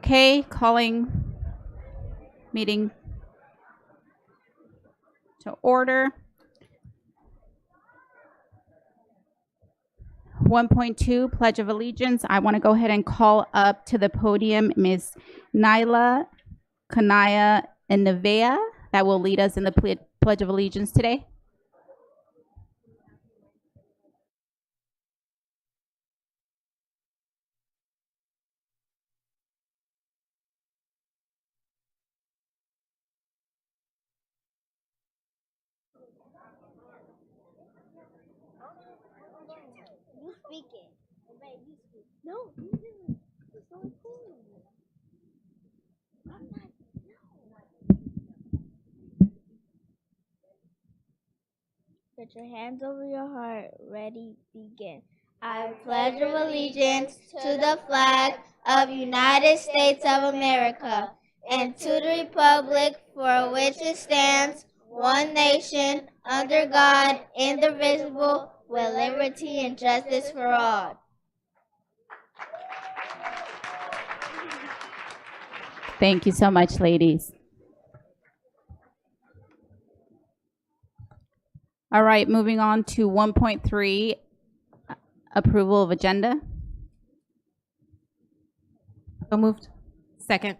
Okay, calling meeting to order. 1.2, Pledge of Allegiance. I want to go ahead and call up to the podium Ms. Nyla Kanaya and Nevea that will lead us in the Pledge of Allegiance today. You speaking. You speak. No, you didn't. It's so cool. I'm not. No. Put your hands over your heart. Ready, begin. I pledge allegiance to the flag of United States of America and to the republic for which it stands, one nation, under God, indivisible, with liberty and justice for all. Thank you so much, ladies. All right, moving on to 1.3, approval of agenda. So moved. Second.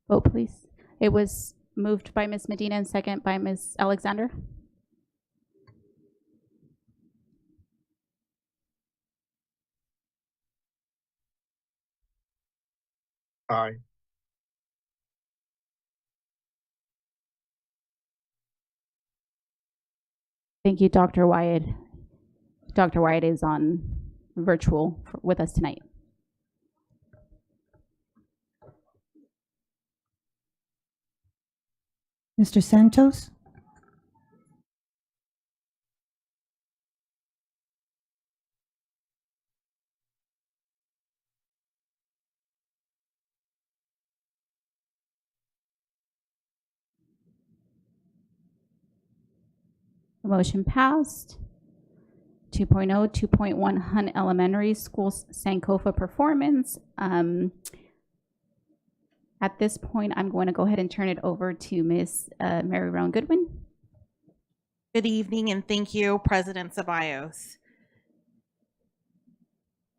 Vote, please. It was moved by Ms. Medina and second by Ms. Alexander. Aye. Thank you, Dr. Wyatt. Dr. Wyatt is on virtual with us tonight. Mr. Santos? The motion passed. 2.0, 2.1 Hunt Elementary School Sankofa performance. At this point, I'm going to go ahead and turn it over to Ms. Mary Roan Goodwin. Good evening, and thank you, President Ceballos.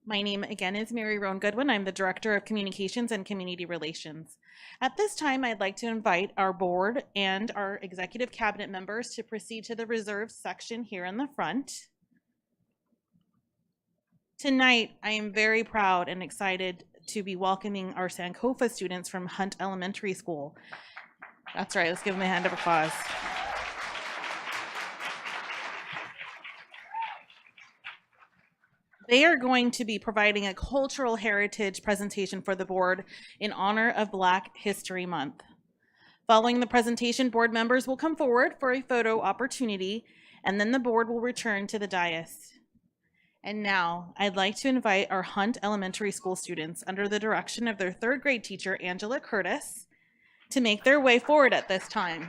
My name again is Mary Roan Goodwin. I'm the Director of Communications and Community Relations. At this time, I'd like to invite our board and our executive cabinet members to proceed to the reserved section here in the front. Tonight, I am very proud and excited to be welcoming our Sankofa students from Hunt Elementary School. That's right, let's give them a hand of applause. They are going to be providing a cultural heritage presentation for the board in honor of Black History Month. Following the presentation, board members will come forward for a photo opportunity, and then the board will return to the dais. And now, I'd like to invite our Hunt Elementary School students, under the direction of their third grade teacher, Angela Curtis, to make their way forward at this time.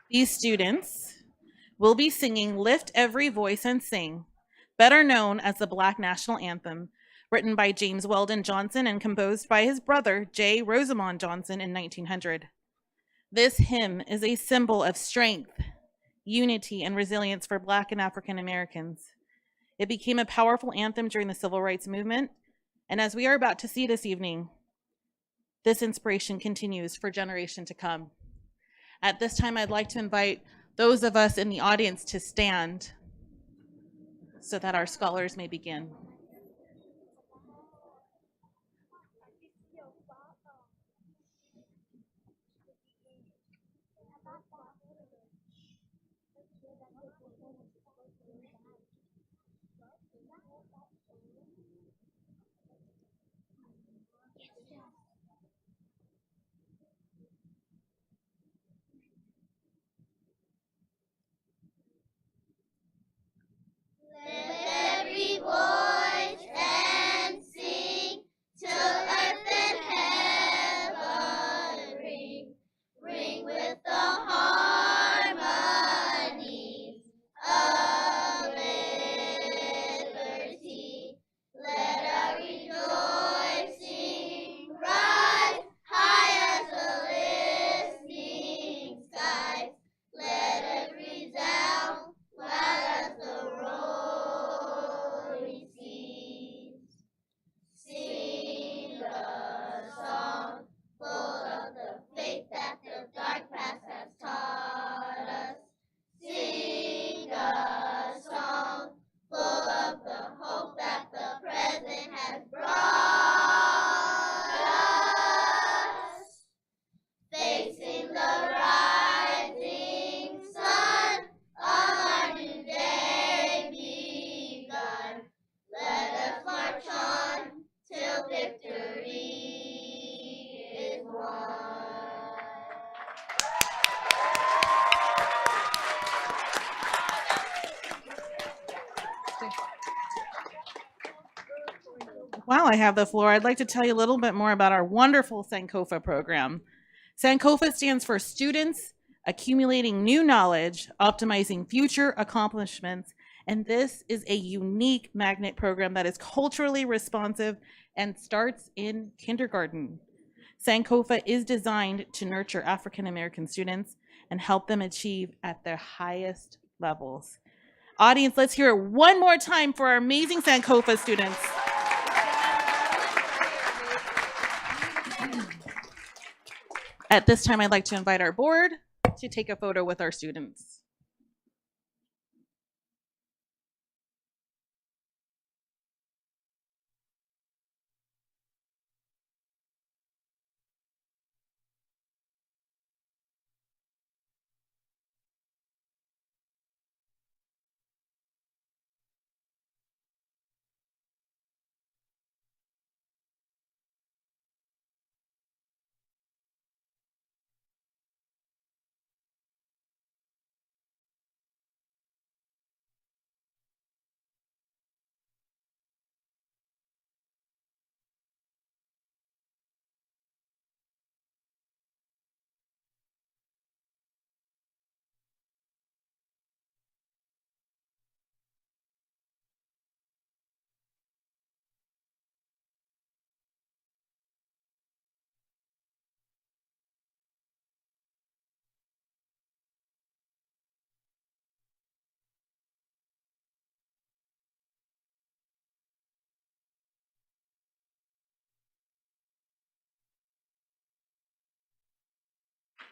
These students will be singing Lift Every Voice and Sing, better known as the Black National Anthem, written by James Weldon Johnson and composed by his brother, J. Rosamond Johnson, in 1900. This hymn is a symbol of strength, unity, and resilience for Black and African Americans. It became a powerful anthem during the Civil Rights Movement, and as we are about to see this evening, this inspiration continues for generations to come. At this time, I'd like to invite those of us in the audience to stand so that our scholars may begin. Every voice and sing till earth and heaven ring with the harmonies while I have the floor, I'd like to tell you a little bit more about our wonderful Sankofa program. Sankofa stands for Students Accumulating New Knowledge, Optimizing Future Accomplishments, and this is a unique magnet program that is culturally responsive and starts in kindergarten. Sankofa is designed to nurture African American students and help them achieve at their highest levels. Audience, let's hear it one more time for our amazing Sankofa students. At this time, I'd like to invite our board to take a photo with our students.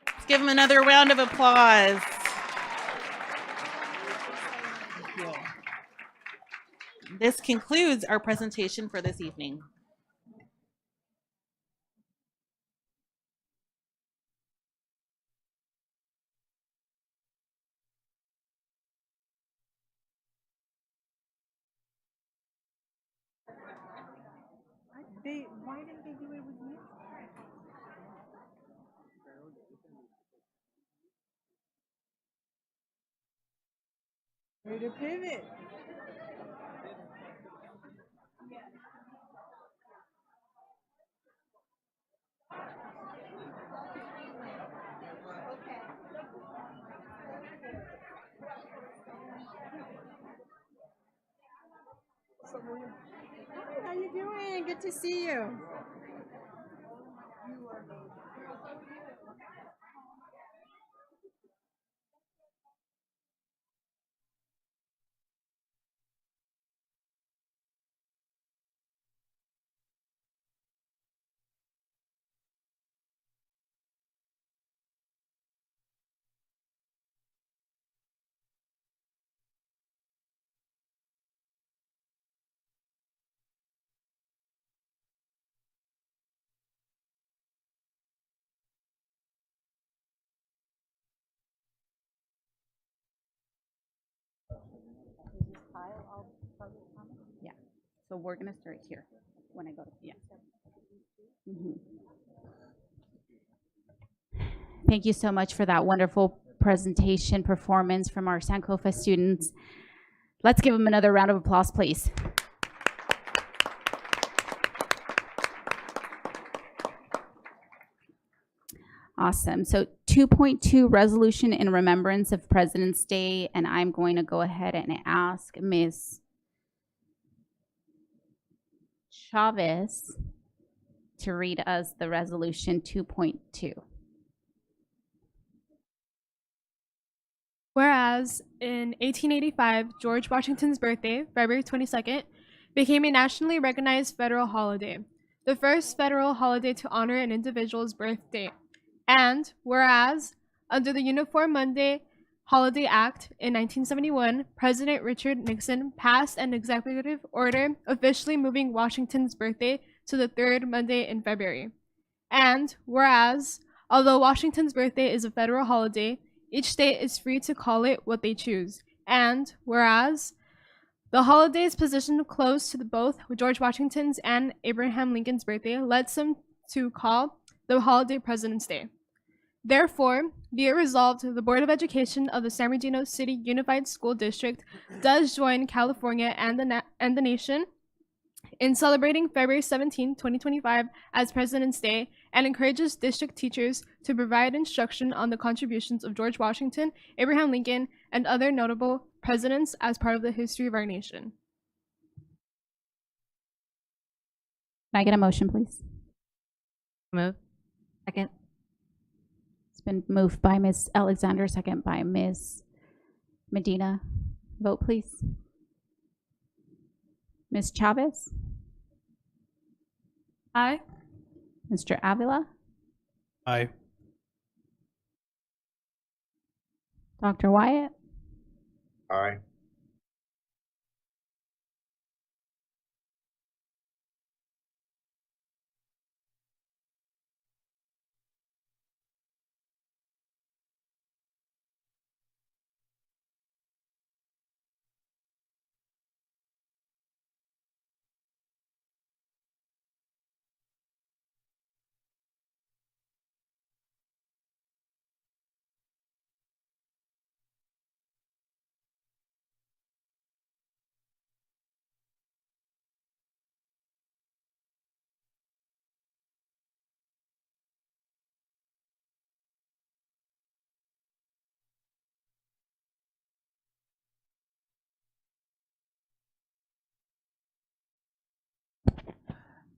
Let's give them another round of applause. This concludes our presentation for this evening. Why didn't they do it with me? Way to pivot. Hi, how you doing? Good to see you. Yeah. So we're gonna start here when I go to Mhm. Thank you so much for that wonderful presentation performance from our Sankofa students. Let's give them another round of applause, please. Awesome. So 2.2 resolution in remembrance of President's Day, and I'm going to go ahead and ask Ms. Chavez to read us the resolution 2.2. Whereas in 1885, George Washington's birthday, February 22nd, became a nationally recognized federal holiday, the first federal holiday to honor an individual's birth date. And whereas, under the Uniform Monday Holiday Act in 1971, President Richard Nixon passed an executive order officially moving Washington's birthday to the third Monday in February. And whereas, although Washington's birthday is a federal holiday, each state is free to call it what they choose. And whereas, the holiday's position close to both George Washington's and Abraham Lincoln's birthday led some to call the holiday President's Day. Therefore, be it resolved, the Board of Education of the San Bernardino City Unified School District does join California and the nation in celebrating February 17, 2025 as President's Day, and encourages district teachers to provide instruction on the contributions of George Washington, Abraham Lincoln, and other notable presidents as part of the history of our nation. Can I get a motion, please? Move. Second. It's been moved by Ms. Alexander, second by Ms. Medina. Vote, please. Ms. Chavez? Aye. Mr. Avila? Aye. Dr. Wyatt? Aye.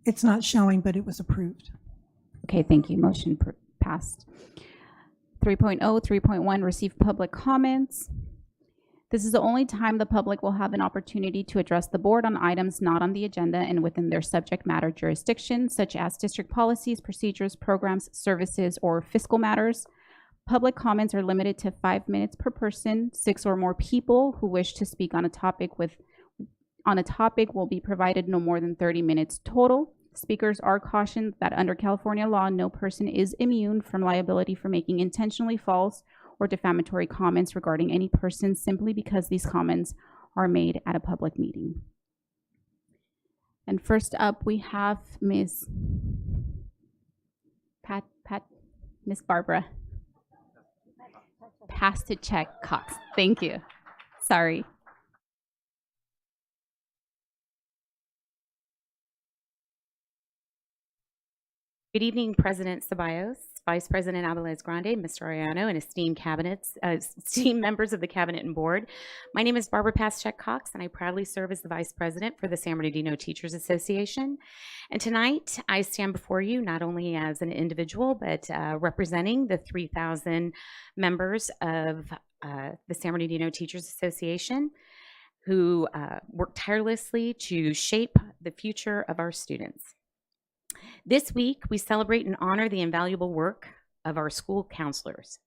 It's not showing, but it was approved. Okay, thank you. Motion passed. 3.0, 3.1, receive public comments. This is the only time the public will have an opportunity to address the board on items not on the agenda and within their subject matter jurisdiction, such as district policies, procedures, programs, services, or fiscal matters. Public comments are limited to 5 minutes per person. 6 or more people who wish to speak on a topic will be provided no more than 30 minutes total. Speakers are cautioned that under California law, no person is immune from liability for making intentionally false or defamatory comments regarding any person simply because these comments are made at a public meeting. And first up, we have Ms. Miss Barbara Pastachek Cox. Thank you. Sorry. Good evening, President Ceballos, Vice President Abeles Grande, Mr. Arellano, and esteemed members of the Cabinet and Board. My name is Barbara Pastachek Cox, and I proudly serve as the Vice President for the San Bernardino Teachers Association. And tonight, I stand before you not only as an individual, but representing the 3,000 members of the San Bernardino Teachers Association who work tirelessly to shape the future of our students. This week, we celebrate and honor the invaluable work of our school counselors.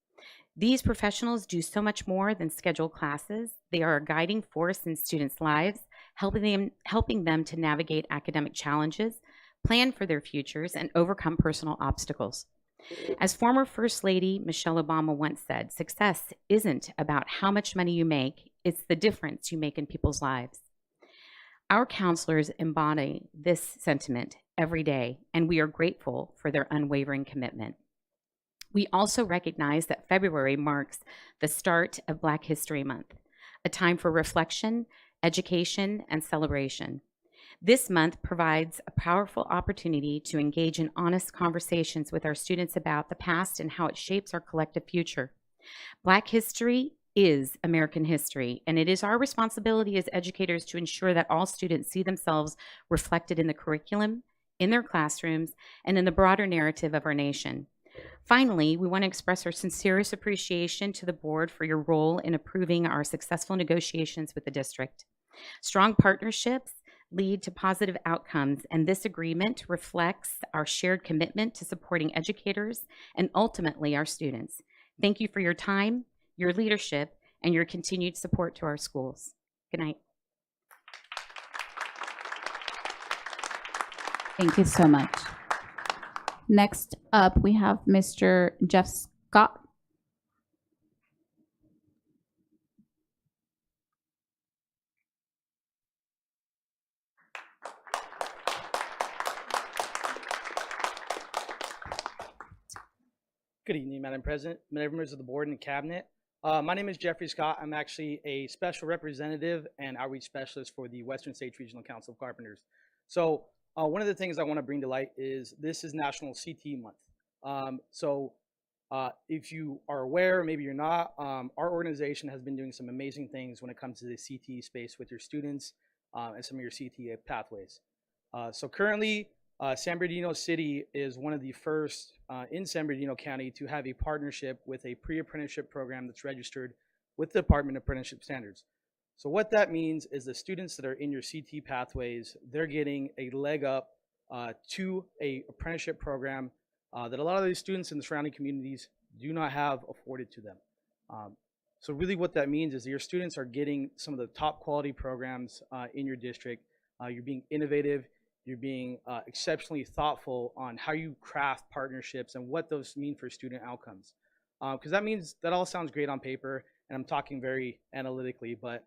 These professionals do so much more than schedule classes. They are a guiding force in students' lives, helping them to navigate academic challenges, plan for their futures, and overcome personal obstacles. As former First Lady Michelle Obama once said, success isn't about how much money you make, it's the difference you make in people's lives. Our counselors embody this sentiment every day, and we are grateful for their unwavering commitment. We also recognize that February marks the start of Black History Month, a time for reflection, education, and celebration. This month provides a powerful opportunity to engage in honest conversations with our students about the past and how it shapes our collective future. Black history is American history, and it is our responsibility as educators to ensure that all students see themselves reflected in the curriculum, in their classrooms, and in the broader narrative of our nation. Finally, we want to express our sincerest appreciation to the board for your role in approving our successful negotiations with the district. Strong partnerships lead to positive outcomes, and this agreement reflects our shared commitment to supporting educators and ultimately our students. Thank you for your time, your leadership, and your continued support to our schools. Good night. Thank you so much. Next up, we have Mr. Jeff Scott. Good evening, Madam President, members of the board and cabinet. My name is Jeffrey Scott. I'm actually a special representative and outreach specialist for the Western States Regional Council of Carpenters. So one of the things I want to bring to light is this is National CT Month. If you are aware, maybe you're not, our organization has been doing some amazing things when it comes to the CT space with your students and some of your CT pathways. So currently, San Bernardino City is one of the first in San Bernardino County to have a partnership with a pre-apprenticeship program that's registered with the Department of Apprenticeship Standards. So what that means is the students that are in your CT pathways, they're getting a leg up to a apprenticeship program that a lot of these students in the surrounding communities do not have afforded to them. So really what that means is that your students are getting some of the top quality programs in your district. You're being innovative, you're being exceptionally thoughtful on how you craft partnerships and what those mean for student outcomes. Because that means that all sounds great on paper, and I'm talking very analytically, but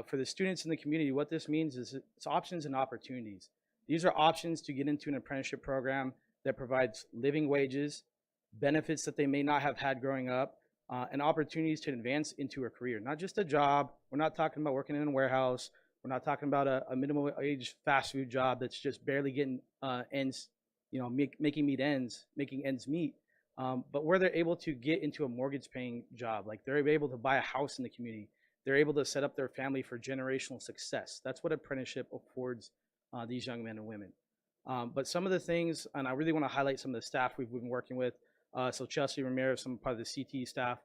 for the students in the community, what this means is it's options and opportunities. These are options to get into an apprenticeship program that provides living wages, benefits that they may not have had growing up, and opportunities to advance into a career, not just a job. We're not talking about working in a warehouse. We're not talking about a minimum wage fast food job that's just barely getting ends, making ends meet. But where they're able to get into a mortgage paying job, like they're able to buy a house in the community. They're able to set up their family for generational success. That's what apprenticeship affords these young men and women. But some of the things, and I really want to highlight some of the staff we've been working with. So Chelsea Ramirez, some part of the CT staff,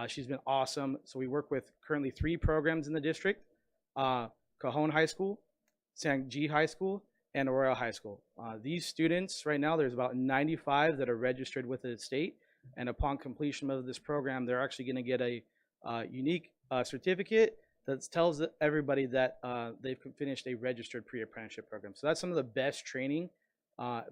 she's been awesome. So we work with currently 3 programs in the district, Cajon High School, San G High School, and Aurora High School. These students, right now, there's about 95 that are registered with the state. And upon completion of this program, they're actually going to get a unique certificate that tells everybody that they've finished a registered pre-apprenticeship program. So that's some of the best training,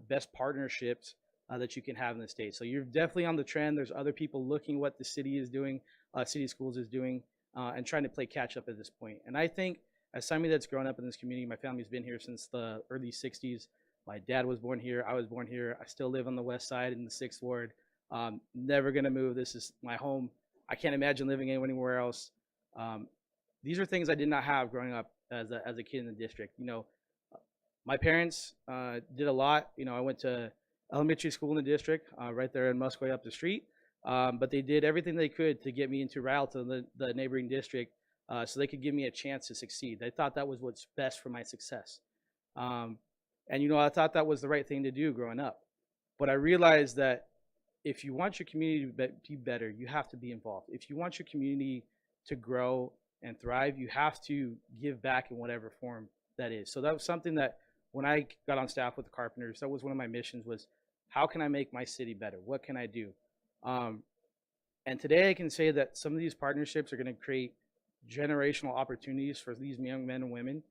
best partnerships that you can have in the state. So you're definitely on the trend. There's other people looking what the city is doing, city schools is doing, and trying to play catch up at this point. And I think as somebody that's grown up in this community, my family's been here since the early 60s. My dad was born here. I was born here. I still live on the west side in the 6th Ward. Never going to move. This is my home. I can't imagine living anywhere else. These are things I did not have growing up as a kid in the district. My parents did a lot. I went to elementary school in the district, right there in Musqueam up the street. But they did everything they could to get me into Rialto, the neighboring district, so they could give me a chance to succeed. They thought that was what's best for my success. And I thought that was the right thing to do growing up. But I realized that if you want your community to be better, you have to be involved. If you want your community to grow and thrive, you have to give back in whatever form that is. So that was something that when I got on staff with the Carpenters, that was one of my missions was, how can I make my city better? What can I do? And today I can say that some of these partnerships are going to create generational opportunities for these young men and women.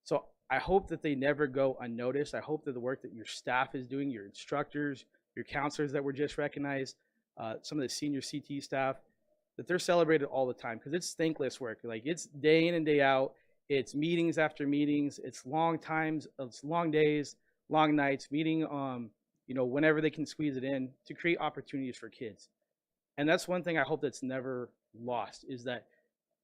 So I hope that they never go unnoticed. I hope that the work that your staff is doing, your instructors, your counselors that were just recognized, some of the senior CT staff, that they're celebrated all the time, because it's thankless work. Like, it's day in and day out. It's meetings after meetings. It's long times, it's long days, long nights, meeting whenever they can squeeze it in to create opportunities for kids. And that's one thing I hope that's never lost, is that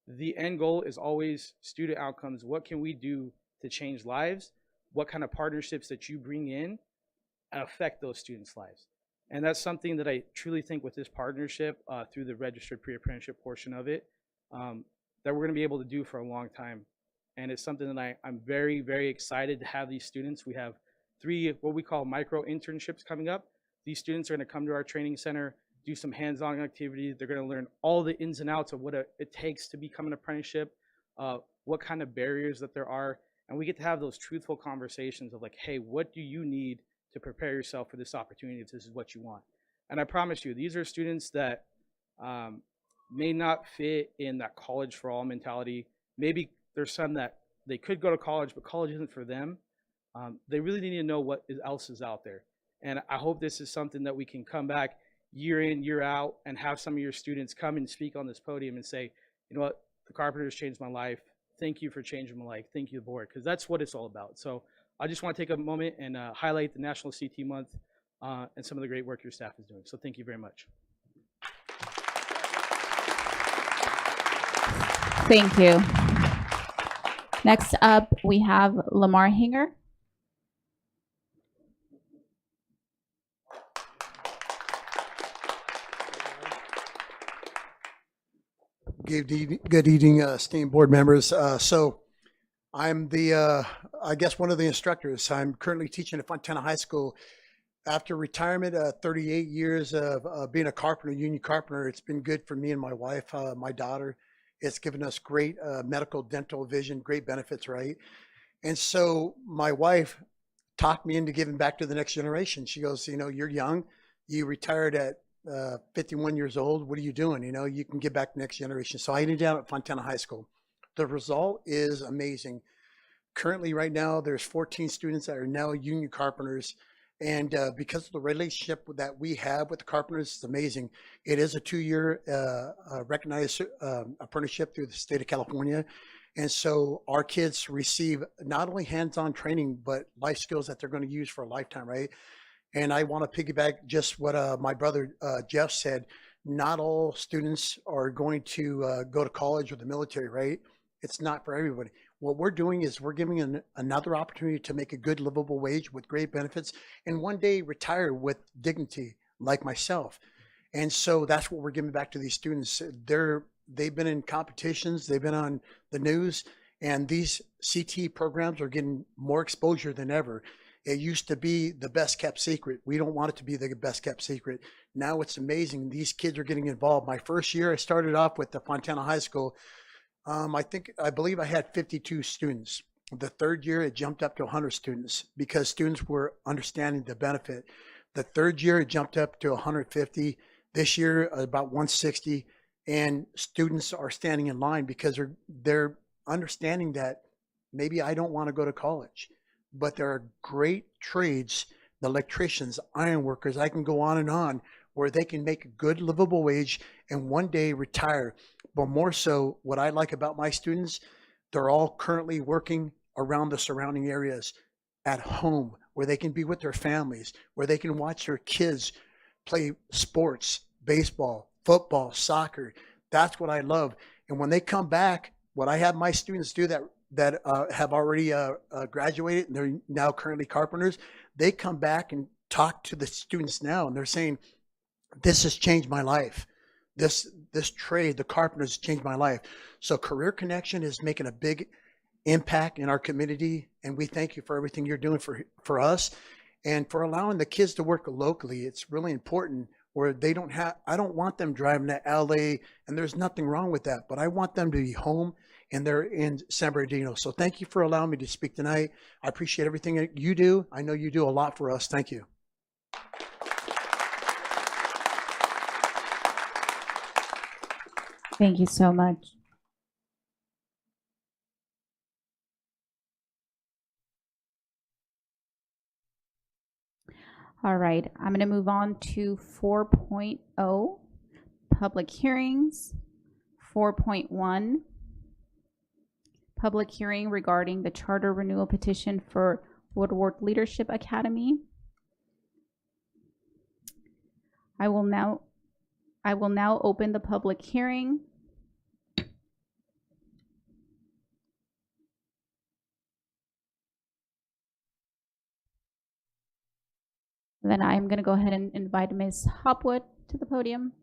the end goal is always student outcomes. What can we do to change lives? What kind of partnerships that you bring in affect those students' lives? And that's something that I truly think with this partnership through the registered pre-apprenticeship portion of it, that we're going to be able to do for a long time. And it's something that I'm very, very excited to have these students. We have 3 what we call micro internships coming up. These students are going to come to our training center, do some hands-on activities. They're going to learn all the ins and outs of what it takes to become an apprenticeship, what kind of barriers that there are. And we get to have those truthful conversations of like, hey, what do you need to prepare yourself for this opportunity if this is what you want? And I promise you, these are students that may not fit in that college for all mentality. Maybe there's some that they could go to college, but college isn't for them. They really need to know what else is out there. And I hope this is something that we can come back year in, year out, and have some of your students come and speak on this podium and say, you know what, the Carpenters changed my life. Thank you for changing my life. Thank you, board, because that's what it's all about. So I just want to take a moment and highlight the National CT Month and some of the great work your staff is doing. So thank you very much. Thank you. Next up, we have Lamar Hinger. Good evening, esteemed board members. So I'm I guess one of the instructors. I'm currently teaching at Fontana High School. After retirement, 38 years of being a carpenter, union carpenter, it's been good for me and my wife, my daughter. It's given us great medical, dental, vision, great benefits, right? And so my wife talked me into giving back to the next generation. She goes, you're young. You retired at 51 years old. What are you doing? You can give back to the next generation. So I ended down at Fontana High School. The result is amazing. Currently, right now, there's 14 students that are now union carpenters. And because of the relationship that we have with the carpenters, it's amazing. It is a 2-year recognized apprenticeship through the state of California. And so our kids receive not only hands-on training, but life skills that they're going to use for a lifetime, right? And I want to piggyback just what my brother Jeff said. Not all students are going to go to college or the military, right? It's not for everybody. What we're doing is we're giving another opportunity to make a good livable wage with great benefits and one day retire with dignity like myself. And so that's what we're giving back to these students. They've been in competitions, they've been on the news, and these CT programs are getting more exposure than ever. It used to be the best kept secret. We don't want it to be the best kept secret. Now it's amazing. These kids are getting involved. My first year, I started off with the Fontana High School. I believe I had 52 students. The third year, it jumped up to 100 students because students were understanding the benefit. The third year, it jumped up to 150. This year, about 160. And students are standing in line because they're understanding that maybe I don't want to go to college, but there are great trades, the electricians, iron workers, I can go on, where they can make a good livable wage and one day retire. But more so, what I like about my students, they're all currently working around the surrounding areas at home where they can be with their families, where they can watch their kids play sports, baseball, football, soccer. That's what I love. And when they come back, what I have my students do that have already graduated and they're now currently carpenters, they come back and talk to the students now and they're saying, this has changed my life. This trade, the carpenters, changed my life. So Career Connection is making a big impact in our community, and we thank you for everything you're doing for us and for allowing the kids to work locally. It's really important where I don't want them driving to LA, and there's nothing wrong with that, but I want them to be home and they're in San Bernardino. So thank you for allowing me to speak tonight. I appreciate everything that you do. I know you do a lot for us. Thank you. Thank you so much. All right, I'm going to move on to 4.0, public hearings. 4.1, public hearing regarding the charter renewal petition for Woodward Leadership Academy. I will now open the public hearing. Then I'm going to go ahead and invite Ms. Hopwood to the podium.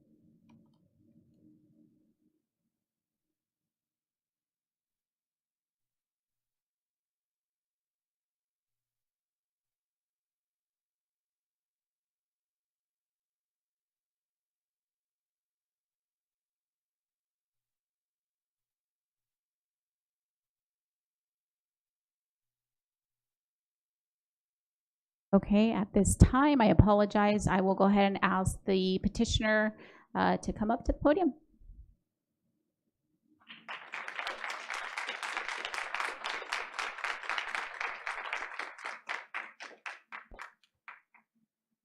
Okay, at this time, I apologize. I will go ahead and ask the petitioner to come up to the podium.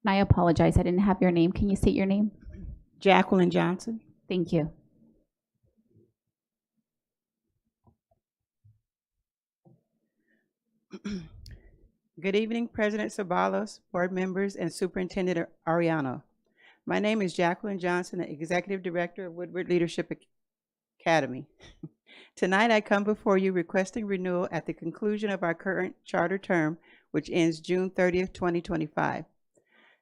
And I apologize, I didn't have your name. Can you state your name? Jacqueline Johnson. Thank you. Good evening, President Ceballos, board members, and Superintendent Ariano. My name is Jacqueline Johnson, the Executive Director of Woodward Leadership Academy. Tonight, I come before you requesting renewal at the conclusion of our current charter term, which ends June 30th, 2025.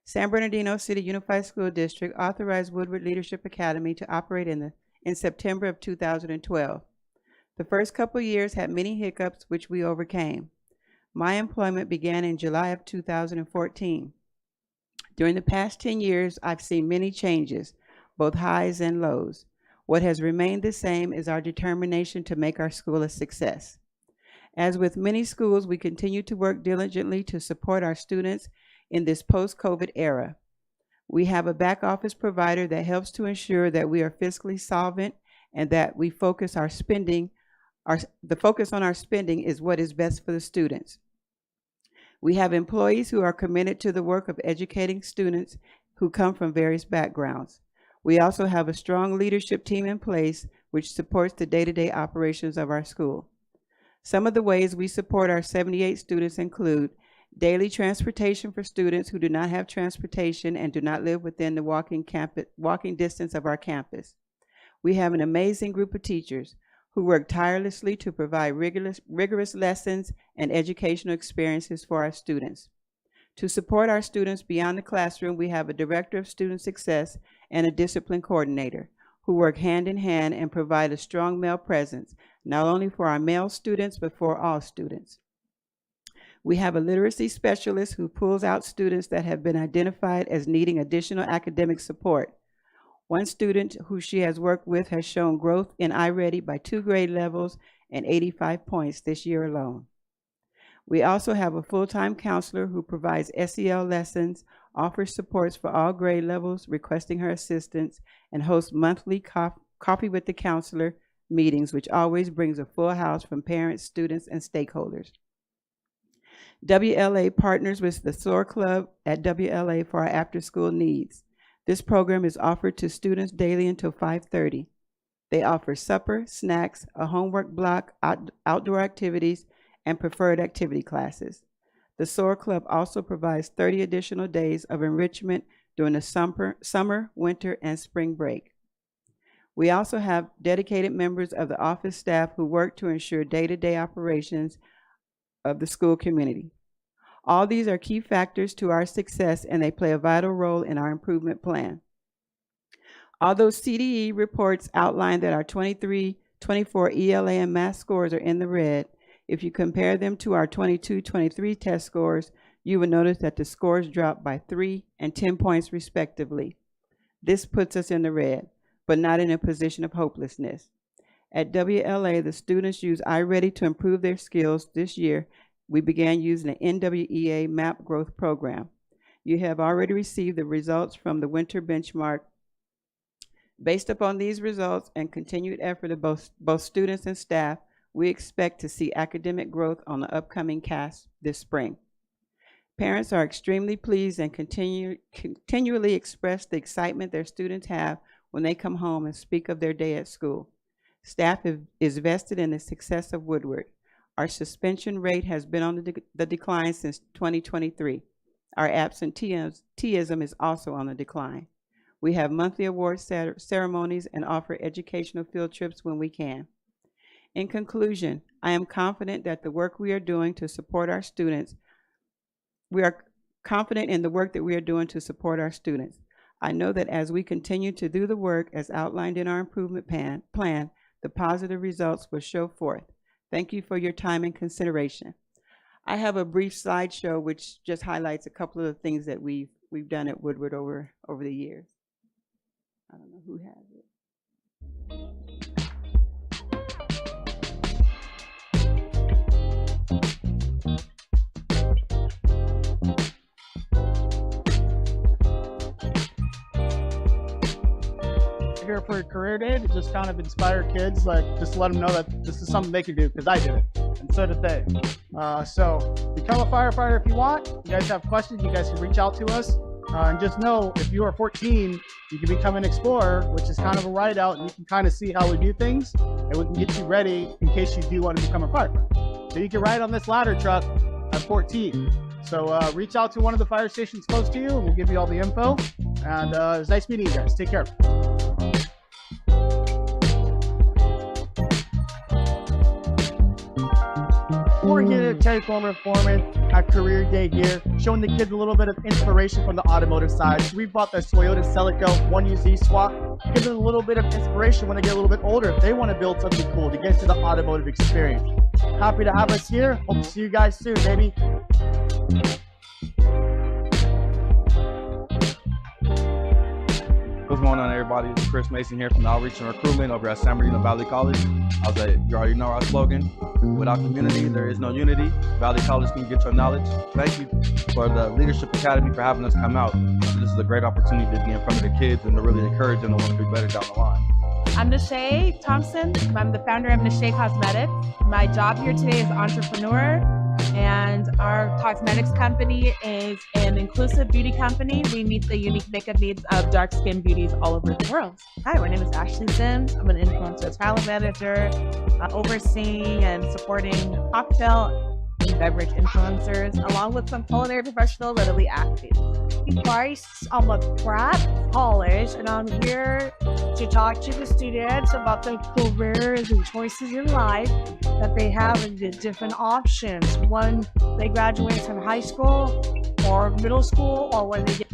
San Bernardino City Unified School District authorized Woodward Leadership Academy to operate in the in September of 2012. The first couple years had many hiccups, which we overcame. My employment began in July of 2014. During the past 10 years, I've seen many changes, both highs and lows. What has remained the same is our determination to make our school a success. As with many schools, we continue to work diligently to support our students in this post-COVID era. We have a back office provider that helps to ensure that we are fiscally solvent and that we focus our spending. The focus on our spending is what is best for the students. We have employees who are committed to the work of educating students who come from various backgrounds. We also have a strong leadership team in place which supports the day-to-day operations of our school. Some of the ways we support our 78 students include daily transportation for students who do not have transportation and do not live within the walking distance of our campus. We have an amazing group of teachers who work tirelessly to provide rigorous lessons and educational experiences for our students. To support our students beyond the classroom, we have a director of student success and a discipline coordinator who work hand in hand and provide a strong male presence, not only for our male students, but for all students. We have a literacy specialist who pulls out students that have been identified as needing additional academic support. One student who she has worked with has shown growth in iReady by 2 grade levels and 85 points this year alone. We also have a full-time counselor who provides SEL lessons, offers supports for all grade levels, requesting her assistance, and hosts monthly Coffee with the Counselor meetings, which always brings a full house from parents, students, and stakeholders. WLA partners with the SOAR Club at WLA for our after-school needs. This program is offered to students daily until 5:30. They offer supper, snacks, a homework block, outdoor activities, and preferred activity classes. The SOAR Club also provides 30 additional days of enrichment during the summer, winter, and spring break. We also have dedicated members of the office staff who work to ensure day-to-day operations of the school community. All these are key factors to our success, and they play a vital role in our improvement plan. Although CDE reports outline that our 23-24 ELA and math scores are in the red, if you compare them to our 22-23 test scores, you will notice that the scores drop by 3 and 10 points respectively. This puts us in the red, but not in a position of hopelessness. At WLA, the students use iReady to improve their skills. This year, we began using the NWEA MAP growth program. You have already received the results from the winter benchmark. Based upon these results and continued effort of both students and staff, we expect to see academic growth on the upcoming CAS this spring. Parents are extremely pleased and continually express the excitement their students have when they come home and speak of their day at school. Staff is vested in the success of Woodward. Our suspension rate has been on the decline since 2023. Our absenteeism is also on the decline. We have monthly award ceremonies and offer educational field trips when we can. In conclusion, I am confident that the work we are doing to support our students, we are confident in the work that we are doing to support our students. I know that as we continue to do the work as outlined in our improvement plan, the positive results will show forth. Thank you for your time and consideration. I have a brief slideshow which just highlights a couple of the things that we've done at Woodward over the years. I don't know who has it. Here for a career day to just kind of inspire kids, like just let them know that this is something they can do, because I did it and so did they. So become a firefighter if you want. You guys have questions, you guys can reach out to us, and just know if you are 14 you can become an explorer, which is kind of a ride out, and you can kind of see how we do things, and we can get you ready in case you do want to become a firefighter. So you can ride on this ladder truck at 14. So reach out to one of the fire stations close to you and we'll give you all the info, and it was nice meeting you guys. Take care. we're here to take home performance at Career Day here, showing the kids a little bit of inspiration from the automotive side. So we brought the Toyota Celica 1UZ swap, give them a little bit of inspiration when they get a little bit older if they want to build something cool to get to the automotive experience. Happy to have us here. Hope to see you guys soon, baby. What's going on, everybody? It's Chris Mason here from the Outreach and Recruitment over at San Bernardino Valley College. I'll say, you already know our slogan. Without community, there is no unity. Valley College can get your knowledge. Thank you for the Leadership Academy for having us come out. This is a great opportunity to be in front of the kids and to really encourage them to want to do better down the line. I'm Nashay Thompson. I'm the founder of Nashay Cosmetics. My job here today is entrepreneur, and our cosmetics company is an inclusive beauty company. We meet the unique makeup needs of dark-skinned beauties all over the world. Hi, my name is Ashley Sims. I'm an influencer talent manager, overseeing and supporting cocktail and beverage influencers, along with some culinary professionals and elite athletes. Bryce, I'm a grad college, and I'm here to talk to the students about the careers and choices in life that they have and the different options when they graduate from high school or middle school or when they get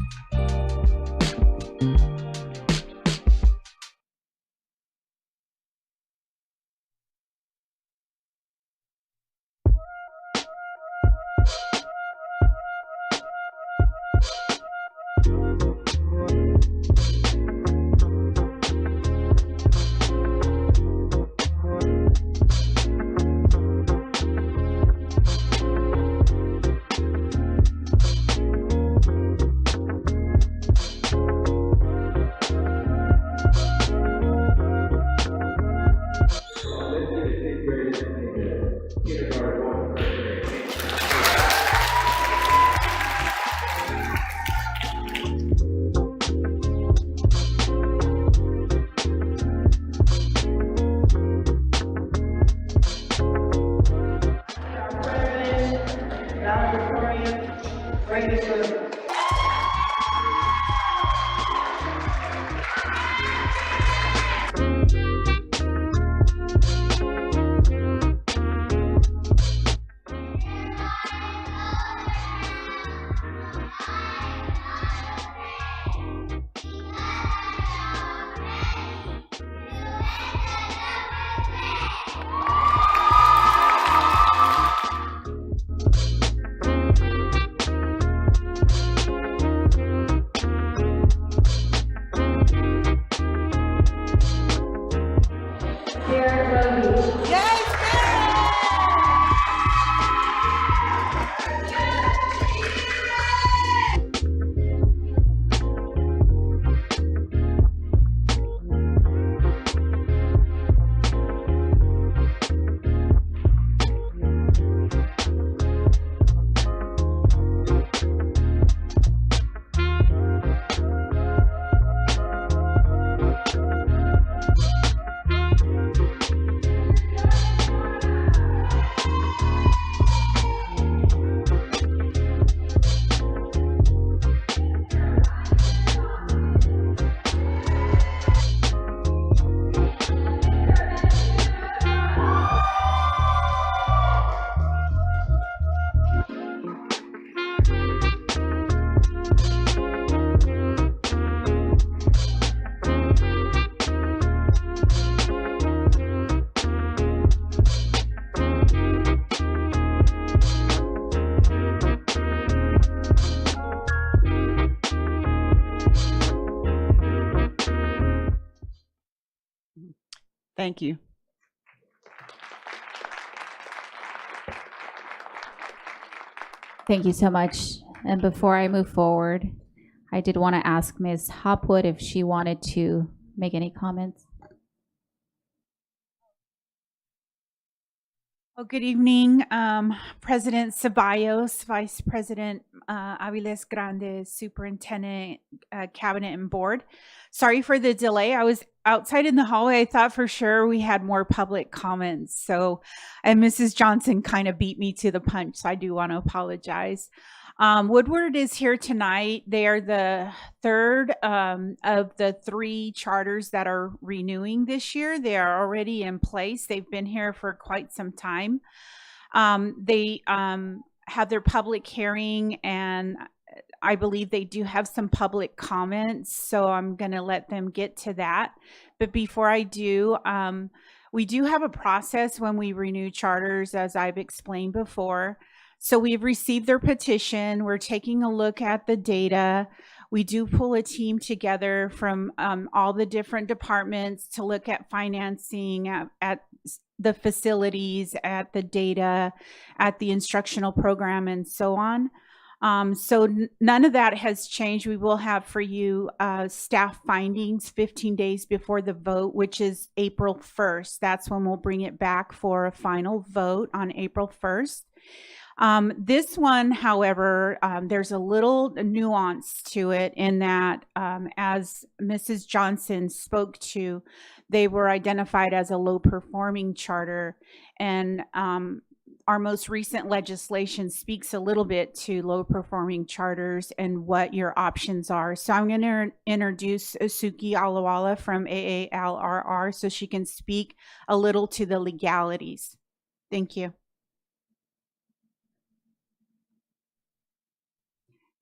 Thank you. Thank you so much. And before I move forward, I did want to ask Ms. Hopwood if she wanted to make any comments. Well, good evening, President Ceballos, Vice President Aviles Grande, Superintendent, Cabinet, and Board. Sorry for the delay. I was outside in the hallway. I thought for sure we had more public comments. So, and Mrs. Johnson kind of beat me to the punch, so I do want to apologize. Woodward is here tonight. They are the third of the 3 charters that are renewing this year. They are already in place. They've been here for quite some time. They had their public hearing, and I believe they do have some public comments, so I'm going to let them get to that. But before I do, we do have a process when we renew charters, as I've explained before. So we've received their petition. We're taking a look at the data. We do pull a team together from all the different departments to look at financing, at the facilities, at the data, at the instructional program, and so on. So none of that has changed. We will have for you staff findings 15 days before the vote, which is April 1st. That's when we'll bring it back for a final vote on April 1st. This one, however, there's a little nuance to it in that, as Mrs. Johnson spoke to, they were identified as a low-performing charter, and our most recent legislation speaks a little bit to low-performing charters and what your options are. So I'm going to introduce Suki Alawala from AALRR so she can speak a little to the legalities. Thank you.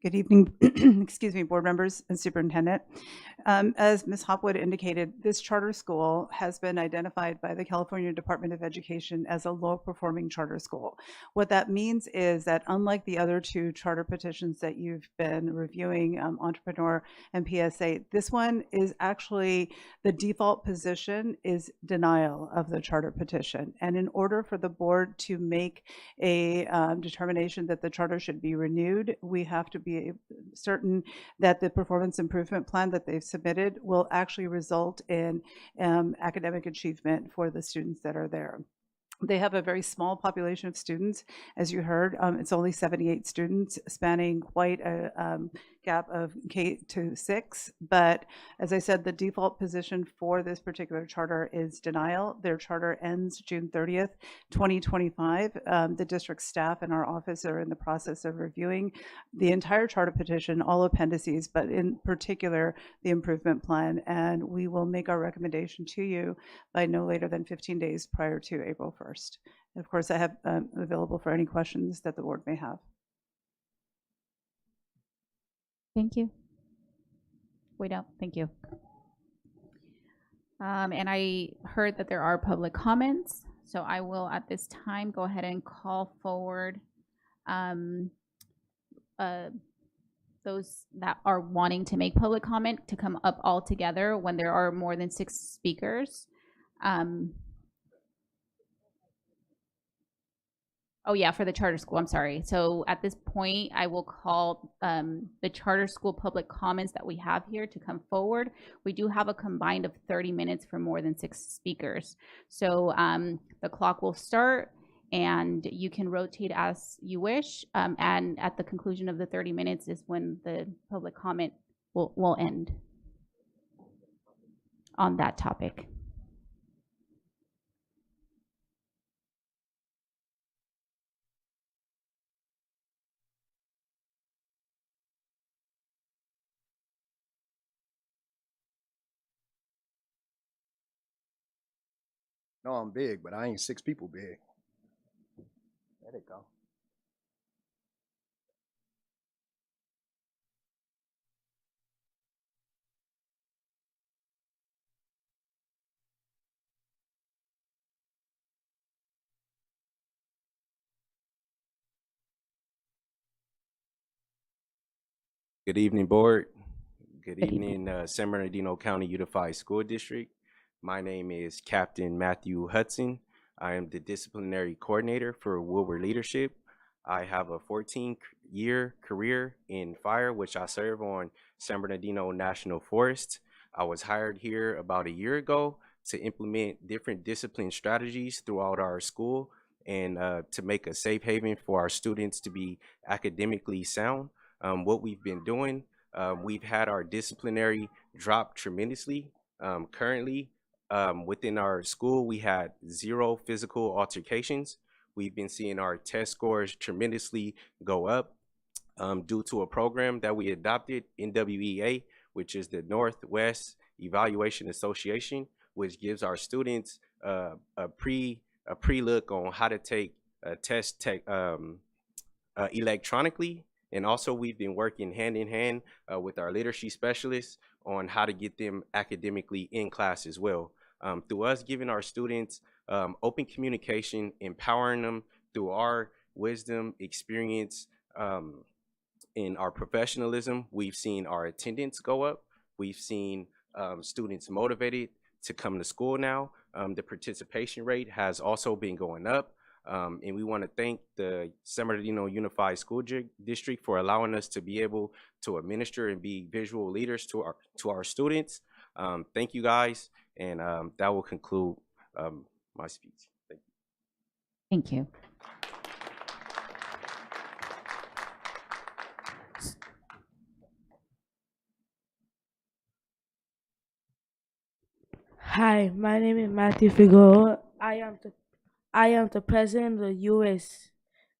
Good evening, excuse me, board members and superintendent. As Ms. Hopwood indicated, this charter school has been identified by the California Department of Education as a low-performing charter school. What that means is that unlike the other two charter petitions that you've been reviewing, Entrepreneur and PSA, this one is actually, the default position is denial of the charter petition. And in order for the board to make a determination that the charter should be renewed, we have to be certain that the performance improvement plan that they've submitted will actually result in academic achievement for the students that are there. They have a very small population of students. As you heard, it's only 78 students, spanning quite a gap of K to 6. But as I said, the default position for this particular charter is denial. Their charter ends June 30th, 2025. The district staff and our office are in the process of reviewing the entire charter petition, all appendices, but in particular, the improvement plan. And we will make our recommendation to you by no later than 15 days prior to April 1st. And of course, I have available for any questions that the board may have. Thank you. We don't. Thank you. And I heard that there are public comments, so I will at this time go ahead and call forward those that are wanting to make public comment to come up all together when there are more than 6 speakers. Oh yeah, for the charter school, I'm sorry. So at this point, I will call the charter school public comments that we have here to come forward. We do have a combined of 30 minutes for more than 6 speakers. So the clock will start and you can rotate as you wish. And at the conclusion of the 30 minutes is when the public comment will end on that topic. No, I'm big, but I ain't 6 people big. There they go. Good evening, board. Good evening, San Bernardino County Unified School District. My name is Captain Matthew Hudson. I am the disciplinary coordinator for Woodward Leadership. I have a 14-year career in fire, which I serve on San Bernardino National Forest. I was hired here about a year ago to implement different discipline strategies throughout our school and to make a safe haven for our students to be academically sound. What we've been doing, we've had our disciplinary drop tremendously. Currently, within our school, we had 0 physical altercations. We've been seeing our test scores tremendously go up due to a program that we adopted, NWEA, which is the Northwest Evaluation Association, which gives our students a pre-look on how to take test electronically. And also, we've been working hand in hand with our literacy specialists on how to get them academically in class as well. Through us giving our students open communication, empowering them through our wisdom, experience, and our professionalism, we've seen our attendance go up. We've seen students motivated to come to school now. The participation rate has also been going up. And we want to thank the San Bernardino Unified School District for allowing us to be able to administer and be visual leaders to our students. Thank you guys, and that will conclude my speech. Thank you. Thank you. Hi, my name is Matthew Figueroa. I am the president of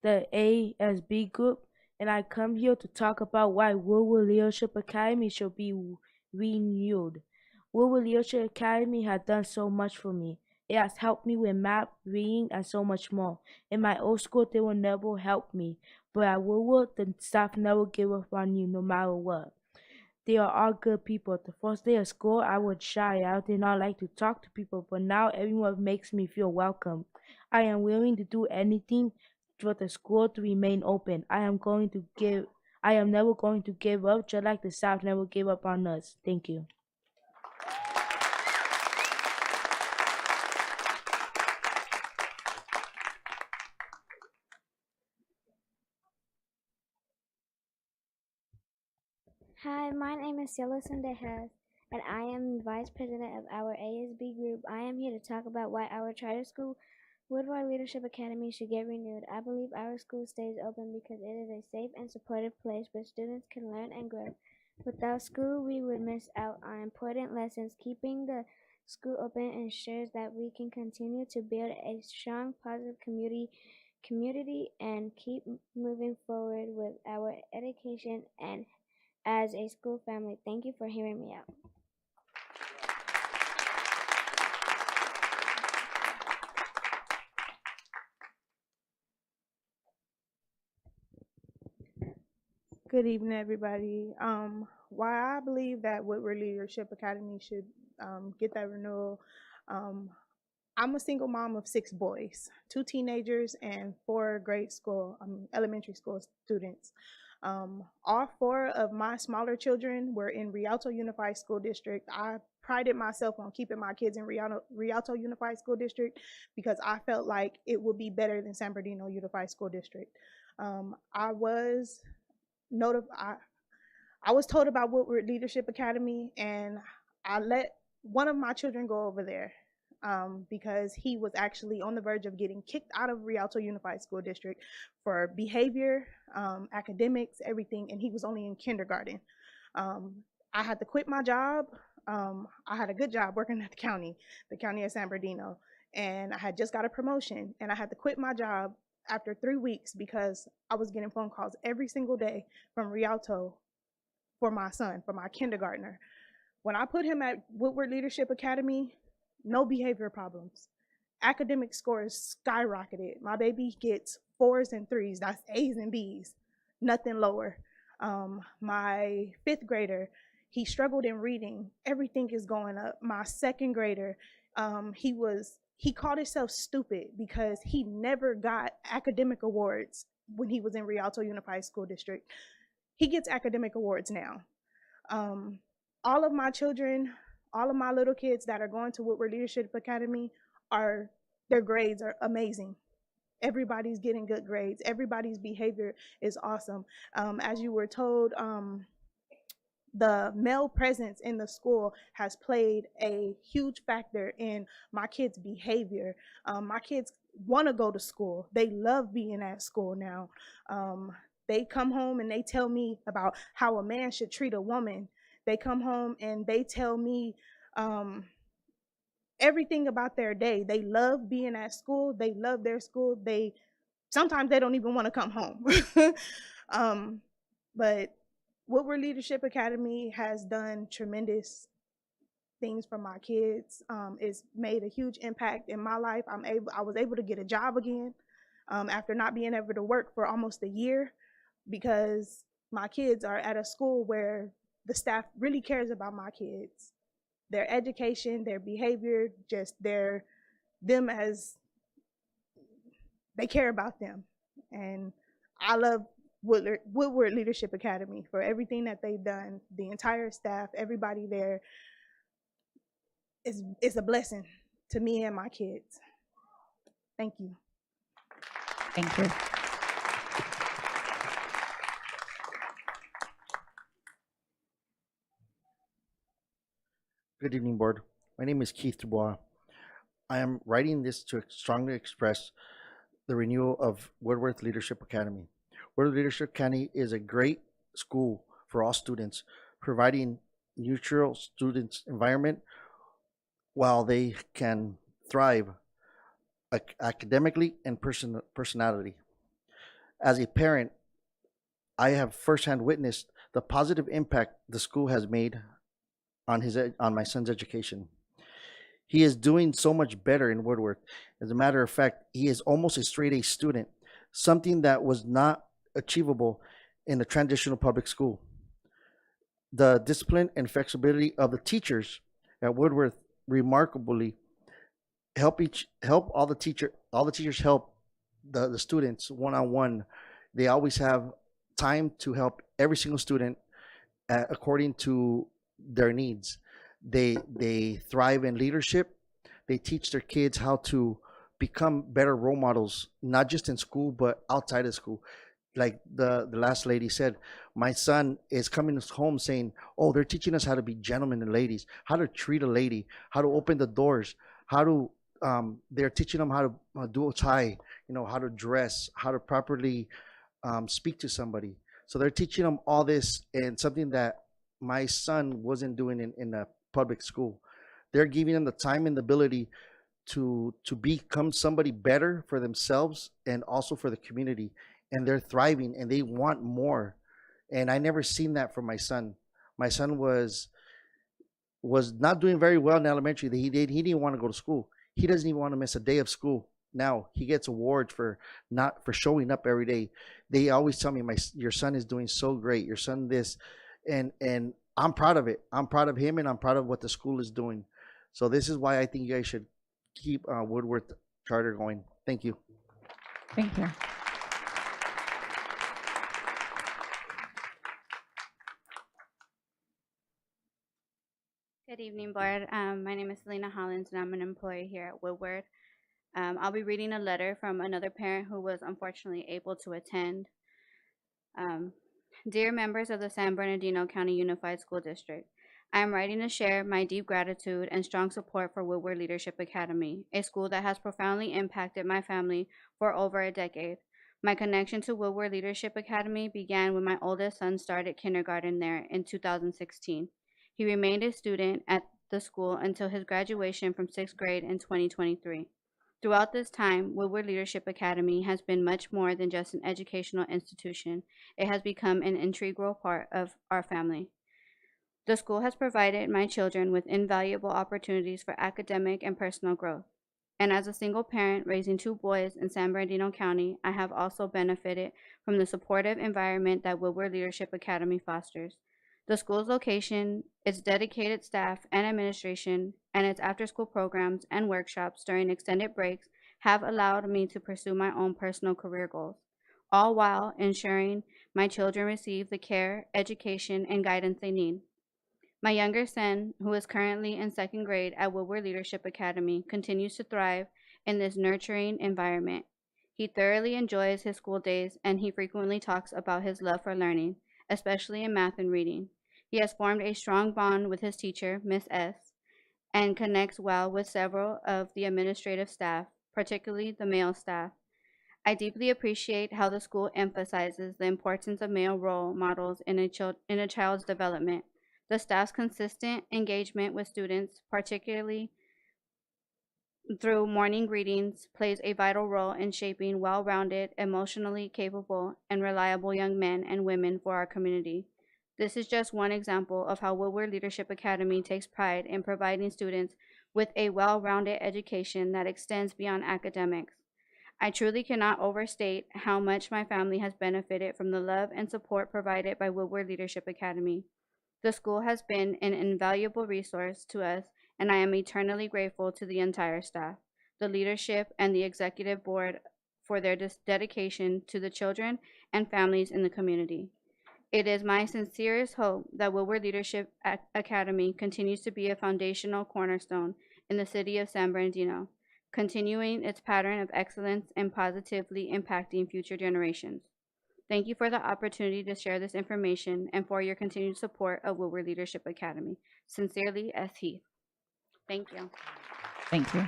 the ASB group, and I come here to talk about why Woodward Leadership Academy should be renewed. Woodward Leadership Academy has done so much for me. It has helped me with math, reading, and so much more. In my old school, they will never help me, but at Woodward, the staff never give up on you no matter what. They are all good people. The first day of school, I was shy. I did not like to talk to people, but now everyone makes me feel welcome. I am willing to do anything for the school to remain open. I am never going to give up, just like the staff never gave up on us. Thank you. Hi, my name is Cielo Sendejas, and I am Vice President of our ASB group. I am here to talk about why our charter school, Woodward Leadership Academy, should get renewed. I believe our school stays open because it is a safe and supportive place where students can learn and grow. Without school, we would miss out on important lessons. Keeping the school open ensures that we can continue to build a strong, positive community and keep moving forward with our education and as a school family. Thank you for hearing me out. Good evening, everybody. Why I believe that Woodward Leadership Academy should get that renewal. I'm a single mom of 6 boys, 2 teenagers and 4 elementary school students. All 4 of my smaller children were in Rialto Unified School District. I prided myself on keeping my kids in Rialto Unified School District because I felt like it would be better than San Bernardino Unified School District. I was told about Woodward Leadership Academy, and I let one of my children go over there because he was actually on the verge of getting kicked out of Rialto Unified School District for behavior, academics, everything, and he was only in kindergarten. I had to quit my job. I had a good job working at the county of San Bernardino, and I had just got a promotion, and I had to quit my job after 3 weeks because I was getting phone calls every single day from Rialto for my son, for my kindergartner. When I put him at Woodward Leadership Academy, no behavior problems. Academic scores skyrocketed. My baby gets 4s and 3s, that's A's and B's, nothing lower. My 5th grader, he struggled in reading. Everything is going up. My 2nd grader, he called himself stupid because he never got academic awards when he was in Rialto Unified School District. He gets academic awards now. All of my children, all of my little kids that are going to Woodward Leadership Academy, their grades are amazing. Everybody's getting good grades. Everybody's behavior is awesome. As you were told, the male presence in the school has played a huge factor in my kids' behavior. My kids want to go to school. They love being at school now. They come home and they tell me about how a man should treat a woman. They come home and they tell me everything about their day. They love being at school. They love their school. Sometimes they don't even want to come home. But Woodward Leadership Academy has done tremendous things for my kids. It's made a huge impact in my life. I was able to get a job again. after not being able to work for almost a year because my kids are at a school where the staff really cares about my kids, their education, their behavior, just them as they care about them. And I love Woodward Leadership Academy for everything that they've done. The entire staff, everybody there is a blessing to me and my kids. Thank you. Thank you. Good evening, board. My name is Keith Dubois. I am writing this to strongly express the renewal of Woodward Leadership Academy. Woodward Leadership Academy is a great school for all students, providing neutral students environment while they can thrive academically and personality. As a parent, I have firsthand witnessed the positive impact the school has made on my son's education. He is doing so much better in Woodward. As a matter of fact, he is almost a straight A student, something that was not achievable in the traditional public school. The discipline and flexibility of the teachers at Woodward remarkably help all the teachers help the students one-on-one. They always have time to help every single student according to their needs. They thrive in leadership. They teach their kids how to become better role models, not just in school, but outside of school. Like the last lady said, my son is coming home saying, oh, they're teaching us how to be gentlemen and ladies, how to treat a lady, how to open the doors, how to, they're teaching them how to do a tie, how to dress, how to properly speak to somebody. So they're teaching them all this, and something that my son wasn't doing in a public school. They're giving them the time and the ability to become somebody better for themselves and also for the community. And they're thriving and they want more. And I never seen that from my son. My son was not doing very well in elementary. He didn't want to go to school. He doesn't even want to miss a day of school. Now he gets awards for showing up every day. They always tell me, your son is doing so great. Your son this, and I'm proud of it. I'm proud of him, and I'm proud of what the school is doing. So this is why I think you guys should keep Woodward Charter going. Thank you. Thank you. Good evening, board. My name is Selena Hollins, and I'm an employee here at Woodward. I'll be reading a letter from another parent who was unfortunately able to attend. Dear members of the San Bernardino County Unified School District, I am writing to share my deep gratitude and strong support for Woodward Leadership Academy, a school that has profoundly impacted my family for over a decade. My connection to Woodward Leadership Academy began when my oldest son started kindergarten there in 2016. He remained a student at the school until his graduation from 6th grade in 2023. Throughout this time, Woodward Leadership Academy has been much more than just an educational institution. It has become an integral part of our family. The school has provided my children with invaluable opportunities for academic and personal growth. And as a single parent raising 2 boys in San Bernardino County, I have also benefited from the supportive environment that Woodward Leadership Academy fosters. The school's location, its dedicated staff and administration, and its after-school programs and workshops during extended breaks have allowed me to pursue my own personal career goals, all while ensuring my children receive the care, education, and guidance they need. My younger son, who is currently in 2nd grade at Woodward Leadership Academy, continues to thrive in this nurturing environment. He thoroughly enjoys his school days, and he frequently talks about his love for learning, especially in math and reading. He has formed a strong bond with his teacher, Miss S., and connects well with several of the administrative staff, particularly the male staff. I deeply appreciate how the school emphasizes the importance of male role models in a child's development. The staff's consistent engagement with students, particularly through morning greetings, plays a vital role in shaping well-rounded, emotionally capable, and reliable young men and women for our community. This is just one example of how Woodward Leadership Academy takes pride in providing students with a well-rounded education that extends beyond academics. I truly cannot overstate how much my family has benefited from the love and support provided by Woodward Leadership Academy. The school has been an invaluable resource to us, and I am eternally grateful to the entire staff, the leadership, and the executive board for their dedication to the children and families in the community. It is my sincerest hope that Woodward Leadership Academy continues to be a foundational cornerstone in the city of San Bernardino, continuing its pattern of excellence and positively impacting future generations. Thank you for the opportunity to share this information and for your continued support of Woodward Leadership Academy. Sincerely, S. Heath. Thank you. Thank you.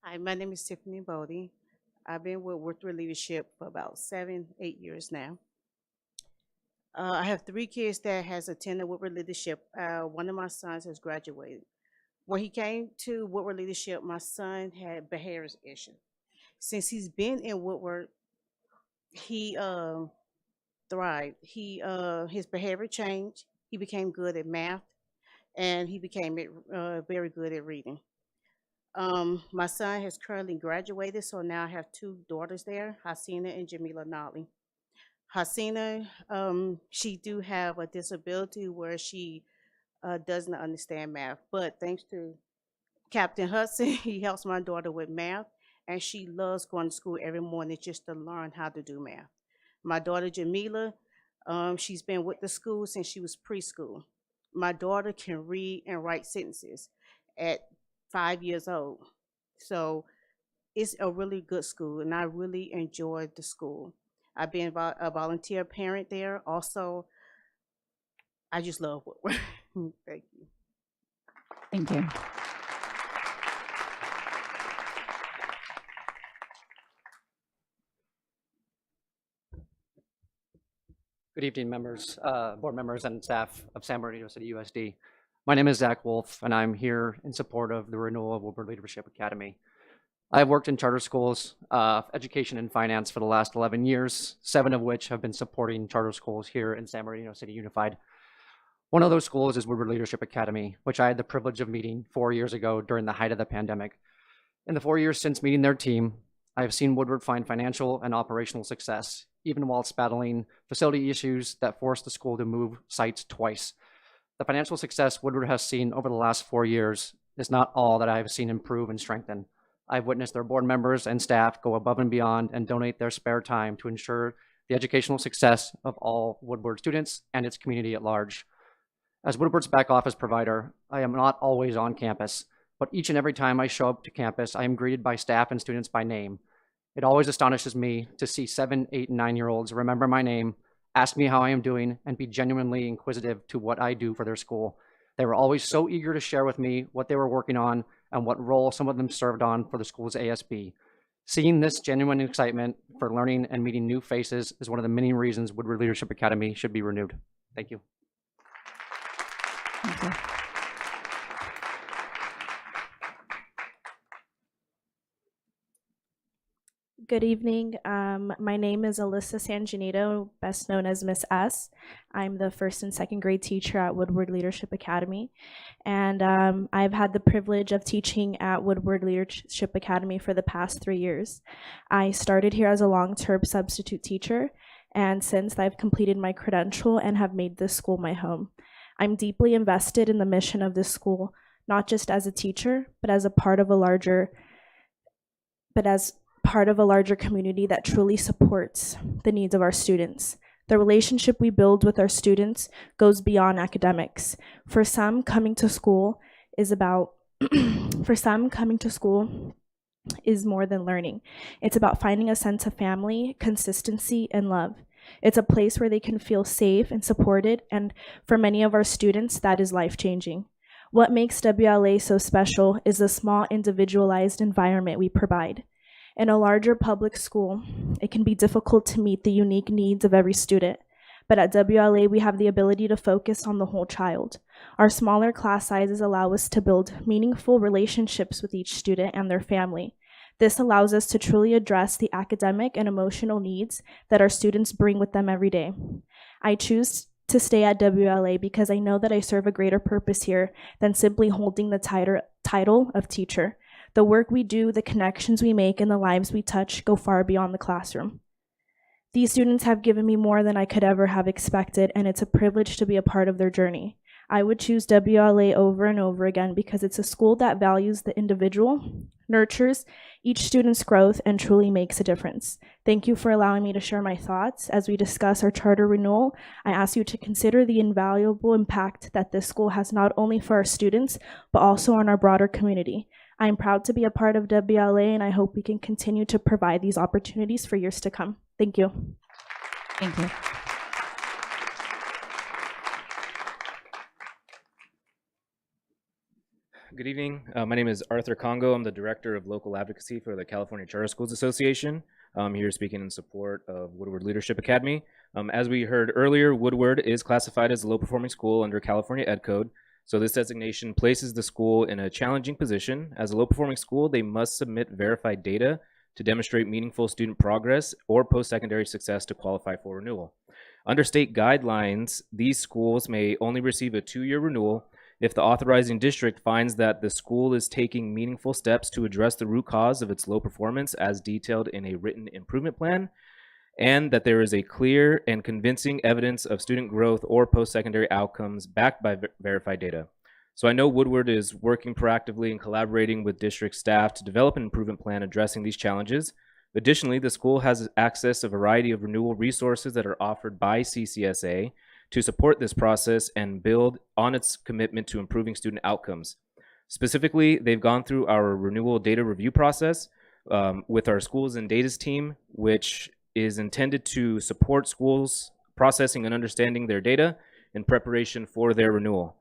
Hi, my name is Tiffany Bodie. I've been with Woodward Leadership for about 7, 8 years now. I have 3 kids that has attended Woodward Leadership. One of my sons has graduated. When he came to Woodward Leadership, my son had behaviors issue. Since he's been in Woodward, he thrived. His behavior changed. He became good at math, and he became very good at reading. My son has currently graduated, so now I have 2 daughters there, Hasina and Jamila Nolly. Hasina, she do have a disability where she doesn't understand math, but thanks to Captain Hudson, he helps my daughter with math, and she loves going to school every morning just to learn how to do math. My daughter Jamila, she's been with the school since she was preschool. My daughter can read and write sentences at 5 years old. So it's a really good school, and I really enjoyed the school. I've been a volunteer parent there. Also, I just love Woodward. Thank you. Thank you. Good evening, members, board members, and staff of San Bernardino City USD. My name is Zach Wolf, and I'm here in support of the renewal of Woodward Leadership Academy. I've worked in charter schools, education and finance for the last 11 years, 7 of which have been supporting charter schools here in San Bernardino City Unified. One of those schools is Woodward Leadership Academy, which I had the privilege of meeting 4 years ago during the height of the pandemic. In the 4 years since meeting their team, I have seen Woodward find financial and operational success, even whilst battling facility issues that forced the school to move sites twice. The financial success Woodward has seen over the last 4 years is not all that I have seen improve and strengthen. I've witnessed their board members and staff go above and beyond and donate their spare time to ensure the educational success of all Woodward students and its community at large. As Woodward's back office provider, I am not always on campus, but each and every time I show up to campus, I am greeted by staff and students by name. It always astonishes me to see 7, 8, and 9-year-olds remember my name, ask me how I am doing, and be genuinely inquisitive to what I do for their school. They were always so eager to share with me what they were working on and what role some of them served on for the school's ASB. Seeing this genuine excitement for learning and meeting new faces is one of the many reasons Woodward Leadership Academy should be renewed. Thank you. Thank you. Good evening. My name is Alyssa Sanjanito, best known as Miss S. I'm the 1st and 2nd grade teacher at Woodward Leadership Academy, and I've had the privilege of teaching at Woodward Leadership Academy for the past 3 years. I started here as a long-term substitute teacher, and since I've completed my credential and have made this school my home. I'm deeply invested in the mission of this school, not just as a teacher, but as part of a larger community that truly supports the needs of our students. The relationship we build with our students goes beyond academics. For some, coming to school is more than learning. It's about finding a sense of family, consistency, and love. It's a place where they can feel safe and supported, and for many of our students, that is life-changing. What makes WLA so special is the small, individualized environment we provide. In a larger public school, it can be difficult to meet the unique needs of every student, but at WLA, we have the ability to focus on the whole child. Our smaller class sizes allow us to build meaningful relationships with each student and their family. This allows us to truly address the academic and emotional needs that our students bring with them every day. I choose to stay at WLA because I know that I serve a greater purpose here than simply holding the title of teacher. The work we do, the connections we make, and the lives we touch go far beyond the classroom. These students have given me more than I could ever have expected, and it's a privilege to be a part of their journey. I would choose WLA over and over again because it's a school that values the individual, nurtures each student's growth, and truly makes a difference. Thank you for allowing me to share my thoughts. As we discuss our charter renewal, I ask you to consider the invaluable impact that this school has not only for our students, but also on our broader community. I am proud to be a part of WLA, and I hope we can continue to provide these opportunities for years to come. Thank you. Thank you. Good evening. My name is Arthur Congo. I'm the Director of Local Advocacy for the California Charter Schools Association. I'm here speaking in support of Woodward Leadership Academy. As we heard earlier, Woodward is classified as a low-performing school under California Ed Code. So this designation places the school in a challenging position. As a low-performing school, they must submit verified data to demonstrate meaningful student progress or post-secondary success to qualify for renewal. Under state guidelines, these schools may only receive a 2-year renewal if the authorizing district finds that the school is taking meaningful steps to address the root cause of its low performance as detailed in a written improvement plan, and that there is a clear and convincing evidence of student growth or post-secondary outcomes backed by verified data. So I know Woodward is working proactively and collaborating with district staff to develop an improvement plan addressing these challenges. Additionally, the school has access to a variety of renewal resources that are offered by CCSA to support this process and build on its commitment to improving student outcomes. Specifically, they've gone through our renewal data review process with our schools and data team, which is intended to support schools processing and understanding their data in preparation for their renewal.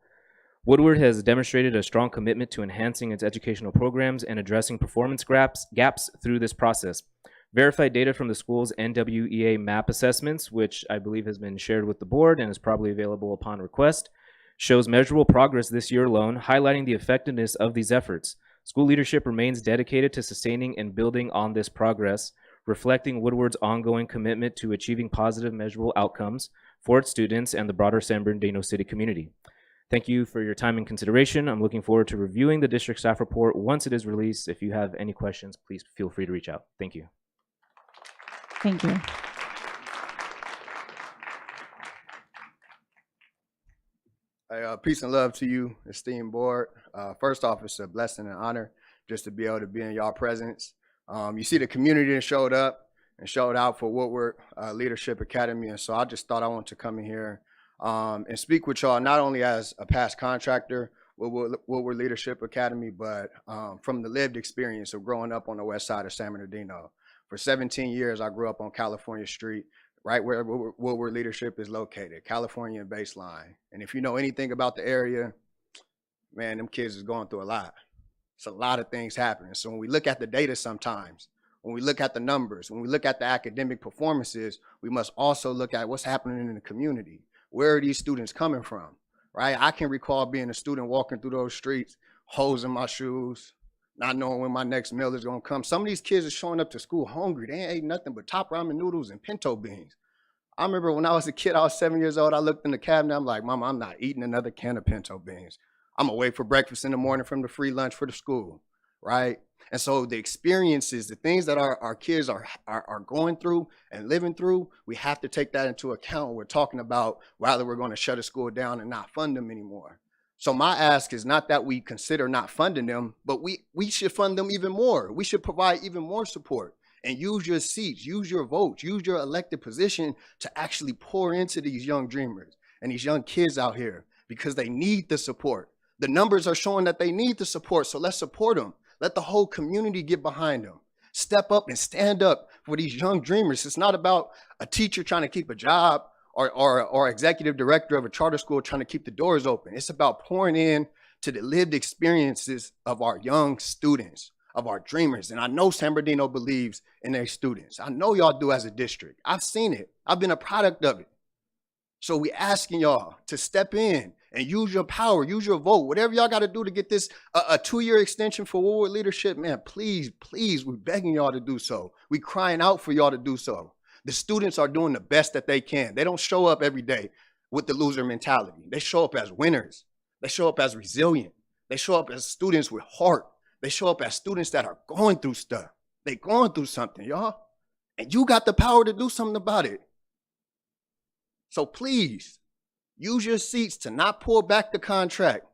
Woodward has demonstrated a strong commitment to enhancing its educational programs and addressing performance gaps through this process. Verified data from the school's NWEA MAP assessments, which I believe has been shared with the board and is probably available upon request, shows measurable progress this year alone, highlighting the effectiveness of these efforts. School leadership remains dedicated to sustaining and building on this progress, reflecting Woodward's ongoing commitment to achieving positive measurable outcomes for its students and the broader San Bernardino City community. Thank you for your time and consideration. I'm looking forward to reviewing the district staff report once it is released. If you have any questions, please feel free to reach out. Thank you. Thank you. Peace and love to you, esteemed board. First off, it's a blessing and honor just to be able to be in y'all presence. You see the community that showed up and showed out for Woodward Leadership Academy, and so I just thought I wanted to come in here and speak with y'all, not only as a past contractor with Woodward Leadership Academy, but from the lived experience of growing up on the west side of San Bernardino. For 17 years, I grew up on California Street, right where Woodward Leadership is located, California and Baseline. And if you know anything about the area, man, them kids is going through a lot. It's a lot of things happening. So when we look at the data sometimes, when we look at the numbers, when we look at the academic performances, we must also look at what's happening in the community. Where are these students coming from, right? I can recall being a student walking through those streets, holes in my shoes, not knowing when my next meal is gonna come. Some of these kids are showing up to school hungry. They ain't ate nothing but top ramen noodles and pinto beans. I remember when I was a kid, I was 7 years old, I looked in the cabinet, I'm like, Mama, I'm not eating another can of pinto beans. I'm gonna wait for breakfast in the morning from the free lunch for the school, right? And so the experiences, the things that our kids are going through and living through, we have to take that into account when we're talking about whether we're gonna shut a school down and not fund them anymore. So my ask is not that we consider not funding them, but we should fund them even more. We should provide even more support and use your seats, use your votes, use your elected position to actually pour into these young dreamers and these young kids out here because they need the support. The numbers are showing that they need the support, so let's support them. Let the whole community get behind them. Step up and stand up for these young dreamers. It's not about a teacher trying to keep a job or executive director of a charter school trying to keep the doors open. It's about pouring in to the lived experiences of our young students, of our dreamers. And I know San Bernardino believes in their students. I know y'all do as a district. I've seen it. I've been a product of it. So we asking y'all to step in and use your power, use your vote, whatever y'all got to do to get this a 2-year extension for Woodward Leadership, man, please, we're begging y'all to do so. We crying out for y'all to do so. The students are doing the best that they can. They don't show up every day with the loser mentality. They show up as winners. They show up as resilient. They show up as students with heart. They show up as students that are going through stuff. They going through something, y'all. And you got the power to do something about it. So please, use your seats to not pull back the contract.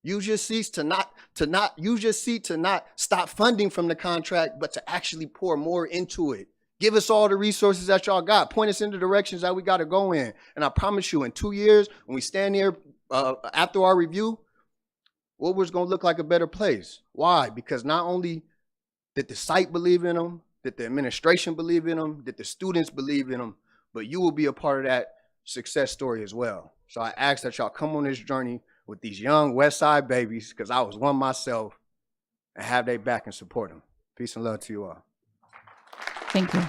Use your seats to not stop funding from the contract, but to actually pour more into it. Give us all the resources that y'all got. Point us in the directions that we got to go in. And I promise you, in 2 years, when we stand here after our review, Woodward's going to look like a better place. Why? Because not only did the site believe in them, did the administration believe in them, did the students believe in them, but you will be a part of that success story as well. So I ask that y'all come on this journey with these young West Side babies, because I was one myself, and have their back and support them. Peace and love to you all. Thank you.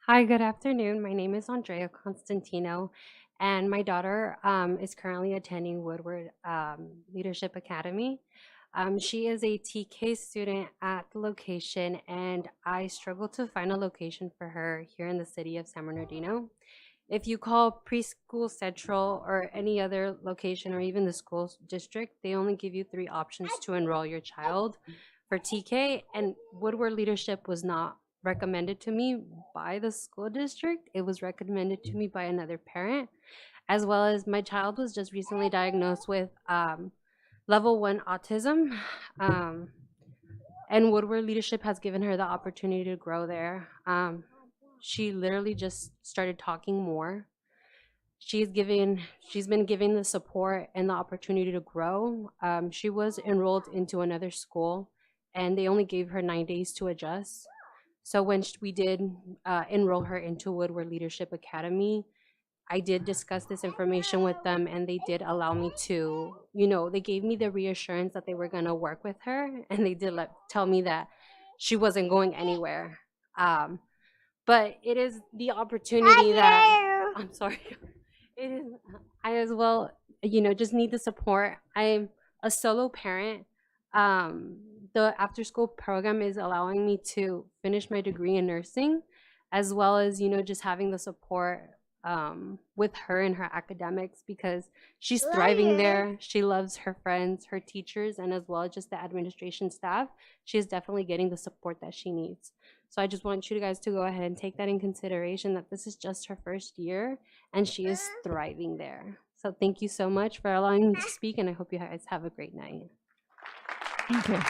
Hi, good afternoon. My name is Andrea Constantino, and my daughter is currently attending Woodward Leadership Academy. She is a TK student at the location, and I struggle to find a location for her here in the city of San Bernardino. If you call Preschool Central or any other location or even the school district, they only give you 3 options to enroll your child for TK, and Woodward Leadership was not recommended to me by the school district. It was recommended to me by another parent, as well as my child was just recently diagnosed with level 1 autism, and Woodward Leadership has given her the opportunity to grow there. She literally just started talking more. She's been given the support and the opportunity to grow. She was enrolled into another school, and they only gave her 9 days to adjust. So when we did enroll her into Woodward Leadership Academy, I did discuss this information with them, and they did allow me to, they gave me the reassurance that they were going to work with her, and they did tell me that she wasn't going anywhere. But it is the opportunity that, I'm sorry, it is, I as well, just need the support. I'm a solo parent. The after school program is allowing me to finish my degree in nursing, as well as, just having the support with her and her academics, because she's thriving there. She loves her friends, her teachers, and as well as just the administration staff. She's definitely getting the support that she needs. So I just want you guys to go ahead and take that in consideration, that this is just her first year and she is thriving there. So thank you so much for allowing me to speak, and I hope you guys have a great night. Thank you.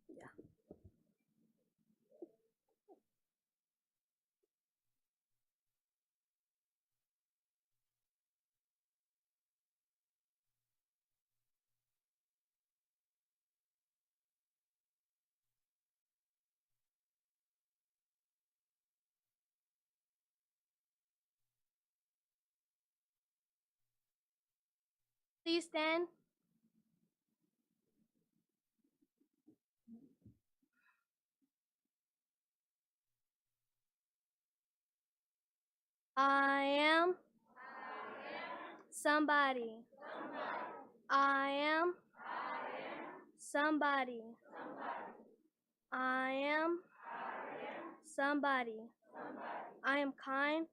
Yeah. Please stand. I am somebody. I am somebody. I am somebody. I am kind.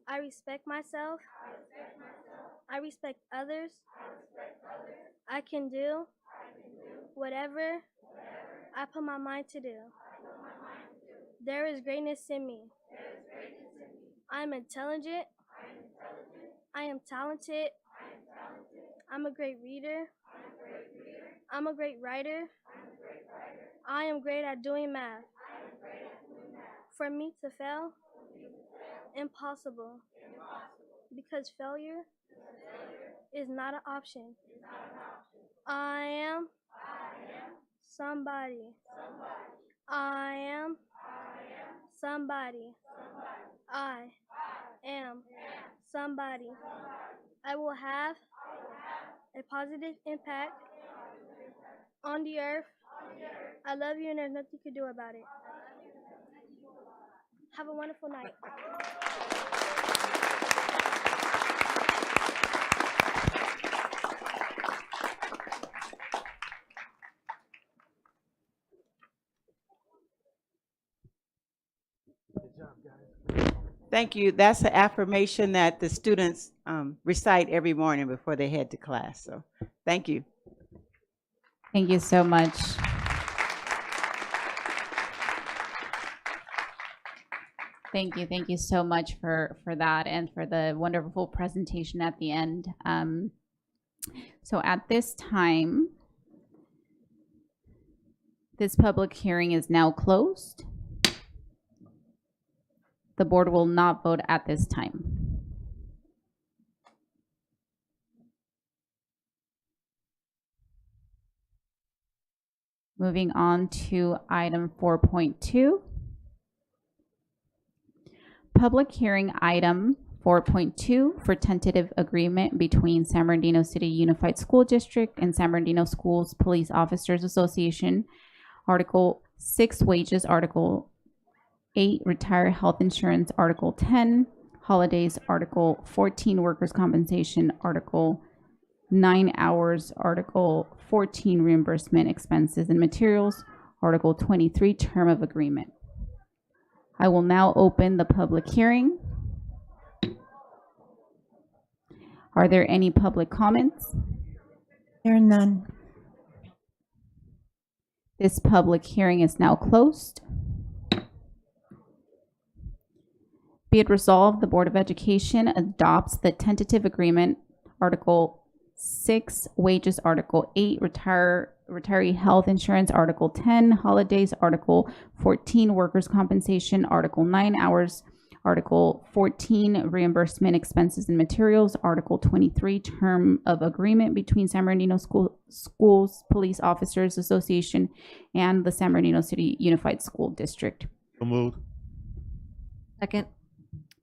I respect myself. I respect others. I can do whatever I put my mind to do. There is greatness in me. I am intelligent. I am talented. I'm a great reader. I'm a great writer. I am great at doing math. For me to fail, impossible. Because failure is not an option. I am somebody. I am somebody. I am somebody. I will have a positive impact on the earth. I love you and there's nothing you can do about it. Have a wonderful night. Thank you. That's an affirmation that the students recite every morning before they head to class. So thank you. Thank you so much. Thank you so much for that and for the wonderful presentation at the end. So at this time, this public hearing is now closed. The board will not vote at this time. Moving on to item 4.2. Public hearing item 4.2 for tentative agreement between San Bernardino City Unified School District and San Bernardino Schools Police Officers Association. Article 6, wages. Article 8, retire health insurance. Article 10, holidays. Article 14, workers' compensation. Article 9, hours. Article 14, reimbursement expenses and materials. Article 23, term of agreement. I will now open the public hearing. Are there any public comments? There are none. This public hearing is now closed. Be it resolved, the Board of Education adopts the tentative agreement, Article 6, wages. Article 8, retiree health insurance. Article 10, holidays. Article 14, workers' compensation. Article 9, hours. Article 14, reimbursement expenses and materials. Article 23, term of agreement between San Bernardino Schools Police Officers Association and the San Bernardino City Unified School District. So moved. Second.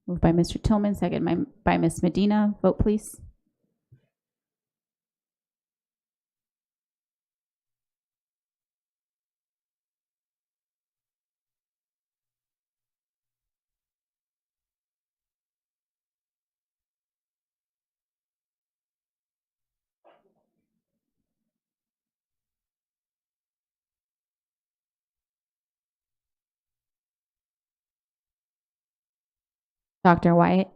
Moved by Mr. Tillman, second by Ms. Medina. Vote, please. Dr. Wyatt.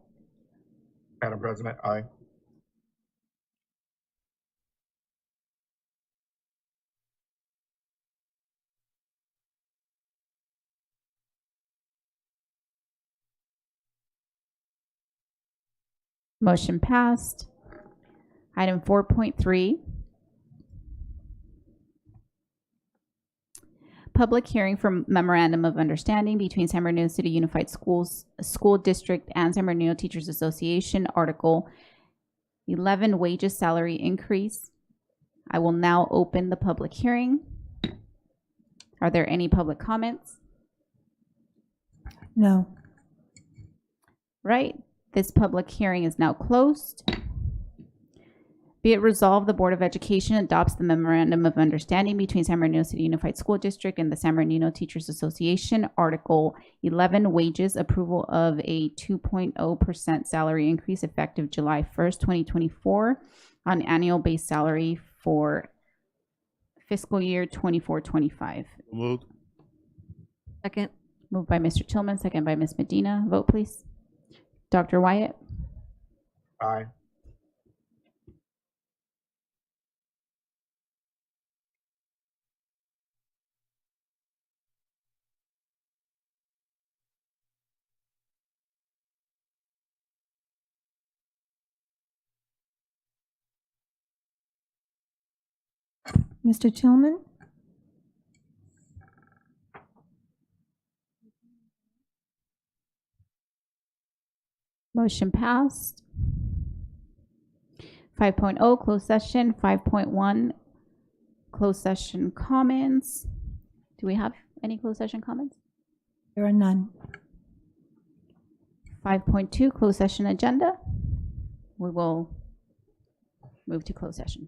Madam President, aye. Motion passed. Item 4.3. Public hearing for memorandum of understanding between San Bernardino City Unified School District and San Bernardino Teachers Association. Article 11, wages, salary increase. I will now open the public hearing. Are there any public comments? No. Right. This public hearing is now closed. Be it resolved, the Board of Education adopts the Memorandum of Understanding between San Bernardino City Unified School District and the San Bernardino Teachers Association. Article 11, wages, approval of a 2.0% salary increase effective July 1st, 2024 on annual base salary for fiscal year 24-25. Moved. Second. Moved by Mr. Tillman, second by Ms. Medina. Vote, please. Dr. Wyatt. Aye. Mr. Tillman? Motion passed. 5.0, closed session. 5.1, closed session comments. Do we have any closed session comments? There are none. 5.2, closed session agenda. We will move to closed session.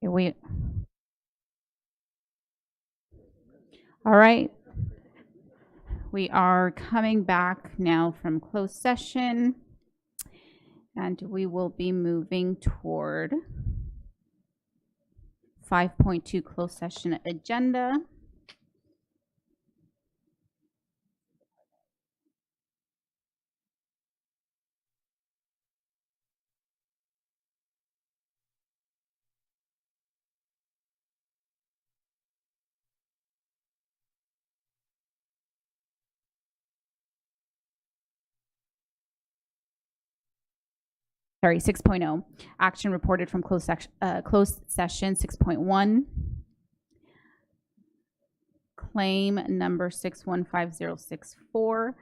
Okay, all right. We are coming back now from closed session, and we will be moving toward 5.2 closed session agenda. Sorry, 6.0, action reported from closed session 6.1. Claim number 615064.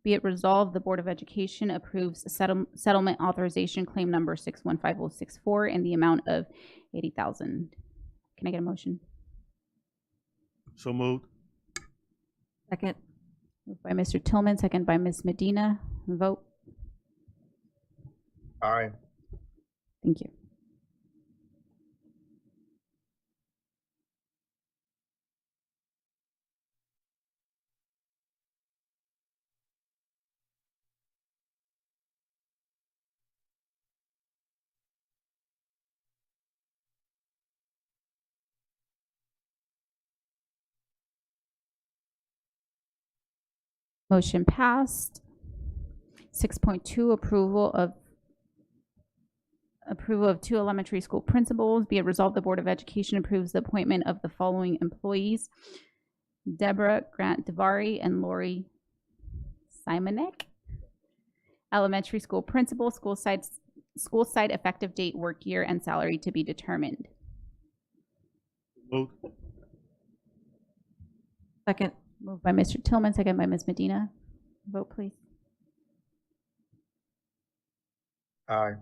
Be it resolved, the Board of Education approves settlement authorization claim number 615064 in the amount of $80,000. Can I get a motion? So moved. Second. Moved by Mr. Tillman, second by Ms. Medina. Vote. Aye. Thank you. Motion passed. 6.2, approval of 2 elementary school principals. Be it resolved, the Board of Education approves the appointment of the following employees: Deborah Grant Davari and Lori Simonek. Elementary school principal, school site effective date, work year, and salary to be determined. Moved. Second. Moved by Mr. Tillman, second by Ms. Medina. Vote, please. Aye.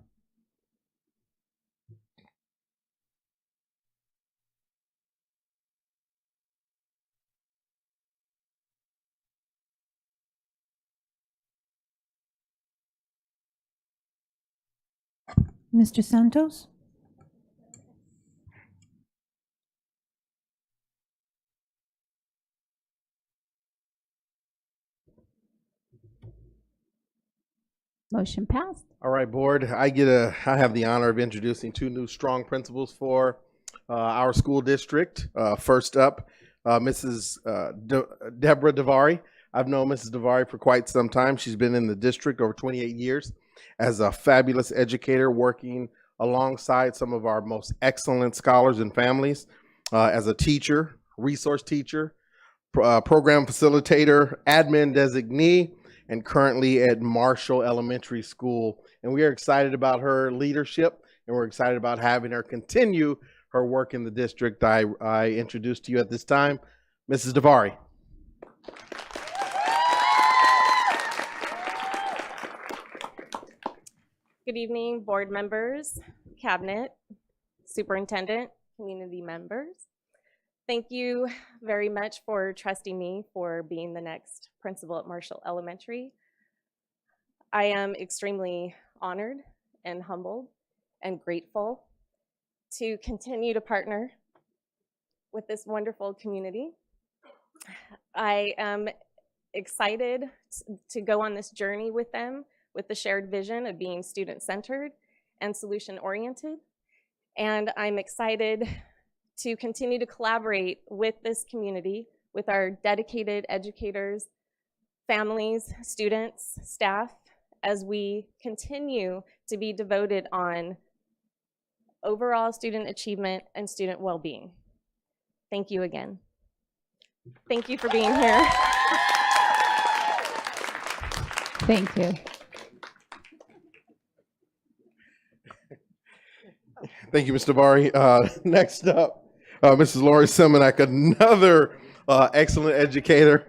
Mr. Santos? Motion passed. All right, board. I have the honor of introducing 2 new strong principals for our school district. First up, Mrs. Deborah Davari. I've known Mrs. Davari for quite some time. She's been in the district over 28 years as a fabulous educator, working alongside some of our most excellent scholars and families as a teacher, resource teacher, program facilitator, admin designee, and currently at Marshall Elementary School. And we are excited about her leadership, and we're excited about having her continue her work in the district. I introduce to you at this time, Mrs. Davari. Good evening, board members, cabinet, superintendent, community members. Thank you very much for trusting me for being the next principal at Marshall Elementary. I am extremely honored and humbled and grateful to continue to partner with this wonderful community. I am excited to go on this journey with them with the shared vision of being student-centered and solution-oriented. And I'm excited to continue to collaborate with this community, with our dedicated educators, families, students, staff, as we continue to be devoted on overall student achievement and student well-being. Thank you again. Thank you for being here. Thank you. Thank you, Mr. Davari. Next up, Mrs. Lori Simonek, another excellent educator,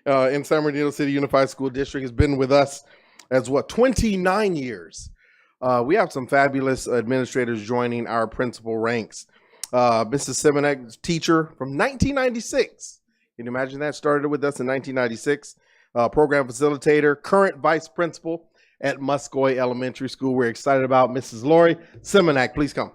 in San Bernardino City Unified School District, has been with us as 29 years. We have some fabulous administrators joining our principal ranks. Mrs. Simonek, teacher from 1996. Can you imagine that? Started with us in 1996. Program facilitator, current vice principal at Muscoy Elementary School. We're excited about Mrs. Lori Simonak. Please come.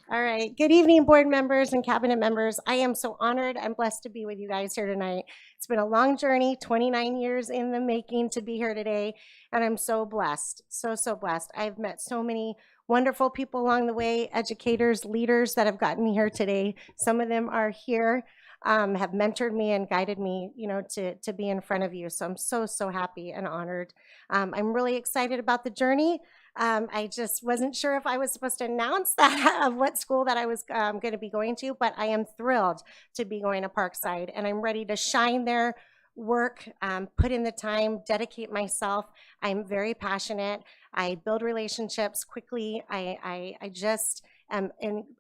All right. Good evening, board members and cabinet members. I am so honored and blessed to be with you guys here tonight. It's been a long journey, 29 years in the making to be here today, and I'm so blessed, so blessed. I've met so many wonderful people along the way, educators, leaders that have gotten me here today. Some of them are here, have mentored me and guided me, to be in front of you. So I'm so happy and honored. I'm really excited about the journey. I just wasn't sure if I was supposed to announce that of what school that I was going to be going to, but I am thrilled to be going to Parkside, and I'm ready to shine there, work, put in the time, dedicate myself. I'm very passionate. I build relationships quickly. I just am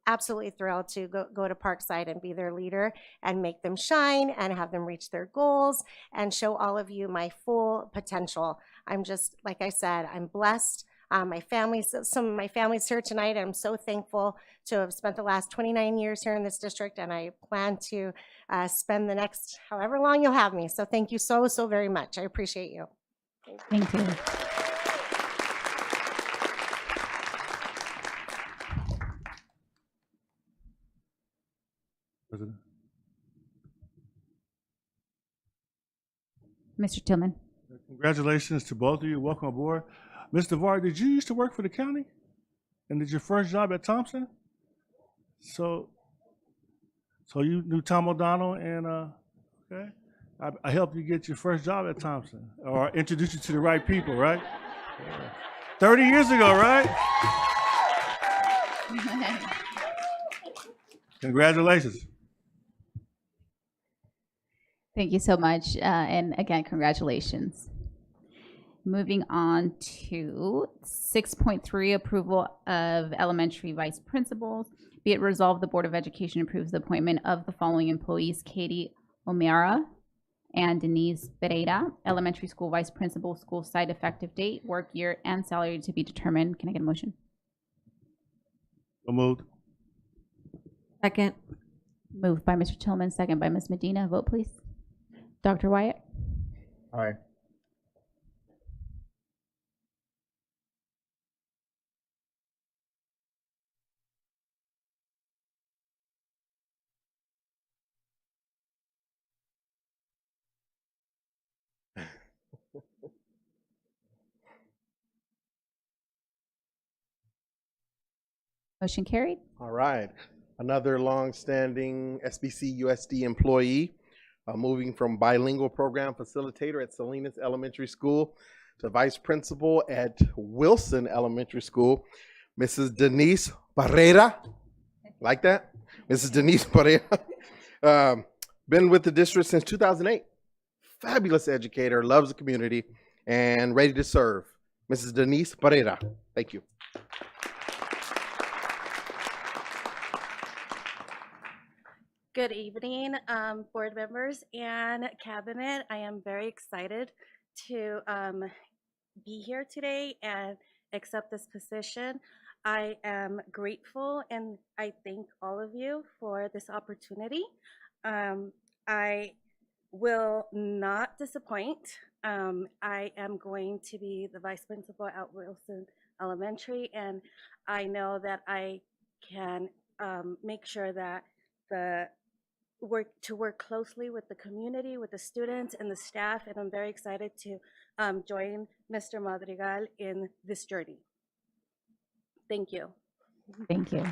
absolutely thrilled to go to Parkside and be their leader and make them shine and have them reach their goals and show all of you my full potential. I'm just, like I said, I'm blessed. Some of my family's here tonight. I'm so thankful to have spent the last 29 years here in this district, and I plan to spend the next however long you'll have me. So thank you so very much. I appreciate you. Thank you. Mr. Tillman. Congratulations to both of you. Welcome aboard. Ms. DeVar, did you used to work for the county? And did your first job at Thompson? So you knew Tom O'Donnell, and okay, I helped you get your first job at Thompson, or introduced you to the right people, right? 30 years ago, right? Congratulations. Thank you so much. And again, congratulations. Moving on to 6.3, approval of elementary vice principals. Be it resolved, the Board of Education approves the appointment of the following employees: Katie O'Mara and Denise Pereira, elementary school vice principal, school site, effective date, work year, and salary to be determined. Can I get a motion? So moved. Second. Moved by Mr. Tillman, second by Ms. Medina. Vote, please. Dr. Wyatt? Aye. Motion carried. All right. Another long-standing SBC USD employee, moving from bilingual program facilitator at Salinas Elementary School to vice principal at Wilson Elementary School, Mrs. Denise Pereira. Like that? Mrs. Denise Pereira. Been with the district since 2008. Fabulous educator, loves the community, and ready to serve. Mrs. Denise Pereira. Thank you. Good evening, board members and cabinet. I am very excited to be here today and accept this position. I am grateful and I thank all of you for this opportunity. I will not disappoint. I am going to be the vice principal at Wilson Elementary, and I know that I can make sure that work closely with the community, with the students and the staff, and I'm very excited to join Mr. Madrigal in this journey. Thank you. Thank you.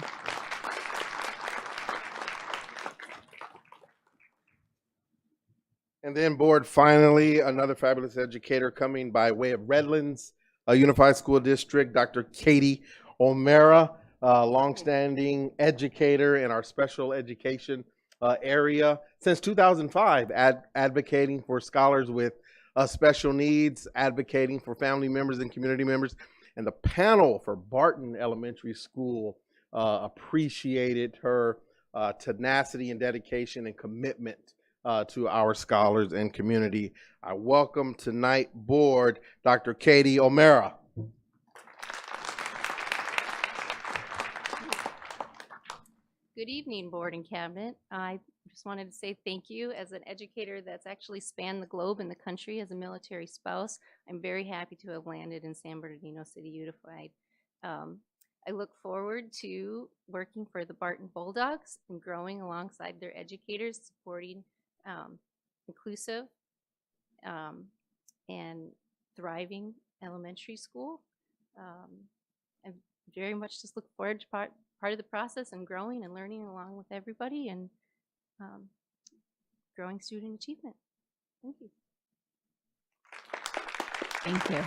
And then board, finally, another fabulous educator coming by way of Redlands Unified School District, Dr. Katie O'Mara, longstanding educator in our special education area since 2005, advocating for scholars with special needs, advocating for family members and community members. And the panel for Barton Elementary School appreciated her tenacity and dedication and commitment to our scholars and community. I welcome tonight, board, Dr. Katie O'Mara. Good evening, Board and Cabinet. I just wanted to say thank you. As an educator that's actually spanned the globe and the country as a military spouse, I'm very happy to have landed in San Bernardino City Unified. I look forward to working for the Barton Bulldogs and growing alongside their educators, supporting inclusive and thriving elementary school. I very much just look forward to part of the process and growing and learning along with everybody and growing student achievement. Thank you. Thank you.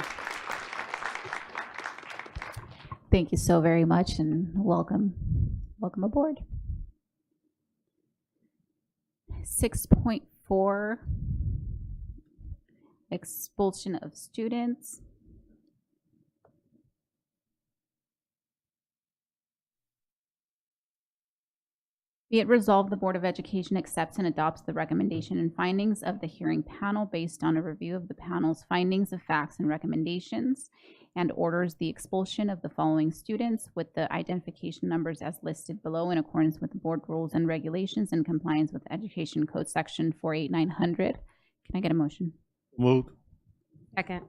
Thank you so very much and welcome. Welcome aboard. 6.4, expulsion of students. Be it resolved, the Board of Education accepts and adopts the recommendation and findings of the hearing panel based on a review of the panel's findings of facts and recommendations, and orders the expulsion of the following students with the identification numbers as listed below in accordance with the board rules and regulations in compliance with Education Code Section 48900. Can I get a motion? Moved. Second.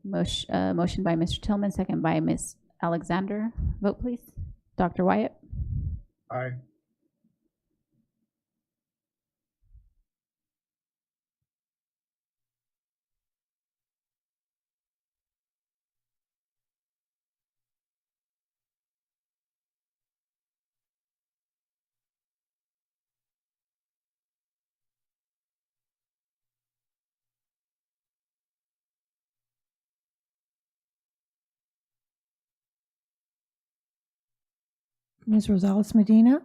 Motion by Mr. Tillman, second by Ms. Alexander. Vote please. Dr. Wyatt? Aye. Ms. Rosales Medina.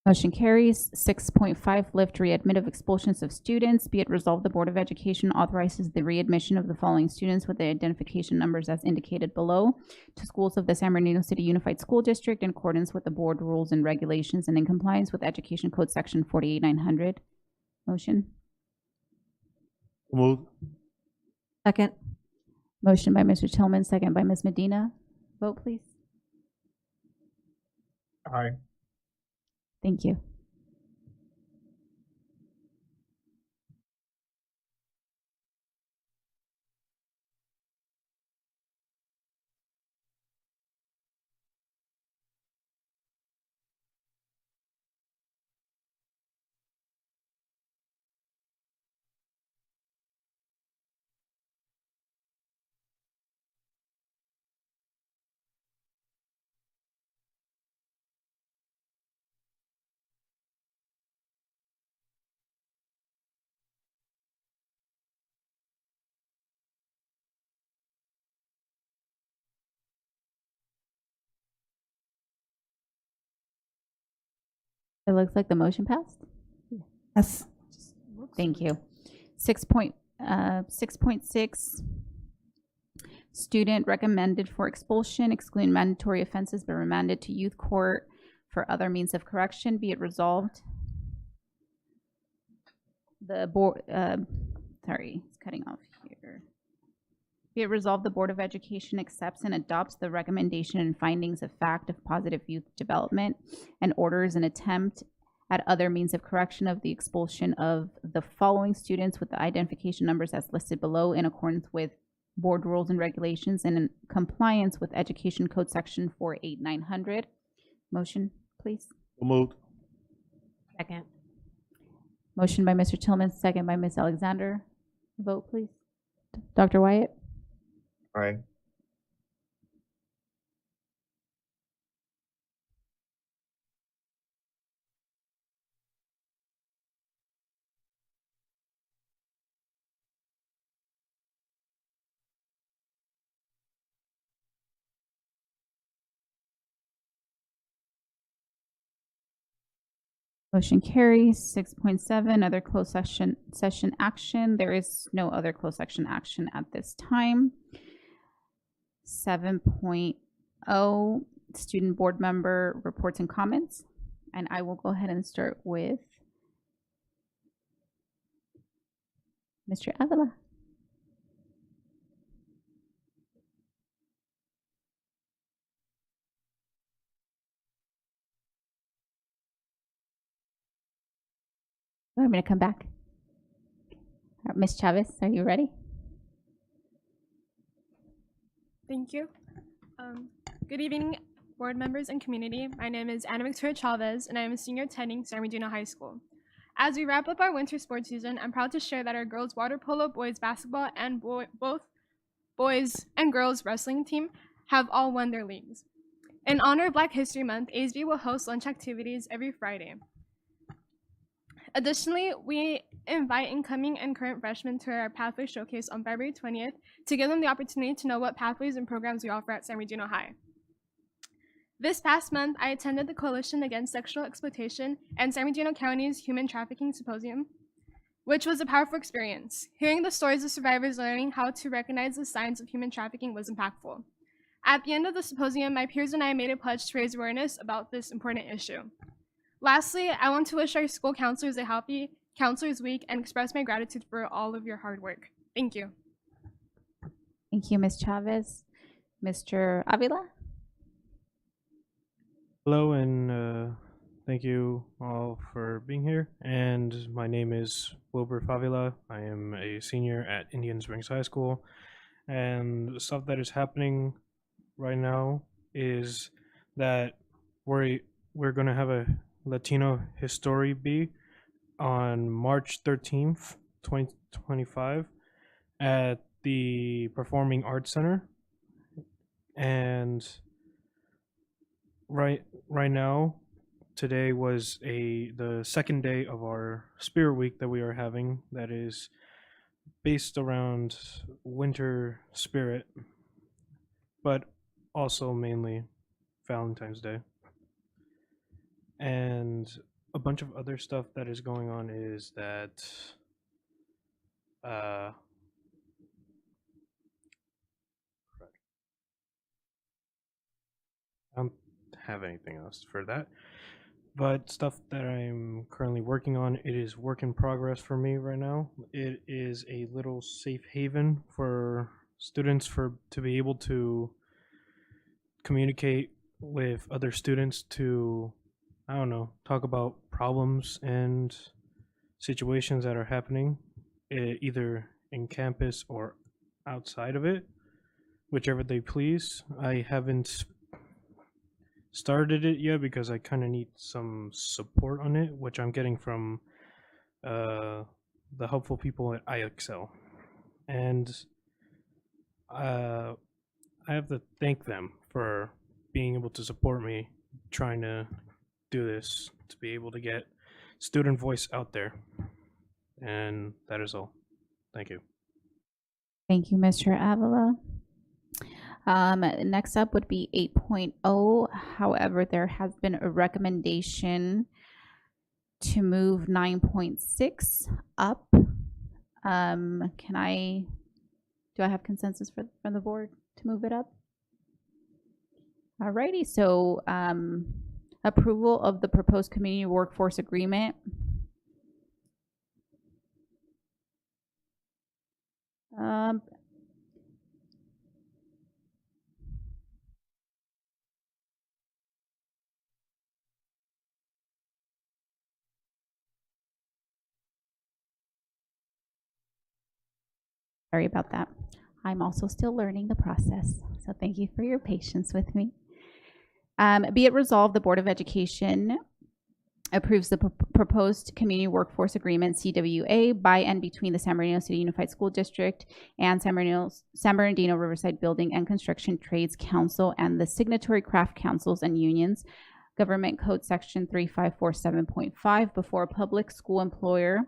Motion carries. 6.5, lift readmit of expulsions of students. Be it resolved, the Board of Education authorizes the readmission of the following students with the identification numbers as indicated below to schools of the San Bernardino City Unified School District in accordance with the board rules and regulations and in compliance with Education Code Section 48900. Motion? Moved. Second. Motion by Mr. Tillman, second by Ms. Medina. Vote please. Aye. Thank you. It looks like the motion passed. Yes. Thank you. 6.6, student recommended for expulsion, excluding mandatory offenses, but remanded to youth court for other means of correction. Be it resolved. The board, sorry, it's cutting off here. Be it resolved, the Board of Education accepts and adopts the recommendation and findings of fact of positive youth development and orders an attempt at other means of correction of the expulsion of the following students with the identification numbers as listed below in accordance with board rules and regulations and in compliance with Education Code Section 48900. Motion, please. Moved. Second. Motion by Mr. Tillman, second by Ms. Alexander. Vote, please. Dr. Wyatt? Aye. Motion carries. 6.7, other closed session action. There is no other closed section action at this time. 7.0, student board member reports and comments. And I will go ahead and start with Mr. Avila. I'm going to come back. Ms. Chavez, are you ready? Thank you. Good evening, board members and community. My name is Ana Victoria Chavez, and I am a senior attending San Bernardino High School. As we wrap up our winter sports season, I'm proud to share that our girls water polo, boys basketball, and both boys and girls wrestling team have all won their leagues. In honor of Black History Month, ASB will host lunch activities every Friday. Additionally, we invite incoming and current freshmen to our Pathway Showcase on February 20th to give them the opportunity to know what pathways and programs we offer at San Bernardino High. This past month, I attended the Coalition Against Sexual Exploitation and San Bernardino County's Human Trafficking Symposium, which was a powerful experience. Hearing the stories of survivors learning how to recognize the signs of human trafficking was impactful. At the end of the symposium, my peers and I made a pledge to raise awareness about this important issue. Lastly, I want to wish our school counselors a happy Counselors Week and express my gratitude for all of your hard work. Thank you. Thank you, Ms. Chavez. Mr. Avila? Hello, and thank you all for being here. And my name is Wilbur Favila. I am a senior at Indian Springs High School. And the stuff that is happening right now is that we're going to have a Latino History Bee on March 13th, 2025 at the Performing Arts Center. And right now, today was the second day of our Spirit Week that we are having that is based around winter spirit, but also mainly Valentine's Day. And a bunch of other stuff that is going on is that I don't have anything else for that, but stuff that I'm currently working on, it is work in progress for me right now. It is a little safe haven for students to be able to communicate with other students to, I don't know, talk about problems and situations that are happening, either in campus or outside of it, whichever they please. I haven't started it yet because I kind of need some support on it, which I'm getting from the helpful people at IXL. And I have to thank them for being able to support me trying to do this, to be able to get student voice out there. And that is all. Thank you. Thank you, Mr. Avila. Next up would be 8.0. However, there has been a recommendation to move 9.6 up. Do I have consensus from the board to move it up? Alrighty, so approval of the proposed community workforce agreement. Sorry about that. I'm also still learning the process, so thank you for your patience with me. Be it resolved, the Board of Education approves the proposed community workforce agreement, CWA, by and between the San Bernardino City Unified School District and San Bernardino Riverside Building and Construction Trades Council and the signatory craft councils and unions, Government Code Section 3547.5, before a public school employer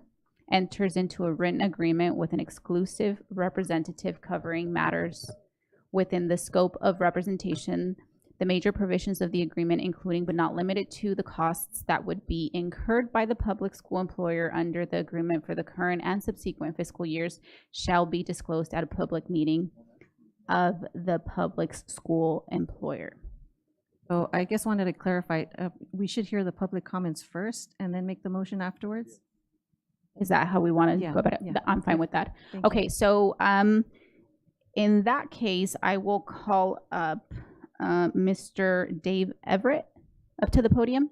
enters into a written agreement with an exclusive representative covering matters within the scope of representation. The major provisions of the agreement, including but not limited to the costs that would be incurred by the public school employer under the agreement for the current and subsequent fiscal years, shall be disclosed at a public meeting of the public school employer. So I just wanted to clarify, we should hear the public comments first and then make the motion afterwards? Is that how we want to go about it? Yeah. I'm fine with that. Thank Okay, you. so in that case, I will call up Mr. Dave Everett up to the podium.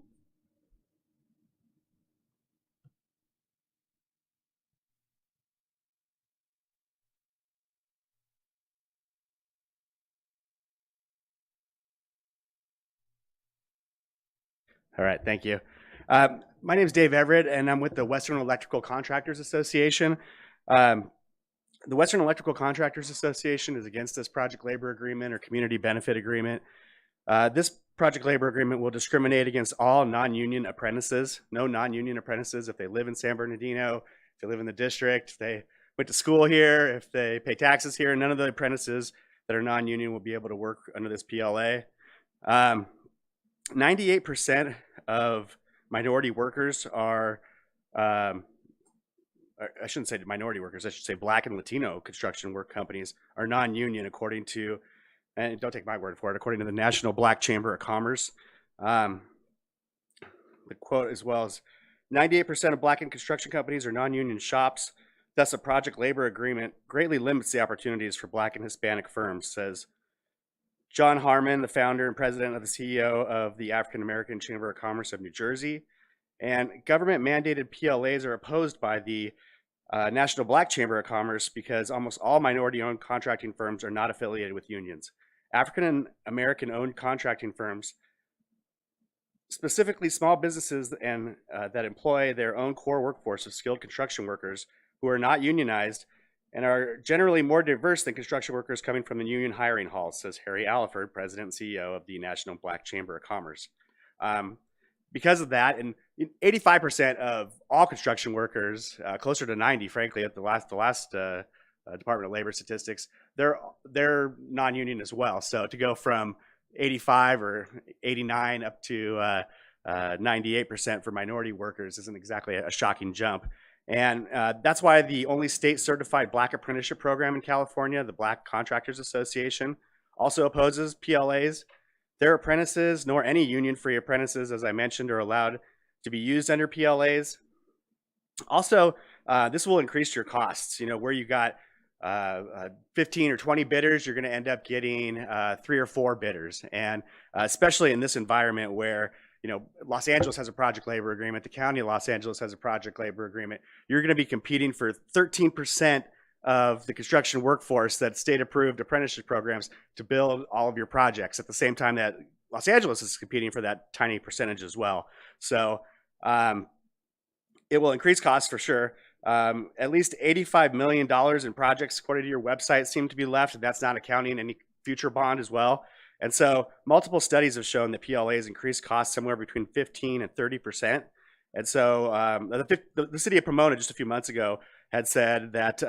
All right, thank you. My name is Dave Everett, and I'm with the Western Electrical Contractors Association. The Western Electrical Contractors Association is against this project labor agreement or community benefit agreement. This project labor agreement will discriminate against all non-union apprentices. No non-union apprentices if they live in San Bernardino, if they live in the district, if they went to school here, if they pay taxes here. None of the apprentices that are non-union will be able to work under this PLA. 98% of minority workers are, I shouldn't say minority workers, I should say Black and Latino construction work companies are non-union according to, and don't take my word for it, according to the National Black Chamber of Commerce. The quote as well as 98% of Black and construction companies are non-union shops. Thus, a project labor agreement greatly limits the opportunities for Black and Hispanic firms, says John Harmon, the founder and president of the CEO of the African American Chamber of Commerce of New Jersey. And government mandated PLAs are opposed by the National Black Chamber of Commerce because almost all minority-owned contracting firms are not affiliated with unions. African American-owned contracting firms, specifically small businesses and that employ their own core workforce of skilled construction workers who are not unionized and are generally more diverse than construction workers coming from the union hiring halls, says Harry Alliford, president and CEO of the National Black Chamber of Commerce. Because of that, and 85% of all construction workers, closer to 90, frankly, at the last Department of Labor statistics, they're non-union as well. So to go from 85 or 89 up to 98% for minority workers isn't exactly a shocking jump. And that's why the only state certified Black apprenticeship program in California, the Black Contractors Association, also opposes PLAs. Their apprentices, nor any union-free apprentices, as I mentioned, are allowed to be used under PLAs. Also, this will increase your costs. You know, where you got 15 or 20 bidders, you're going to end up getting 3 or 4 bidders. And especially in this environment where, you know, Los Angeles has a project labor agreement, the county of Los Angeles has a project labor agreement, you're going to be competing for 13% of the construction workforce that state-approved apprenticeship programs to build all of your projects at the same time that Los Angeles is competing for that tiny percentage as well. So it will increase costs for sure. At least $85 million in projects, according to your website, seem to be left. That's not accounting any future bond as well. And so multiple studies have shown that PLAs increase costs somewhere between 15 and 30%. And so the city of Pomona just a few months ago had said that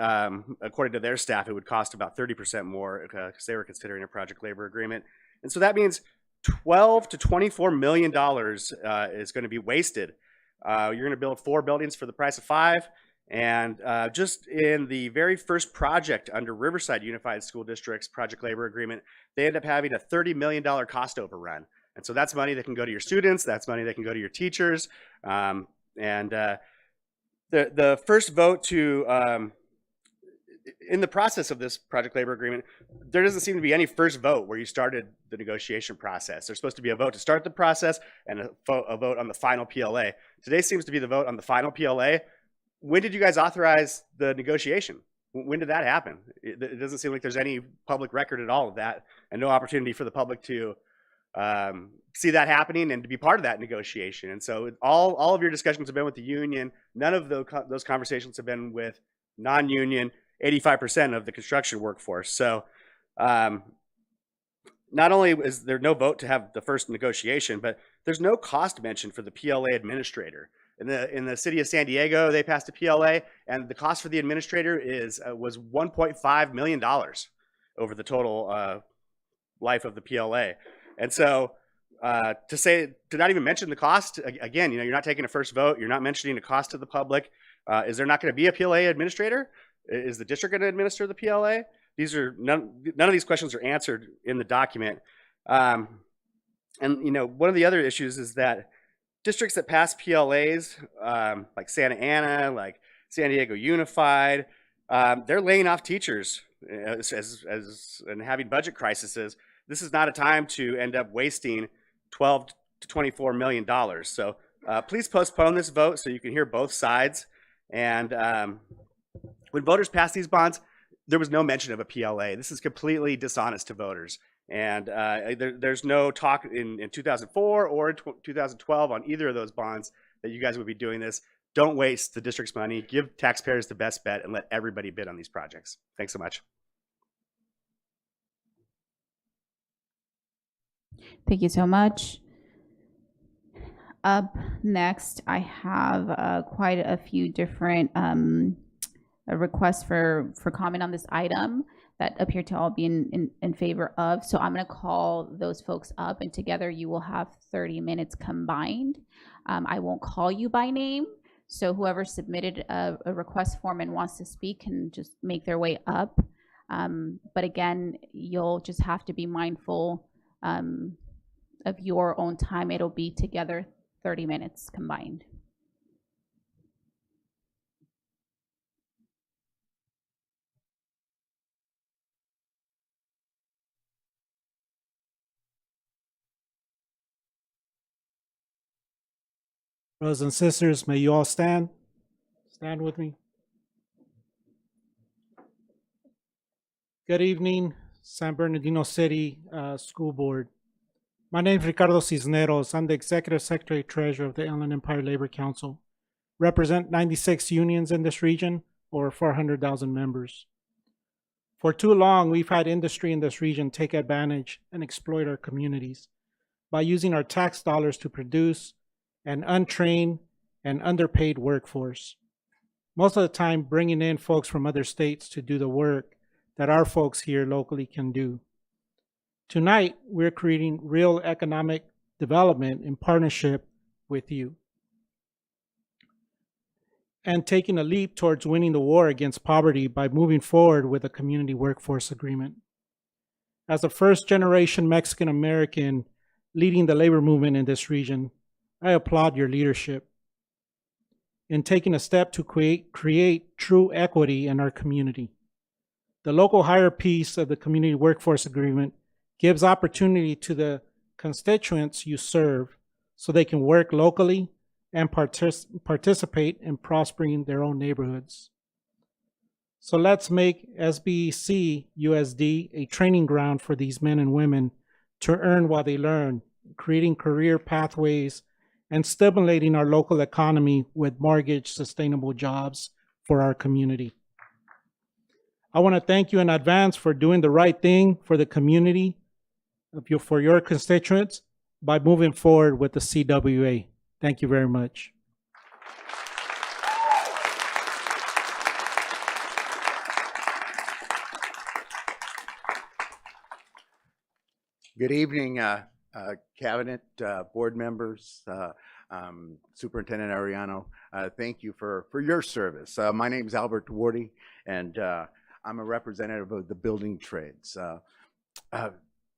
according to their staff, it would cost about 30% more because they were considering a project labor agreement. And so that means $12 to $24 million is going to be wasted. You're going to build 4 buildings for the price of 5. And just in the very first project under Riverside Unified School District's project labor agreement, they end up having a $30 million cost overrun. And so that's money that can go to your students, that's money that can go to your teachers. The first vote to, in the process of this project labor agreement, there doesn't seem to be any first vote where you started the negotiation process. There's supposed to be a vote to start the process and a vote on the final PLA. Today seems to be the vote on the final PLA. When did you guys authorize the negotiation? When did that happen? It doesn't seem like there's any public record at all of that, and no opportunity for the public to see that happening and to be part of that negotiation. And so all of your discussions have been with the union. None of those conversations have been with non-union, 85% of the construction workforce. So not only is there no vote to have the first negotiation, but there's no cost mentioned for the PLA administrator. In the city of San Diego, they passed a PLA, and the cost for the administrator was $1.5 million over the total life of the PLA. And so to not even mention the cost, again, you know, you're not taking a first vote, you're not mentioning the cost to the public. Is there not going to be a PLA administrator? Is the district going to administer the PLA? None of these questions are answered in the document. And you know, one of the other issues is that districts that pass PLAs, like Santa Ana, like San Diego Unified, they're laying off teachers and having budget crises. This is not a time to end up wasting $12 to $24 million. So please postpone this vote so you can hear both sides. And when voters pass these bonds, there was no mention of a PLA. This is completely dishonest to voters. And there's no talk in 2004 or 2012 on either of those bonds that you guys would be doing this. Don't waste the district's money. Give taxpayers the best bet and let everybody bid on these projects. Thanks so much. Thank you so much. Up next, I have quite a few different requests for comment on this item that appear to all be in favor of. So I'm going to call those folks up, and together you will have 30 minutes combined. I won't call you by name, so whoever submitted a request form and wants to speak can just make their way up. But again, you'll just have to be mindful of your own time. It'll be together 30 minutes combined. Brothers and sisters, may you all stand. Stand with me. Good evening, San Bernardino City School Board. My name is Ricardo Cisneros. I'm the Executive Secretary Treasurer of the Inland Empire Labor Council. Represent 96 unions in this region, or 400,000 members. For too long, we've had industry in this region take advantage and exploit our communities by using our tax dollars to produce an untrained and underpaid workforce. Most of the time, bringing in folks from other states to do the work that our folks here locally can do. Tonight, we're creating real economic development in partnership with you and taking a leap towards winning the war against poverty by moving forward with a community workforce agreement. As a first-generation Mexican-American leading the labor movement in this region, I applaud your leadership in taking a step to create true equity in our community. The local hire piece of the community workforce agreement gives opportunity to the constituents you serve so they can work locally and participate in prospering their own neighborhoods. So let's make SBC USD a training ground for these men and women to earn while they learn, creating career pathways and stimulating our local economy with mortgage sustainable jobs for our community. I want to thank you in advance for doing the right thing for the community, for your constituents, by moving forward with the CWA. Thank you very much. Good evening, Cabinet, board members, Superintendent Arellano. Thank you for your service. My name is Albert Duarte, and I'm a representative of the building trades.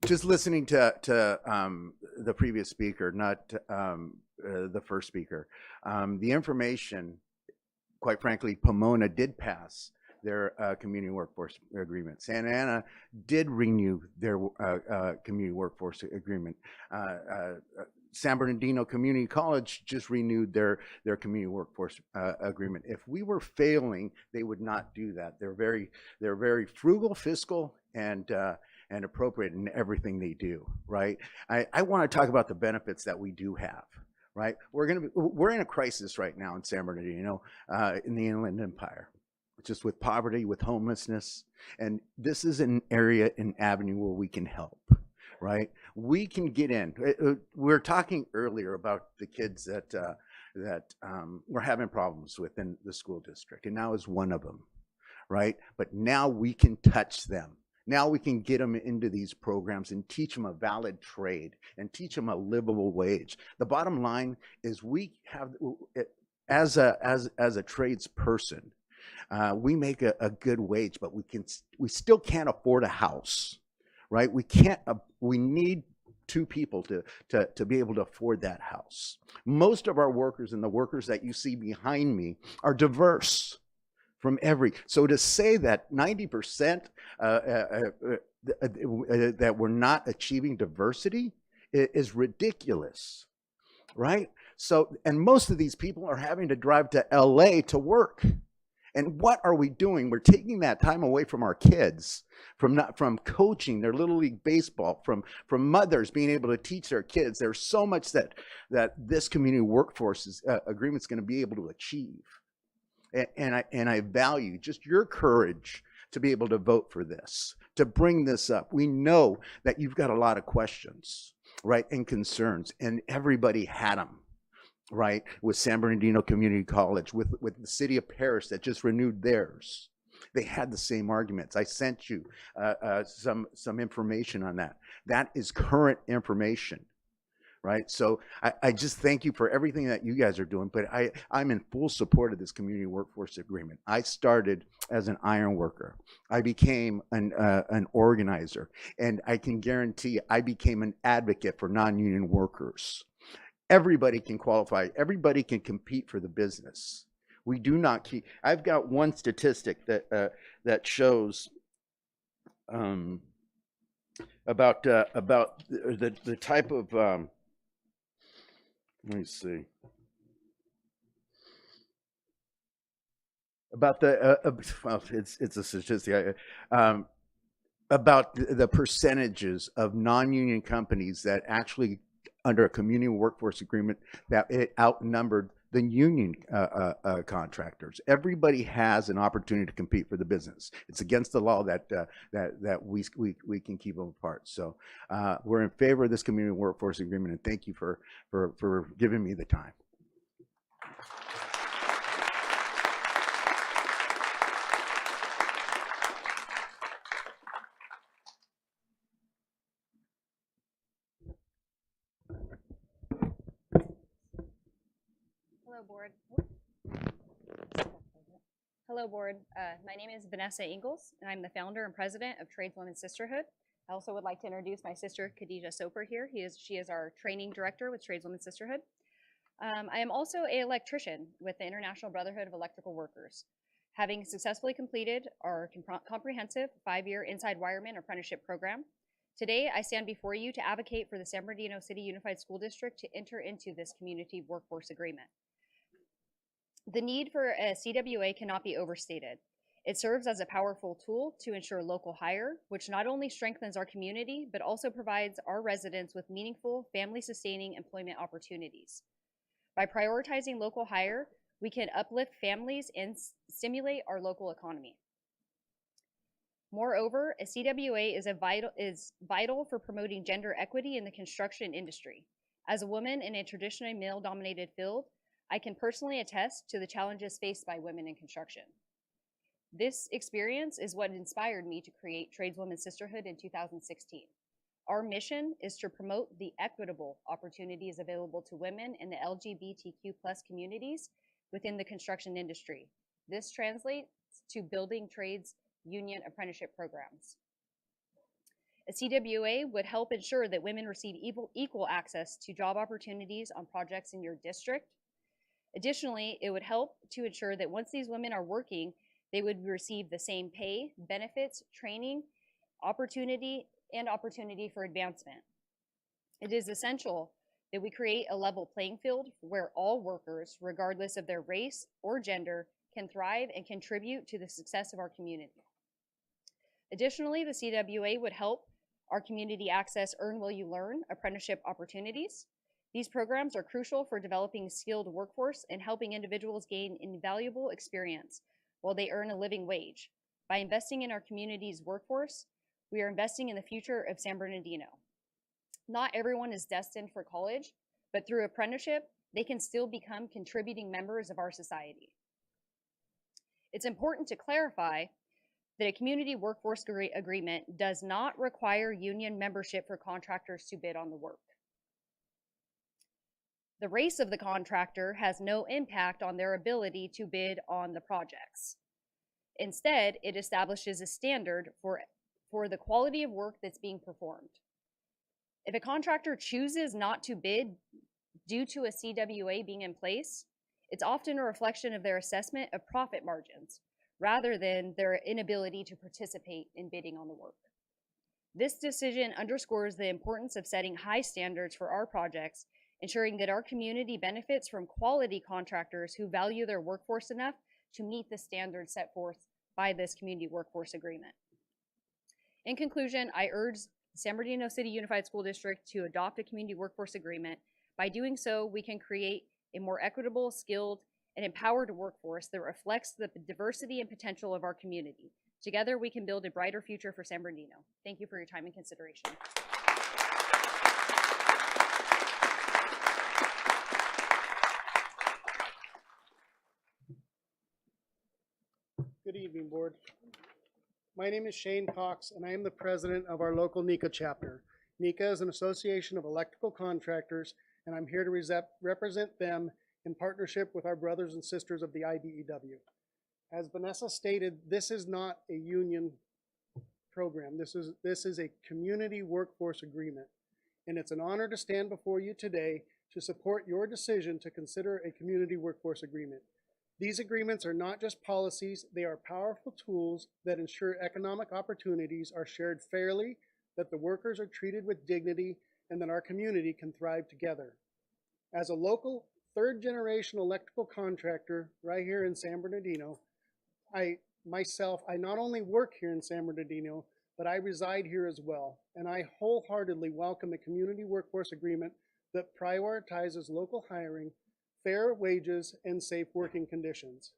Just listening to the previous speaker, not the first speaker, the information, quite frankly, Pomona did pass their community workforce agreement. Santa Ana did renew their community workforce agreement. San Bernardino Community College just renewed their community workforce agreement. If we were failing, they would not do that. They're very frugal, fiscal, and appropriate in everything they do, right? I want to talk about the benefits that we do have, right? We're in a crisis right now in San Bernardino, in the Inland Empire, just with poverty, with homelessness, and this is an area, an avenue where we can help, right? We can get in. We were talking earlier about the kids that we're having problems with in the school district, and now is one of them, right? But now we can touch them. Now we can get them into these programs and teach them a valid trade and teach them a livable wage. The bottom line is we have, as a tradesperson, we make a good wage, but we still can't afford a house, right? We need two people to be able to afford that house. Most of our workers and the workers that you see behind me are diverse. So to say that 90% that we're not achieving diversity is ridiculous, right? So, and most of these people are having to drive to LA to work. And what are we doing? We're taking that time away from our kids, from coaching their Little League baseball, from mothers being able to teach their kids. There's so much that this community workforce agreement is going to be able to achieve. And I value just your courage to be able to vote for this, to bring this up. We know that you've got a lot of questions, right, and concerns, and everybody had them, right, with San Bernardino Community College, with the city of Paris that just renewed theirs. They had the same arguments. I sent you some information on that. That is current information. Right. So I just thank you for everything that you guys are doing. But I'm in full support of this community workforce agreement. I started as an iron worker. I became an organizer. And I can guarantee I became an advocate for non-union workers. Everybody can qualify. Everybody can compete for the business. We do not keep. I've got one statistic that shows about the type of let me see. About well, it's a statistic about the percentages of non-union companies that actually, under a community workforce agreement, that it outnumbered the union contractors. Everybody has an opportunity to compete for the business. It's against the law that we can keep them apart. So we're in favor of this community workforce agreement, and thank you for giving me the time. Hello, board. Hello, board. My name is Vanessa Ingalls, and I'm the founder and president of Tradeswomen Sisterhood. I also would like to introduce my sister, Khadija Soper, here. She is our training director with Tradeswomen Sisterhood. I am also an electrician with the International Brotherhood of Electrical Workers, having successfully completed our comprehensive 5-year inside wireman apprenticeship program. Today, I stand before you to advocate for the San Bernardino City Unified School District to enter into this community workforce agreement. The need for a CWA cannot be overstated. It serves as a powerful tool to ensure local hire, which not only strengthens our community, but also provides our residents with meaningful, family-sustaining employment opportunities. By prioritizing local hire, we can uplift families and stimulate our local economy. Moreover, a CWA is vital for promoting gender equity in the construction industry. As a woman in a traditionally male-dominated field, I can personally attest to the challenges faced by women in construction. This experience is what inspired me to create Tradeswomen Sisterhood in 2016. Our mission is to promote the equitable opportunities available to women in the LGBTQ+ communities within the construction industry. This translates to building trades union apprenticeship programs. A CWA would help ensure that women receive equal access to job opportunities on projects in your district. Additionally, it would help to ensure that once these women are working, they would receive the same pay, benefits, training, opportunity for advancement. It is essential that we create a level playing field where all workers, regardless of their race or gender, can thrive and contribute to the success of our community. Additionally, the CWA would help our community access Earn While You Learn apprenticeship opportunities. These programs are crucial for developing skilled workforce and helping individuals gain invaluable experience while they earn a living wage. By investing in our community's workforce, we are investing in the future of San Bernardino. Not everyone is destined for college, but through apprenticeship, they can still become contributing members of our society. It's important to clarify that a community workforce agreement does not require union membership for contractors to bid on the work. The race of the contractor has no impact on their ability to bid on the projects. Instead, it establishes a standard for the quality of work that's being performed. If a contractor chooses not to bid due to a CWA being in place, it's often a reflection of their assessment of profit margins rather than their inability to participate in bidding on the work. This decision underscores the importance of setting high standards for our projects, ensuring that our community benefits from quality contractors who value their workforce enough to meet the standards set forth by this community workforce agreement. In conclusion, I urge San Bernardino City Unified School District to adopt a community workforce agreement. By doing so, we can create a more equitable, skilled, and empowered workforce that reflects the diversity and potential of our community. Together, we can build a brighter future for San Bernardino. Thank you for your time and consideration. Good evening, Board. My name is Shane Cox, and I am the president of our local NECA chapter. NECA is an association of electrical contractors, and I'm here to represent them in partnership with our brothers and sisters of the IBEW. As Vanessa stated, this is not a union program. This is a community workforce agreement, and it's an honor to stand before you today to support your decision to consider a community workforce agreement. These agreements are not just policies, they are powerful tools that ensure economic opportunities are shared fairly, that the workers are treated with dignity, and that our community can thrive together. As a local third-generation electrical contractor right here in San Bernardino, I not only work here in San Bernardino, but I reside here as well, and I wholeheartedly welcome a community workforce agreement that prioritizes local hiring, fair wages, and safe working conditions.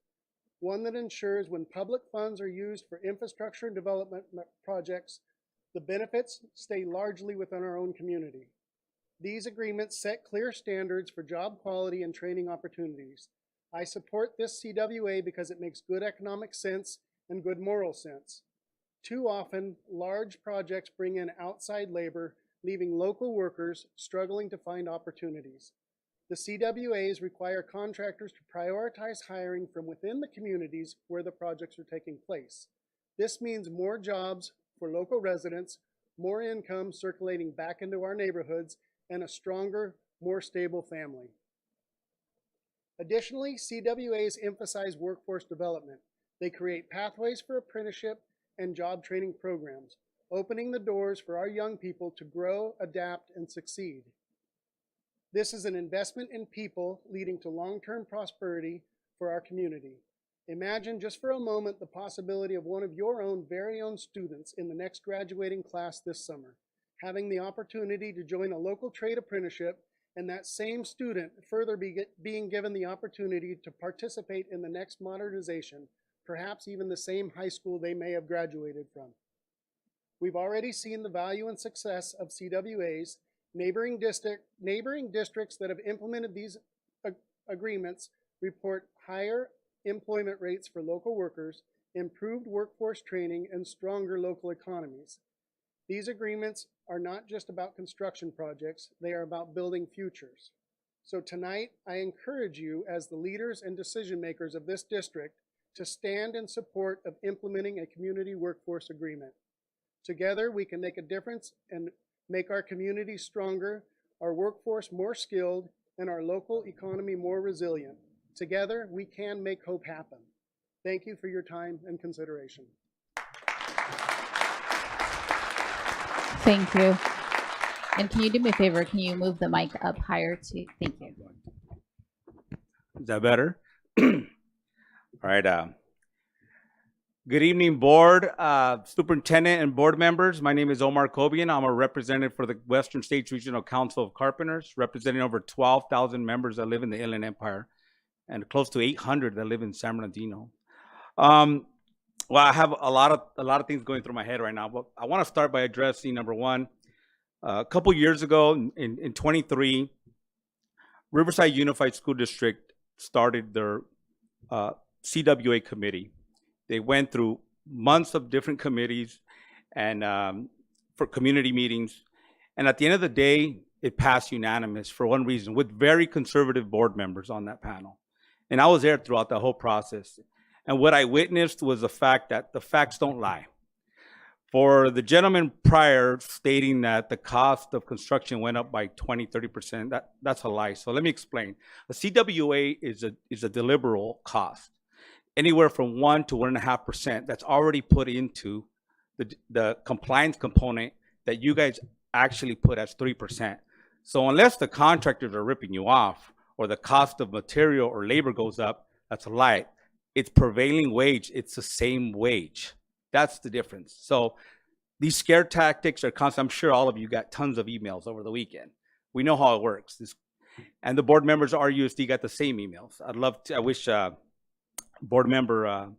One that ensures when public funds are used for infrastructure and development projects, the benefits stay largely within our own community. These agreements set clear standards for job quality and training opportunities. I support this CWA because it makes good economic sense and good moral sense. Too often, large projects bring in outside labor, leaving local workers struggling to find opportunities. The CWAs require contractors to prioritize hiring from within the communities where the projects are taking place. This means more jobs for local residents, more income circulating back into our neighborhoods, and a stronger, more stable family. Additionally, CWAs emphasize workforce development. They create pathways for apprenticeship and job training programs, opening the doors for our young people to grow, adapt, and succeed. This is an investment in people leading to long-term prosperity for our community. Imagine just for a moment the possibility of one of your own very own students in the next graduating class this summer, having the opportunity to join a local trade apprenticeship, and that same student further being given the opportunity to participate in the next modernization, perhaps even the same high school they may have graduated from. We've already seen the value and success of CWAs. Neighboring districts that have implemented these agreements report higher employment rates for local workers, improved workforce training, and stronger local economies. These agreements are not just about construction projects, they are about building futures. So tonight, I encourage you as the leaders and decision makers of this district to stand in support of implementing a community workforce agreement. Together, we can make a difference and make our community stronger, our workforce more skilled, and our local economy more resilient. Together, we can make hope happen. Thank you for your time and consideration. Thank you. And can you do me a favor? Can you move the mic up higher too? Thank you. Is that better? All right. Good evening, board, superintendent, and board members. My name is Omar Kobian. I'm a representative for the Western States Regional Council of Carpenters, representing over 12,000 members that live in the Inland Empire and close to 800 that live in San Bernardino. Well, I have a lot of things going through my head right now, but I want to start by addressing number one. A couple years ago, in 23, Riverside Unified School District started their CWA committee. They went through months of different committees and for community meetings. And at the end of the day, it passed unanimous for one reason, with very conservative board members on that panel. And I was there throughout the whole process. And what I witnessed was the fact that the facts don't lie. For the gentleman prior stating that the cost of construction went up by 20, 30%, that's a lie. So let me explain. A CWA is a deliverable cost, anywhere from 1 to 1.5% that's already put into the compliance component that you guys actually put as 3%. So unless the contractors are ripping you off or the cost of material or labor goes up, that's a lie. It's prevailing wage. It's the same wage. That's the difference. So these scare tactics are constant. I'm sure all of you got tons of emails over the weekend. We know how it works. And the board members of RUSD got the same emails. I wish board member,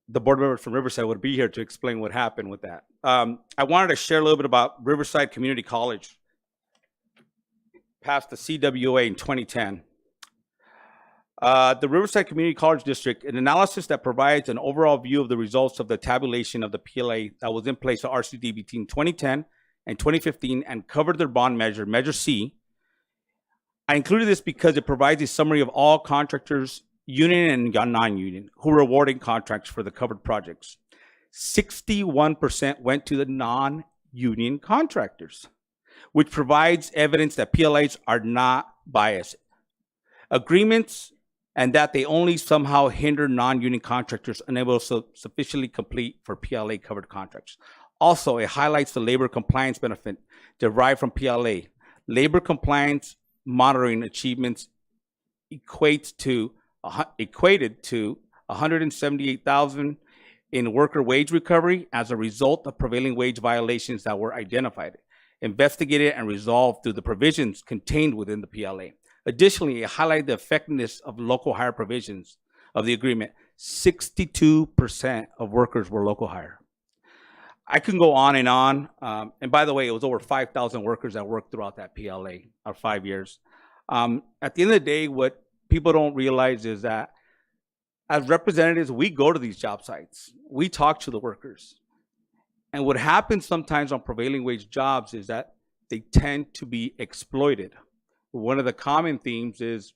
the board member from Riverside would be here to explain what happened with that. I wanted to share a little bit about Riverside Community College. Passed the CWA in 2010. The Riverside Community College District, an analysis that provides an overall view of the results of the tabulation of the PLA that was in place at RCD between 2010 and 2015 and covered their bond measure, Measure C. I included this because it provides a summary of all contractors, union and non-union, who were awarding contracts for the covered projects. 61% went to the non-union contractors, which provides evidence that PLAs are not biased. Agreements and that they only somehow hinder non-union contractors unable to sufficiently complete for PLA covered contracts. Also, it highlights the labor compliance benefit derived from PLA. Labor compliance monitoring achievements equated to $178,000 in worker wage recovery as a result of prevailing wage violations that were identified, investigated, and resolved through the provisions contained within the PLA. Additionally, it highlighted the effectiveness of local hire provisions of the agreement. 62% of workers were local hire. I can go on. And by the way, it was over 5,000 workers that worked throughout that PLA, or 5 years. At the end of the day, what people don't realize is that as representatives, we go to these job sites. We talk to the workers. And what happens sometimes on prevailing wage jobs is that they tend to be exploited. One of the common themes is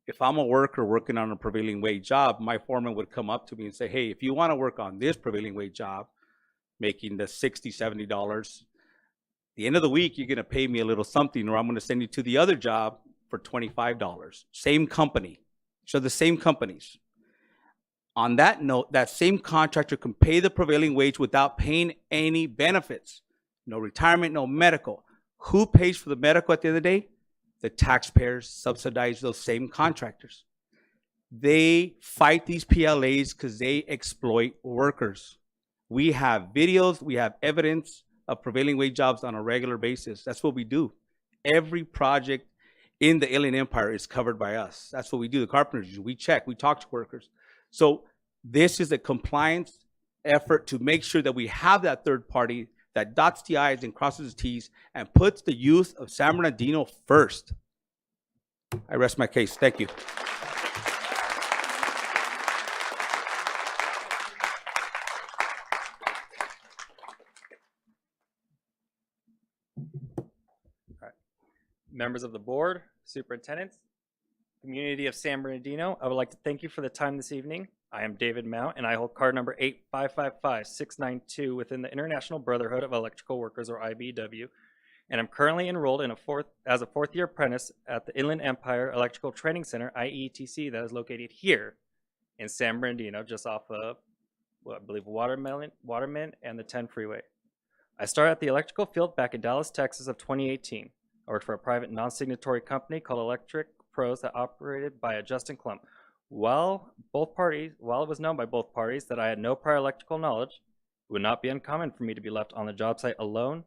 if I'm a worker working on a prevailing wage job, my foreman would come up to me and say, hey, if you want to work on this prevailing wage job, making the $60, $70, the end of the week, you're going to pay me a little something, or I'm going to send you to the other job for $25. Same company. So the same companies. On that note, that same contractor can pay the prevailing wage without paying any benefits. No retirement, no medical. Who pays for the medical at the end of the day? The taxpayers subsidize those same contractors. They fight these PLAs because they exploit workers. We have videos, we have evidence of prevailing wage jobs on a regular basis. That's what we do. Every project in the Inland Empire is covered by us. That's what we do. The carpenters, we check, we talk to workers. So this is a compliance effort to make sure that we have that third party that dots the I's and crosses the T's and puts the youth of San Bernardino first. I rest my case. Thank you. Members of the board, superintendents, community of San Bernardino, I would like to thank you for the time this evening. I am David Mount, and I hold card number 8555692 within the International Brotherhood of Electrical Workers, or IBEW, and I'm currently enrolled in as a fourth-year apprentice at the Inland Empire Electrical Training Center, IETC, that is located here in San Bernardino, just off of, I believe, Waterman and the 10 freeway. I started at the electrical field back in Dallas, Texas of 2018. I worked for a private non-signatory company called Electric Pros that operated by a Justin Clump. While it was known by both parties that I had no prior electrical knowledge, it would not be uncommon for me to be left on the job site alone.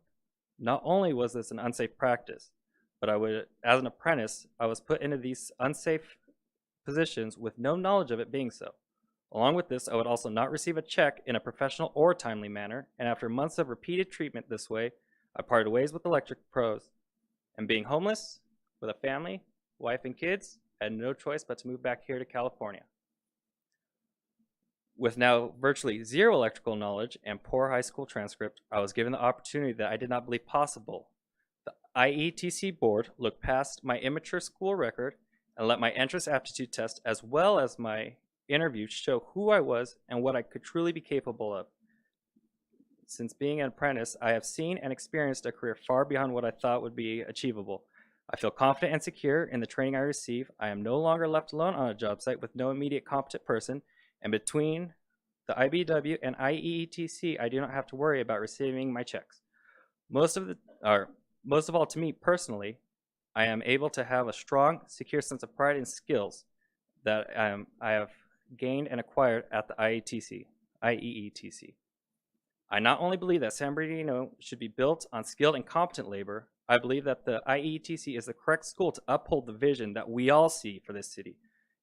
Not only was this an unsafe practice, but as an apprentice, I was put into these unsafe positions with no knowledge of it being so. Along with this, I would also not receive a check in a professional or timely manner, and after months of repeated treatment this way, I parted ways with Electric Pros. And being homeless, with a family, wife, and kids, I had no choice but to move back here to California. With now virtually zero electrical knowledge and poor high school transcript, I was given the opportunity that I did not believe possible. The IETC board looked past my immature school record and let my entrance aptitude test as well as my interview show who I was and what I could truly be capable of. Since being an apprentice, I have seen and experienced a career far beyond what I thought would be achievable. I feel confident and secure in the training I receive. I am no longer left alone on a job site with no immediate competent person, and between the IBEW and IETC, I do not have to worry about receiving my checks. Most of all, to me personally, I am able to have a strong, secure sense of pride and skills that I have gained and acquired at the IEETC. I not only believe that San Bernardino should be built on skilled and competent labor, I believe that the IEETC is the correct school to uphold the vision that we all see for this city.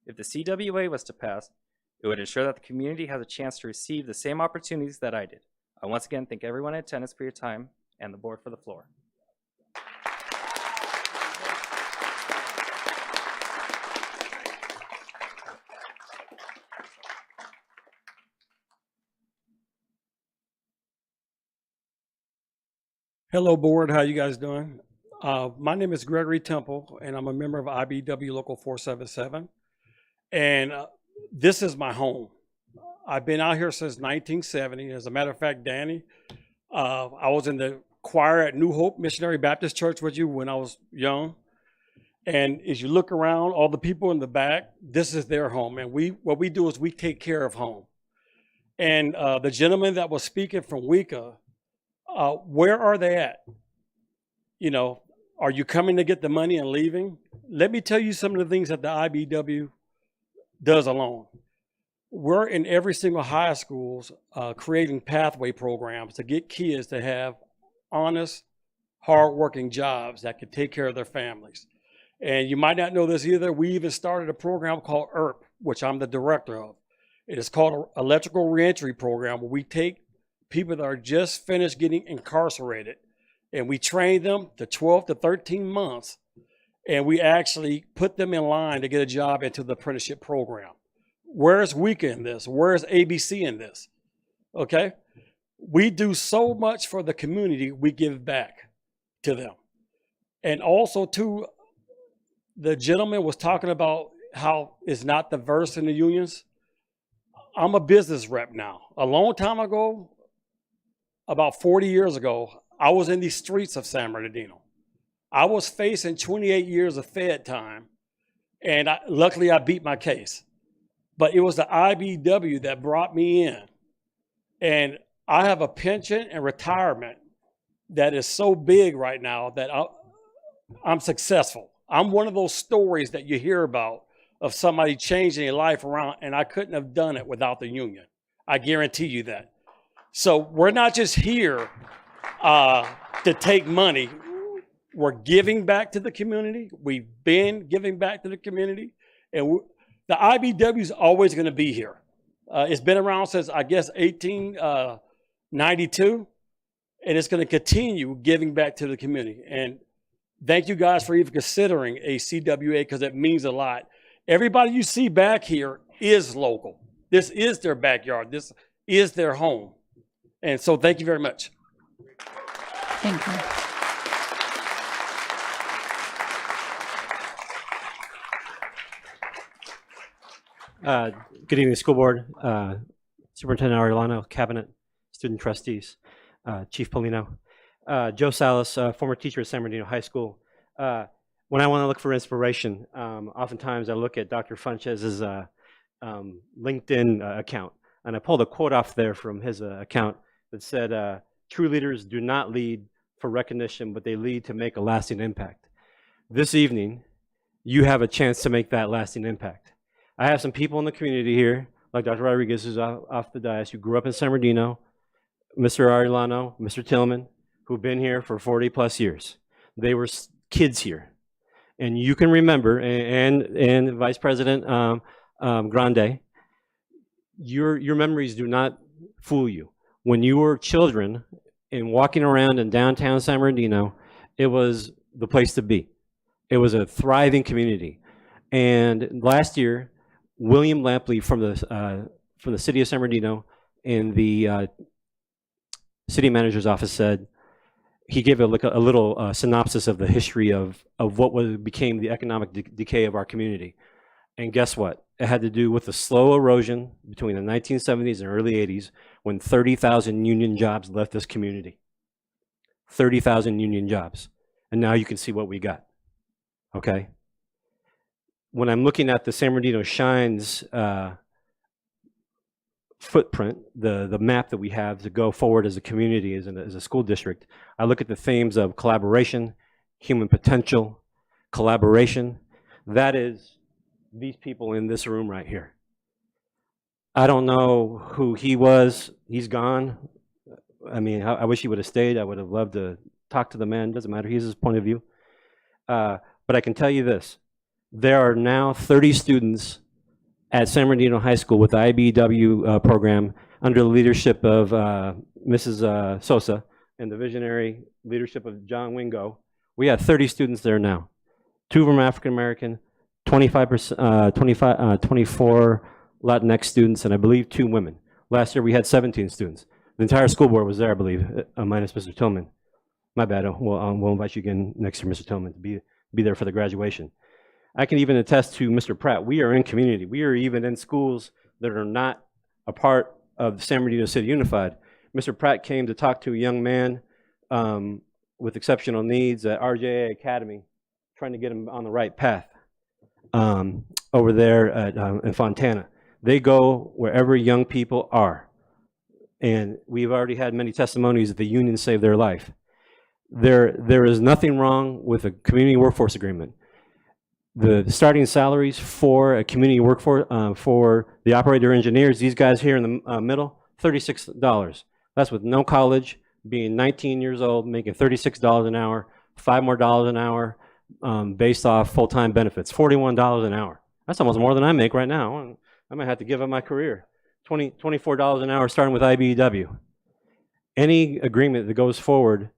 If the CWA was to pass, it would ensure that the community has a chance to receive the same opportunities that I did. I once again thank everyone in attendance for your time and the board for the floor. Hello, board. How you guys doing? My name is Gregory Temple, and I'm a member of IBW Local 477. And this is my home. I've been out here since 1970. As a matter of fact, Danny, I was in the choir at New Hope Missionary Baptist Church with you when I was young. And as you look around, all the people in the back, this is their home. And what we do is we take care of home. And the gentleman that was speaking from WICA, where are they at? You know, are you coming to get the money and leaving? Let me tell you some of the things that the IBW does alone. We're in every single high schools creating pathway programs to get kids to have honest, hardworking jobs that can take care of their families. And you might not know this either. We even started a program called ERP, which I'm the director of. It is called Electrical Reentry Program, where we take people that are just finished getting incarcerated and we train them to 12 to 13 months, and we actually put them in line to get a job into the apprenticeship program. Where's WICA in this? Where's ABC in this? Okay? We do so much for the community, we give back to them. And also, too, the gentleman was talking about how it's not diverse in the unions. I'm a business rep now. A long time ago, about 40 years ago, I was in the streets of San Bernardino. I was facing 28 years of Fed time, and luckily I beat my case. But it was the IBW that brought me in. And I have a pension and retirement that is so big right now that I'm successful. I'm one of those stories that you hear about of somebody changing their life around, and I couldn't have done it without the union. I guarantee you that. So we're not just here to take money. We're giving back to the community. We've been giving back to the community. And the IBW is always going to be here. It's been around since, I guess, 1892. And it's going to continue giving back to the community. And thank you guys for even considering a CWA, because it means a lot. Everybody you see back here is local. This is their backyard. This is their home. And so thank you very much. Thank you. Good evening, school board, Superintendent Arellano, cabinet, student trustees, Chief Polino, Joe Salas, former teacher at San Bernardino High School. When I want to look for inspiration, oftentimes I look at Dr. Funchez's LinkedIn account, and I pulled a quote off there from his account that said, "True leaders do not lead for recognition, but they lead to make a lasting impact." This evening, you have a chance to make that lasting impact. I have some people in the community here, like Dr. Rodriguez, who's off the dais, who grew up in San Bernardino, Mr. Arellano, Mr. Tillman, who've been here for 40 plus years. They were kids here. And you can remember, and Vice President Grande, your memories do not fool you. When you were children and walking around in downtown San Bernardino, it was the place to be. It was a thriving community. And last year, William Lampley from the city of San Bernardino in the city manager's office said, he gave a little synopsis of the history of what became the economic decay of our community. And guess what? It had to do with the slow erosion between the 1970s and early 80s when 30,000 union jobs left this community. 30,000 union jobs. And now you can see what we got. Okay? When I'm looking at the San Bernardino Shines footprint, the map that we have to go forward as a community, as a school district, I look at the themes of collaboration, human potential, collaboration. That is these people in this room right here. I don't know who he was. He's gone. I mean, I wish he would have stayed. I would have loved to talk to the man. Doesn't matter. He has his point of view. But I can tell you this. There are now 30 students at San Bernardino High School with the IBEW program under the leadership of Mrs. Sosa and the visionary leadership of John Wingo. We have 30 students there now. 2 of them African American, 24 Latinx students, and I believe 2 women. Last year we had 17 students. The entire school board was there, I believe, minus Mr. Tillman. My bad. We'll invite you again next year, Mr. Tillman, to be there for the graduation. I can even attest to Mr. Pratt. We are in community. We are even in schools that are not a part of San Bernardino City Unified. Mr. Pratt came to talk to a young man with exceptional needs at RJA Academy, trying to get him on the right path over there in Fontana. They go wherever young people are. And we've already had many testimonies that the union saved their life. There is nothing wrong with a community workforce agreement. The starting salaries for a community workforce, for the operator engineers, these guys here in the middle, $36. That's with no college, being 19 years old, making $36 an hour, $5 more an hour, based off full-time benefits, $41 an hour. That's almost more than I make right now. I might have to give up my career. $24 an hour starting with IBEW. Any agreement that goes forward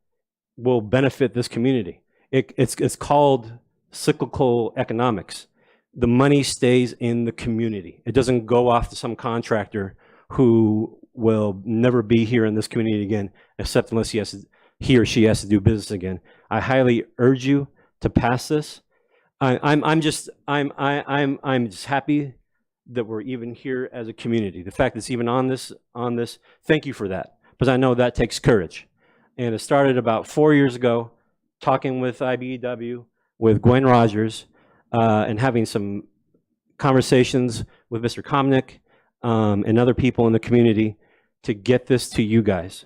will benefit this community. It's called cyclical economics. The money stays in the community. It doesn't go off to some contractor who will never be here in this community again, except unless he or she has to do business again. I highly urge you to pass this. I'm just happy that we're even here as a community. The fact that it's even on this, thank you for that, because I know that takes courage. And it started about 4 years ago, talking with IBEW, with Gwen Rogers, and having some conversations with Mr. Komnick and other people in the community to get this to you guys.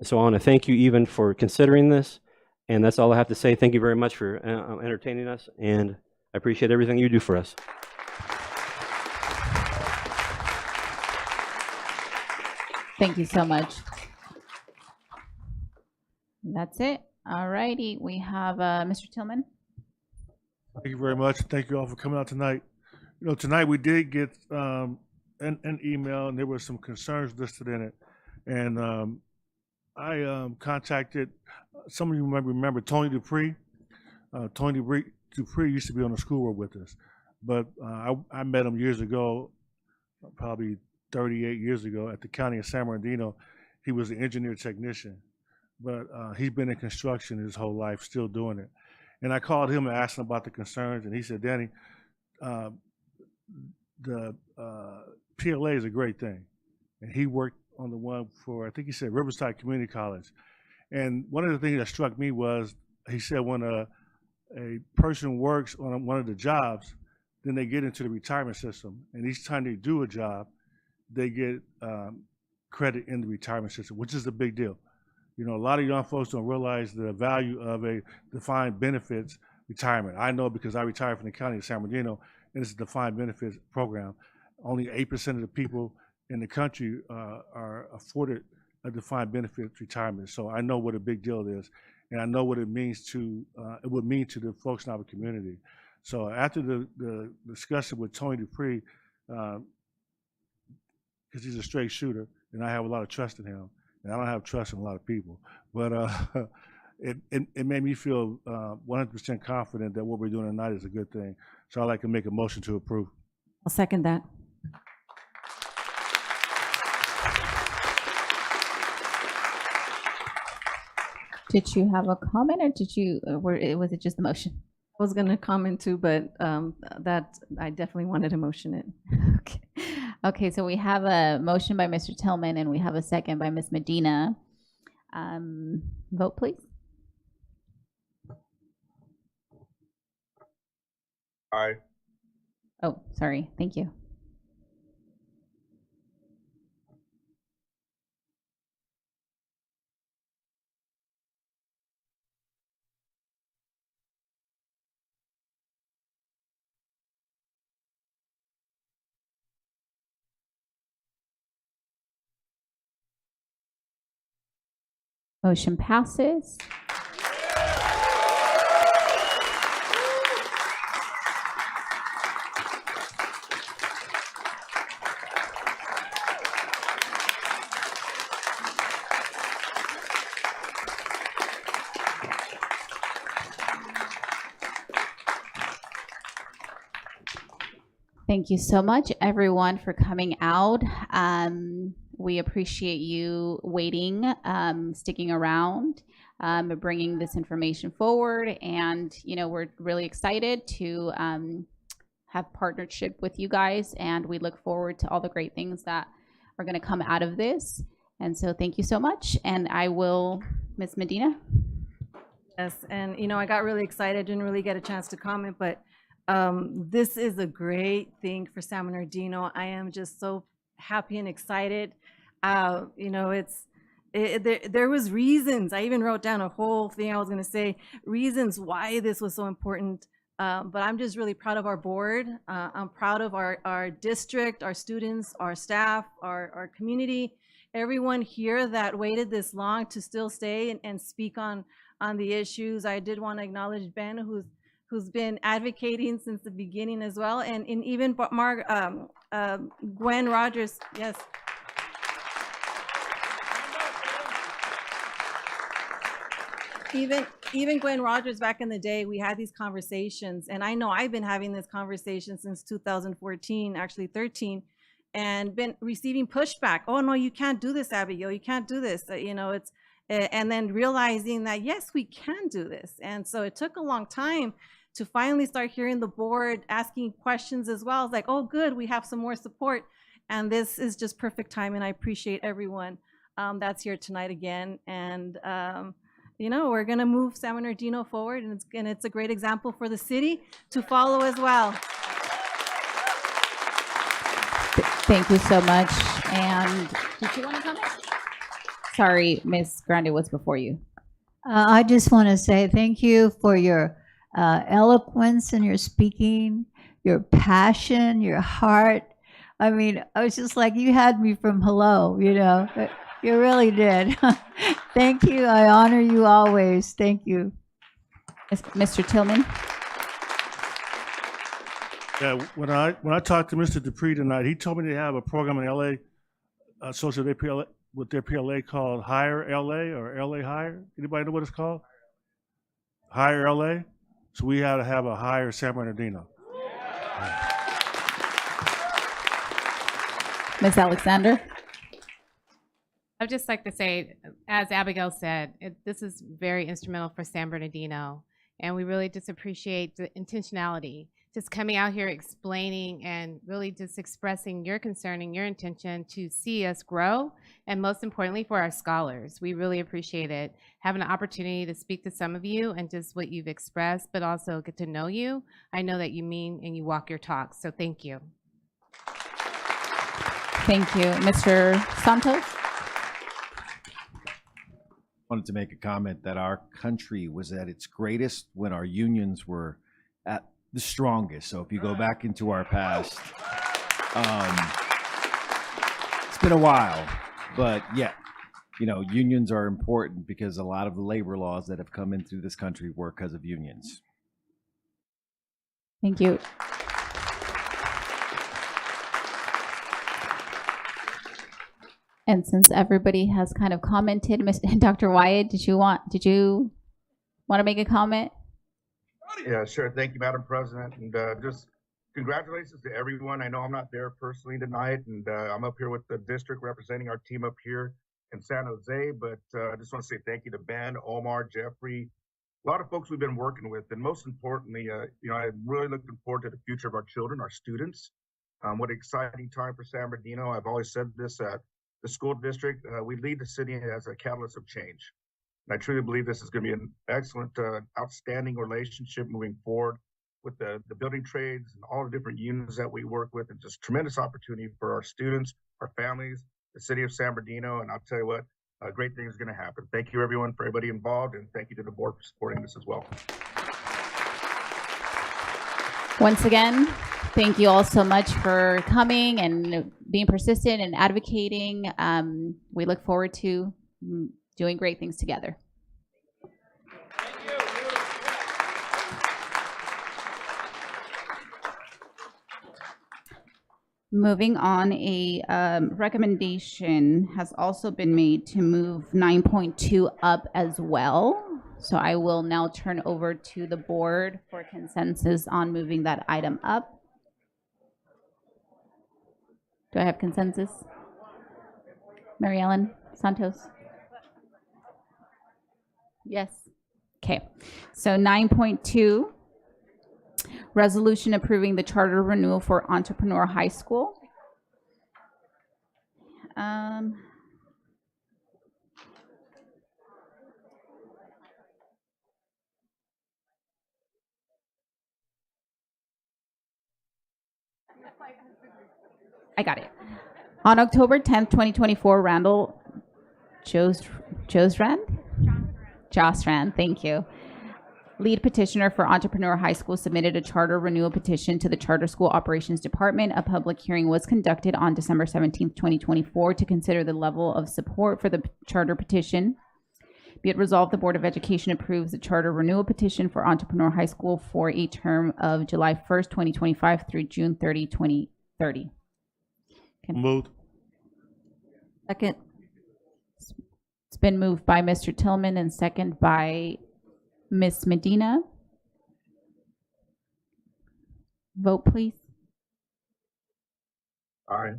So I want to thank you even for considering this, and that's all I have to say. Thank you very much for entertaining us, and I appreciate everything you do for us. Thank you so much. That's it. All righty. We have Mr. Tillman. Thank you very much. Thank you all for coming out tonight. You know, tonight we did get an email, and there were some concerns listed in it. And I contacted, some of you might remember Tony Dupree. Tony Dupree used to be on the school board with us, but I met him years ago, probably 38 years ago at the county of San Bernardino. He was an engineer technician, but he's been in construction his whole life, still doing it. And I called him and asked him about the concerns, and he said, Danny, the PLA is a great thing. And he worked on the one for, I think he said Riverside Community College. And one of the things that struck me was, he said when a person works on one of the jobs, then they get into the retirement system. And each time they do a job, they get credit in the retirement system, which is a big deal. You know, a lot of young folks don't realize the value of a defined benefits retirement. I know because I retired from the county of San Bernardino, and it's a defined benefits program. Only 8% of the people in the country are afforded a defined benefits retirement. So I know what a big deal it is, and I know what it means to it would mean to the folks in our community. So after the discussion with Tony Dupree, because he's a straight shooter, and I have a lot of trust in him, and I don't have trust in a lot of people, but it made me feel 100% confident that what we're doing tonight is a good thing. So I'd like to make a motion to approve. I'll second that. Did you have a comment, or did you, was it just the motion? I was going to comment too, but that I definitely wanted to motion it. Okay. Okay, so we have a motion by Mr. Tillman, and we have a second by Ms. Medina. Vote, please. Aye. Oh, sorry. Thank you. Motion passes. Thank you so much, everyone, for coming out. We appreciate you waiting, sticking around, bringing this information forward. And, you know, we're really excited to have partnership with you guys. And we look forward to all the great things that are going to come out of this. And so thank you so much. And I will, Ms. Medina. Yes, and you know, I got really excited, didn't really get a chance to comment, but this is a great thing for San Bernardino. I am just so happy and excited. You know, there was reasons. I even wrote down a whole thing I was going to say, reasons why this was so important. But I'm just really proud of our board. I'm proud of our district, our students, our staff, our community, everyone here that waited this long to still stay and speak on the issues. I did want to acknowledge Ben, who's been advocating since the beginning as well, and even Gwen Rogers, yes. Even Gwen Rogers back in the day, we had these conversations, and I know I've been having this conversation since 2014, actually 13, and been receiving pushback. Oh no, you can't do this, Abigail. You can't do this. You know, it's and then realizing that yes, we can do this. And so it took a long time to finally start hearing the board asking questions as well. It's like, oh, good, we have some more support. And this is just perfect time. And I appreciate everyone that's here tonight again. And, you know, we're going to move San Bernardino forward. And it's a great example for the city to follow as well. Thank you so much. And did you want to comment? Sorry, Ms. Grande was before you. I just want to say thank you for your eloquence in your speaking, your passion, your heart. I mean, I was just like, you had me from hello, you know, you really did. Thank you. I honor you always. Thank you. Mr. Tillman. Yeah, when I talked to Mr. Dupree tonight, he told me they have a program in LA associated with their PLA called Hire LA or LA Hire. Anybody know what it's called? Hire LA. So we had to have a Hire San Bernardino. Ms. Alexander. I'd just like to say, as Abigail said, this is very instrumental for San Bernardino, and we really just appreciate the intentionality, just coming out here explaining and really just expressing your concern and your intention to see us grow, and most importantly for our scholars. We really appreciate it. Having an opportunity to speak to some of you and just what you've expressed, but also get to know you. I know that you mean and you walk your talk, so thank you. Thank you. Mr. Santos? Wanted to make a comment that our country was at its greatest when our unions were at the strongest. So if you go back into our past, it's been a while, but yeah, you know, unions are important because a lot of the labor laws that have come in through this country were because of unions. Thank you. And since everybody has kind of commented, Dr. Wyatt, did you want to make a comment? Yeah, sure. Thank you, Madam President. And just congratulations to everyone. I know I'm not there personally tonight, and I'm up here with the district representing our team up here in San Jose. But I just want to say thank you to Ben, Omar, Jeffrey, a lot of folks we've been working with. And most importantly, you know, I'm really looking forward to the future of our children, our students. What an exciting time for San Bernardino. I've always said this at the school district. We lead the city as a catalyst of change. And I truly believe this is going to be an excellent, outstanding relationship moving forward with the building trades and all the different unions that we work with, and just tremendous opportunity for our students, our families, the city of San Bernardino. And I'll tell you what, great things are going to happen. Thank you, everyone, for everybody involved, and thank you to the board for supporting this as well. Once again, thank you all so much for coming and being persistent and advocating. We look forward to doing great things together. Moving on, a recommendation has also been made to move 9.2 up as well. So I will now turn over to the board for consensus on moving that item up. Do I have consensus? Mary Ellen Santos? Yes. Okay. So 9.2. Resolution approving the charter renewal for Entrepreneur High School. I got it. On October 10th, 2024, Randall Josrand, thank you. Lead petitioner for Entrepreneur High School submitted a charter renewal petition to the Charter School Operations Department. A public hearing was conducted on December 17th, 2024 to consider the level of support for the charter petition. Be it resolved, the Board of Education approves the charter renewal petition for Entrepreneur High School for a term of July 1st, 2025 through June 30, 2030. Moved. Second. It's been moved by Mr. Tillman and second by Ms. Medina. Vote, please. Aye.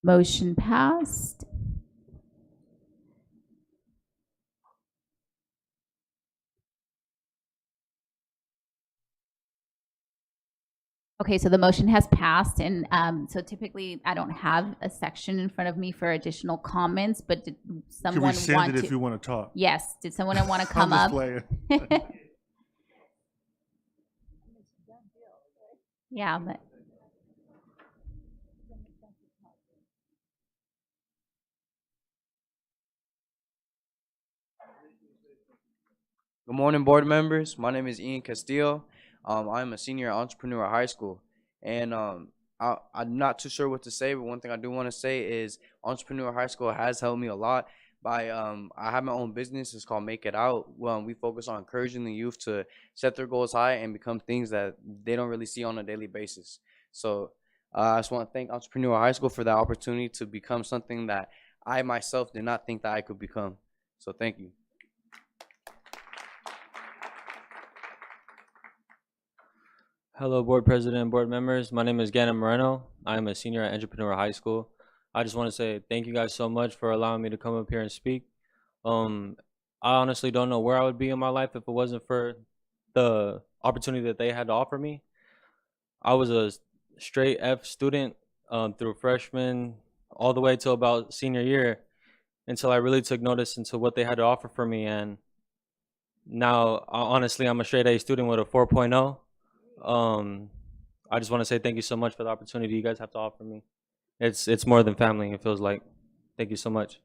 Motion passed. Okay, so the motion has passed, and so typically I don't have a section in front of me for additional comments, but did You can someone rescind want it to? if you want to talk. Yes, did someone want to come I'm up? just playing. Yeah, but Good morning, board members. My name is Ian Castillo. I'm a senior at Entrepreneur High School, and I'm not too sure what to say, but one thing I do want to say is Entrepreneur High School has helped me a lot. I have my own business. It's called Make It Out. We focus on encouraging the youth to set their goals high and become things that they don't really see on a daily basis. So I just want to thank Entrepreneur High School for that opportunity to become something that I myself did not think that I could become. So thank you. Hello, board president and board members. My name is Gannon Moreno. I am a senior at Entrepreneur High School. I just want to say thank you guys so much for allowing me to come up here and speak. I honestly don't know where I would be in my life if it wasn't for the opportunity that they had to offer me. I was a straight F student through freshman all the way till about senior year until I really took notice into what they had to offer for me. And now, honestly, I'm a straight A student with a 4.0. I just want to say thank you so much for the opportunity you guys have to offer me. It's more than family, it feels like. Thank you so much.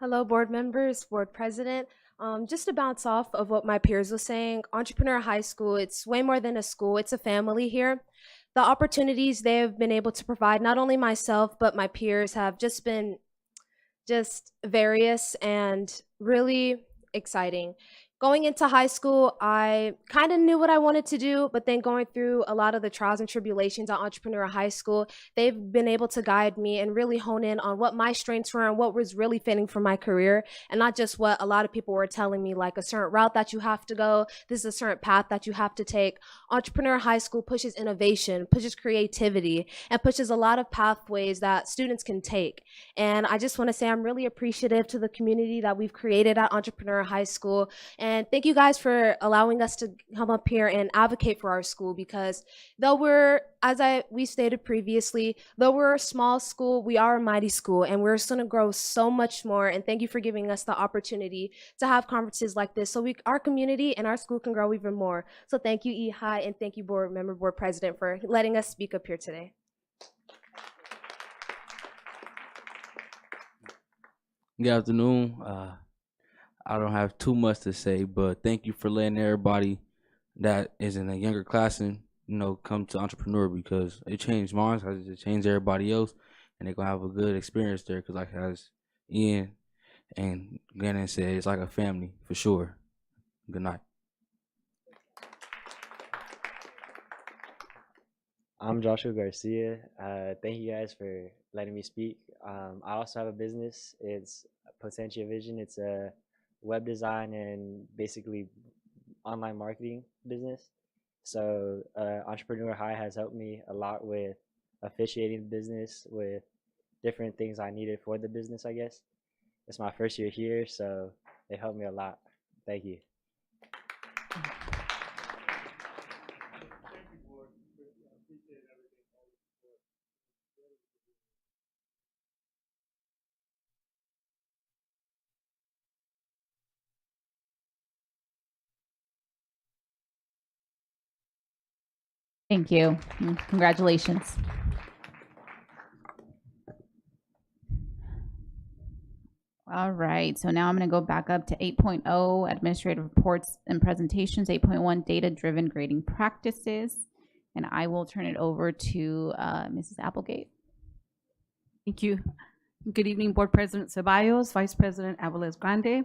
Hello, board members, board president. Just to bounce off of what my peers were saying, Entrepreneur High School, it's way more than a school, it's a family here. The opportunities they have been able to provide, not only myself, but my peers have just been various and really exciting. Going into high school, I kind of knew what I wanted to do, but then going through a lot of the trials and tribulations at Entrepreneur High School, they've been able to guide me and really hone in on what my strengths were and what was really fitting for my career, and not just what a lot of people were telling me, like a certain route that you have to go, this is a certain path that you have to take. Entrepreneur High School pushes innovation, pushes creativity, and pushes a lot of pathways that students can take. And I just want to say I'm really appreciative to the community that we've created at Entrepreneur High School. And thank you guys for allowing us to come up here and advocate for our school, because though we're, we stated previously, though we're a small school, we are a mighty school, and we're going to grow so much more. And thank you for giving us the opportunity to have conferences like this so our community and our school can grow even more. So thank you, EHI, and thank you, board member, board president, for letting us speak up here today. Good afternoon. I don't have too much to say, but thank you for letting everybody that is in a younger class and come to Entrepreneur, because it changed mine, it changed everybody else, and they're gonna have a good experience there. Because like as Ian and Gannon said, it's like a family for sure. Good night. I'm Joshua Garcia. Thank you guys for letting me speak. I also have a business. It's Potentia Vision. It's a web design and basically online marketing business. So Entrepreneur High has helped me a lot with officiating the business, with different things I needed for the business, I guess. It's my first year here, so it helped me a lot. Thank you. Thank you. Congratulations. All right, so now I'm going to go back up to 8.0, administrative reports and presentations, 8.1, data-driven grading practices, and I will turn it over to Mrs. Applegate. Thank you. Good evening, Board President Ceballos, Vice President Aviles Grande,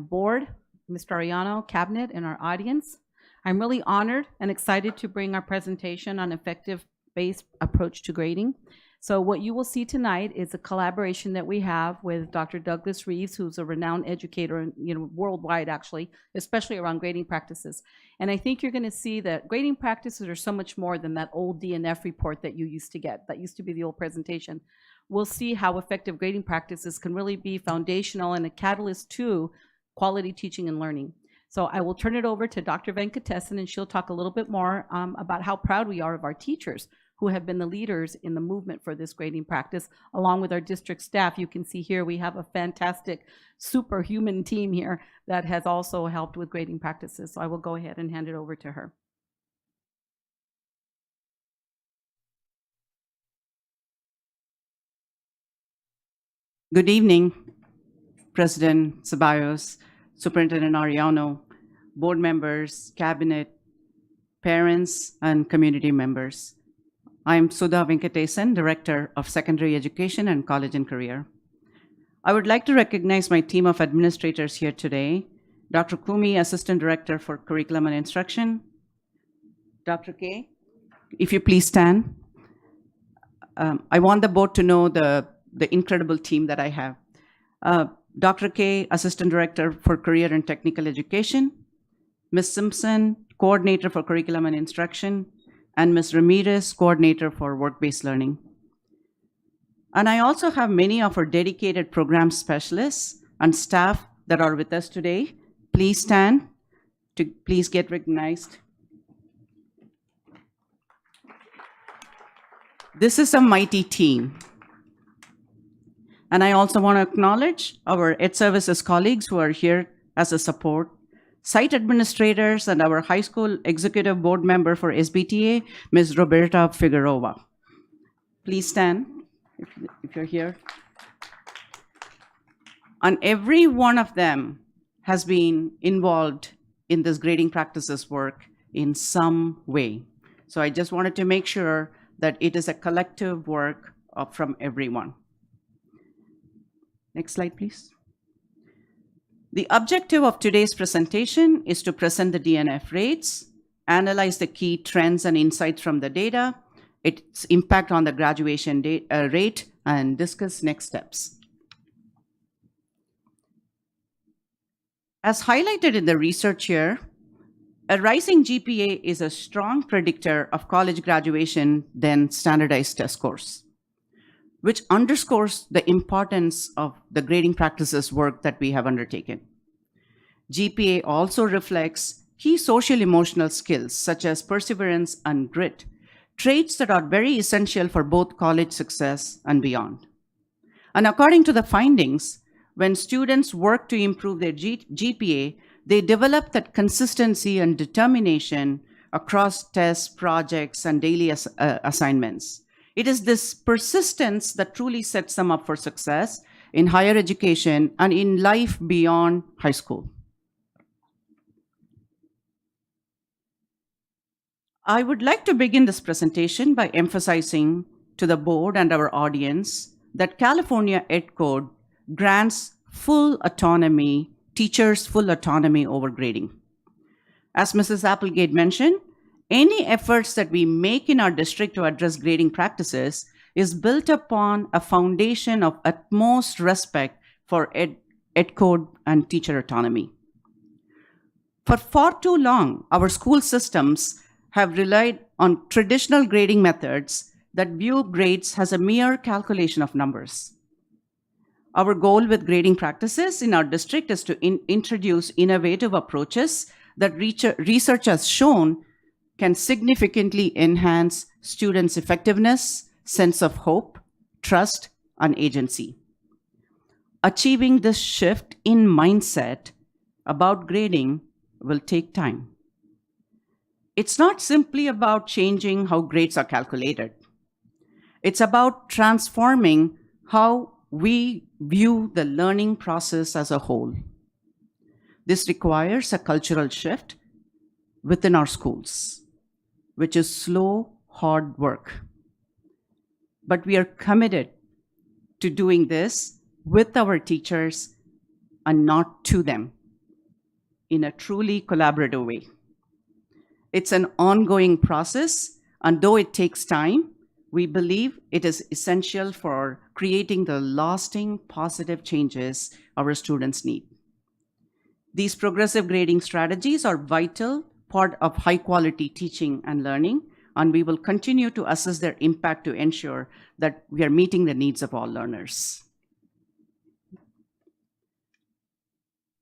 Board, Mr. Arellano, Cabinet, and our audience. I'm really honored and excited to bring our presentation on effective-based approach to grading. So what you will see tonight is a collaboration that we have with Dr. Douglas Reeves, who's a renowned educator, worldwide actually, especially around grading practices. And I think you're going to see that grading practices are so much more than that old DNF report that you used to get. That used to be the old presentation. We'll see how effective grading practices can really be foundational and a catalyst to quality teaching and learning. So I will turn it over to Dr. Venkatesan, and she'll talk a little bit more about how proud we are of our teachers who have been the leaders in the movement for this grading practice, along with our district staff. You can see here we have a fantastic superhuman team here that has also helped with grading practices. So I will go ahead and hand it over to her. Good evening, President Ceballos, Superintendent Arellano, board members, cabinet, parents, and community members. I'm Sudha Venkatesan, Director of Secondary Education and College and Career. I would like to recognize my team of administrators here today. Dr. Kumi, Assistant Director for Curriculum and Instruction. Dr. K, if you please stand. I want the board to know the incredible team that I have. Dr. K, Assistant Director for Career and Technical Education. Ms. Simpson, Coordinator for Curriculum and Instruction. And Ms. Ramirez, Coordinator for Work-Based Learning. And I also have many of our dedicated program specialists and staff that are with us today. Please stand to please get recognized. This is a mighty team. And I also want to acknowledge our Ed Services colleagues who are here as a support, site administrators, and our high school executive board member for SBTA, Ms. Roberta Figueroa. Please stand if you're here. And every one of them has been involved in this grading practices work in some way. So I just wanted to make sure that it is a collective work from everyone. Next slide, please. The objective of today's presentation is to present the DNF rates, analyze the key trends and insights from the data, its impact on the graduation rate, and discuss next steps. As highlighted in the research here, a rising GPA is a strong predictor of college graduation than standardized test scores, which underscores the importance of the grading practices work that we have undertaken. GPA also reflects key social emotional skills such as perseverance and grit, traits that are very essential for both college success and beyond. And according to the findings, when students work to improve their GPA, they develop that consistency and determination across tests, projects, and daily assignments. It is this persistence that truly sets them up for success in higher education and in life beyond high school. I would like to begin this presentation by emphasizing to the board and our audience that California Ed Code grants full autonomy, teachers full autonomy over grading. As Mrs. Applegate mentioned, any efforts that we make in our district to address grading practices is built upon a foundation of utmost respect for Ed Code and teacher autonomy. For far too long, our school systems have relied on traditional grading methods that view grades as a mere calculation of numbers. Our goal with grading practices in our district is to introduce innovative approaches that research has shown can significantly enhance students' effectiveness, sense of hope, trust, and agency. Achieving this shift in mindset about grading will take time. It's not simply about changing how grades are calculated. It's about transforming how we view the learning process as a whole. This requires a cultural shift within our schools, which is slow, hard work. But we are committed to doing this with our teachers and not to them in a truly collaborative way. It's an ongoing process, and though it takes time, we believe it is essential for creating the lasting positive changes our students need. These progressive grading strategies are vital part of high-quality teaching and learning, and we will continue to assess their impact to ensure that we are meeting the needs of all learners.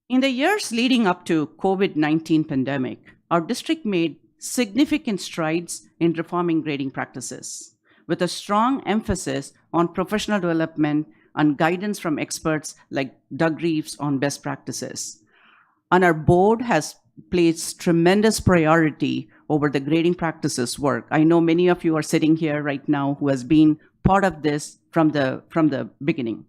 In the years leading up to COVID-19 pandemic, our district made significant strides in reforming grading practices, with a strong emphasis on professional development and guidance from experts like Doug Reeves on best practices. And our board has placed tremendous priority over the grading practices work. I know many of you are sitting here right now who has been part of this from the beginning.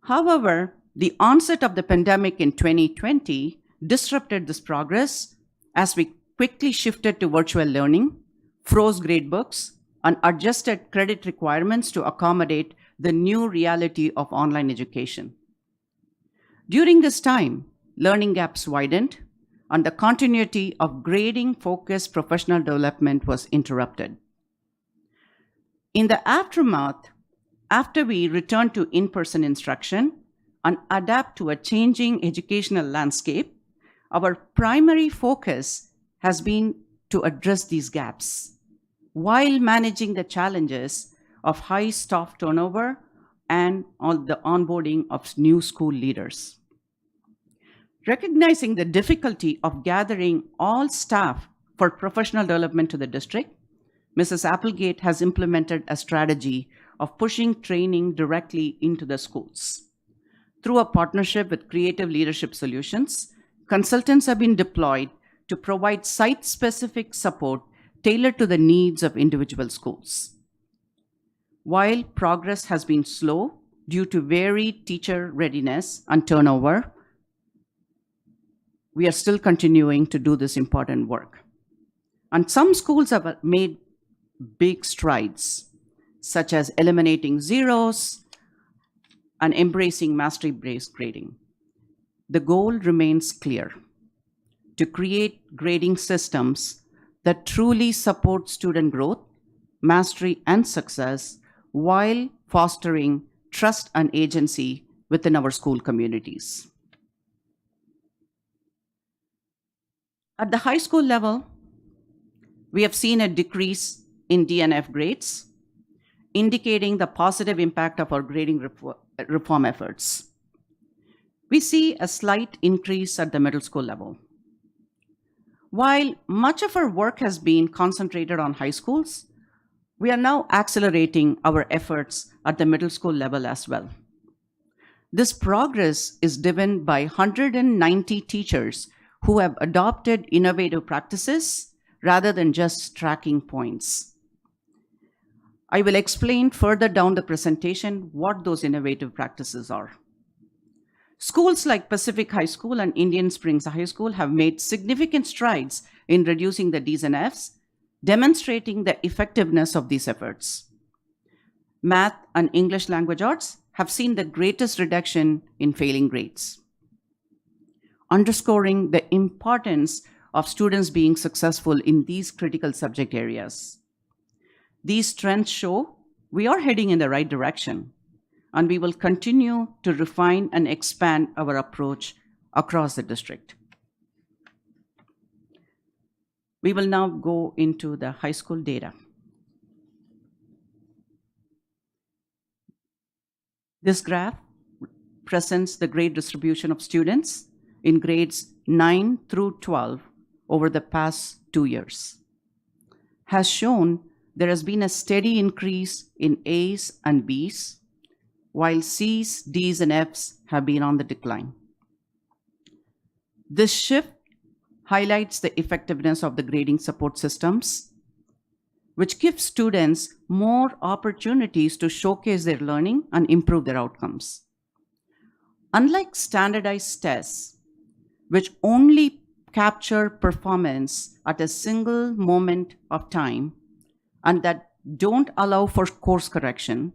However, the onset of the pandemic in 2020 disrupted this progress as we quickly shifted to virtual learning, froze gradebooks, and adjusted credit requirements to accommodate the new reality of online education. During this time, learning gaps widened, and the continuity of grading-focused professional development was interrupted. In the aftermath, after we returned to in-person instruction and adapt to a changing educational landscape, our primary focus has been to address these gaps while managing the challenges of high staff turnover and on the onboarding of new school leaders. Recognizing the difficulty of gathering all staff for professional development to the district, Mrs. Applegate has implemented a strategy of pushing training directly into the schools. Through a partnership with Creative Leadership Solutions, consultants have been deployed to provide site-specific support tailored to the needs of individual schools. While progress has been slow due to varied teacher readiness and turnover, we are still continuing to do this important work. And some schools have made big strides, such as eliminating zeros and embracing mastery-based grading. the goal remains clear: to create grading systems that truly support student growth, mastery, and success while fostering trust and agency within our school communities. At the high school level, we have seen a decrease in DNF grades, indicating the positive impact of our grading reform efforts. We see a slight increase at the middle school level. While much of our work has been concentrated on high schools, we are now accelerating our efforts at the middle school level as well. This progress is driven by 190 teachers who have adopted innovative practices rather than just tracking points. I will explain further down the presentation what those innovative practices are. Schools like Pacific High School and Indian Springs High School have made significant strides in reducing the Ds and Fs, demonstrating the effectiveness of these efforts. Math and English language arts have seen the greatest reduction in failing grades, underscoring the importance of students being successful in these critical subject areas. These trends show we are heading in the right direction, and we will continue to refine and expand our approach across the district. We will now go into the high school data. This graph presents the grade distribution of students in grades 9 through 12 over the past 2 years. Has shown there has been a steady increase in A's and B's, while C's, D's, and F's have been on the decline. This shift highlights the effectiveness of the grading support systems, which gives students more opportunities to showcase their learning and improve their outcomes. Unlike standardized tests, which only capture performance at a single moment of time and that don't allow for course correction,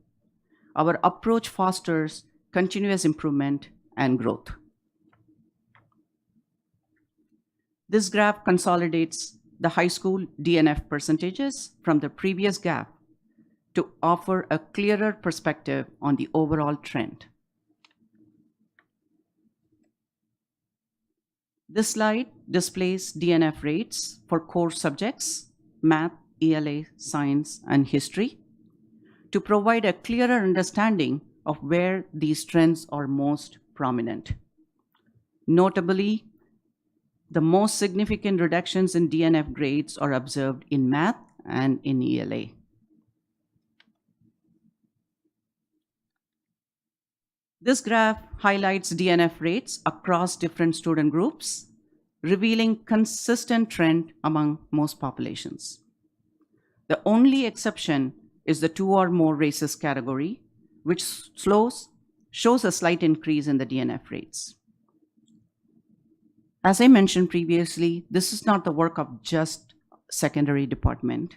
our approach fosters continuous improvement and growth. This graph consolidates the high school DNF percentages from the previous gap to offer a clearer perspective on the overall trend. This slide displays DNF rates for core subjects, math, ELA, science, and history, to provide a clearer understanding of where these trends are most prominent. Notably, the most significant reductions in DNF grades are observed in math and in ELA. This graph highlights DNF rates across different student groups, revealing consistent trend among most populations. The only exception is the 2 or more races category, which shows a slight increase in the DNF rates. As I mentioned previously, this is not the work of just secondary department,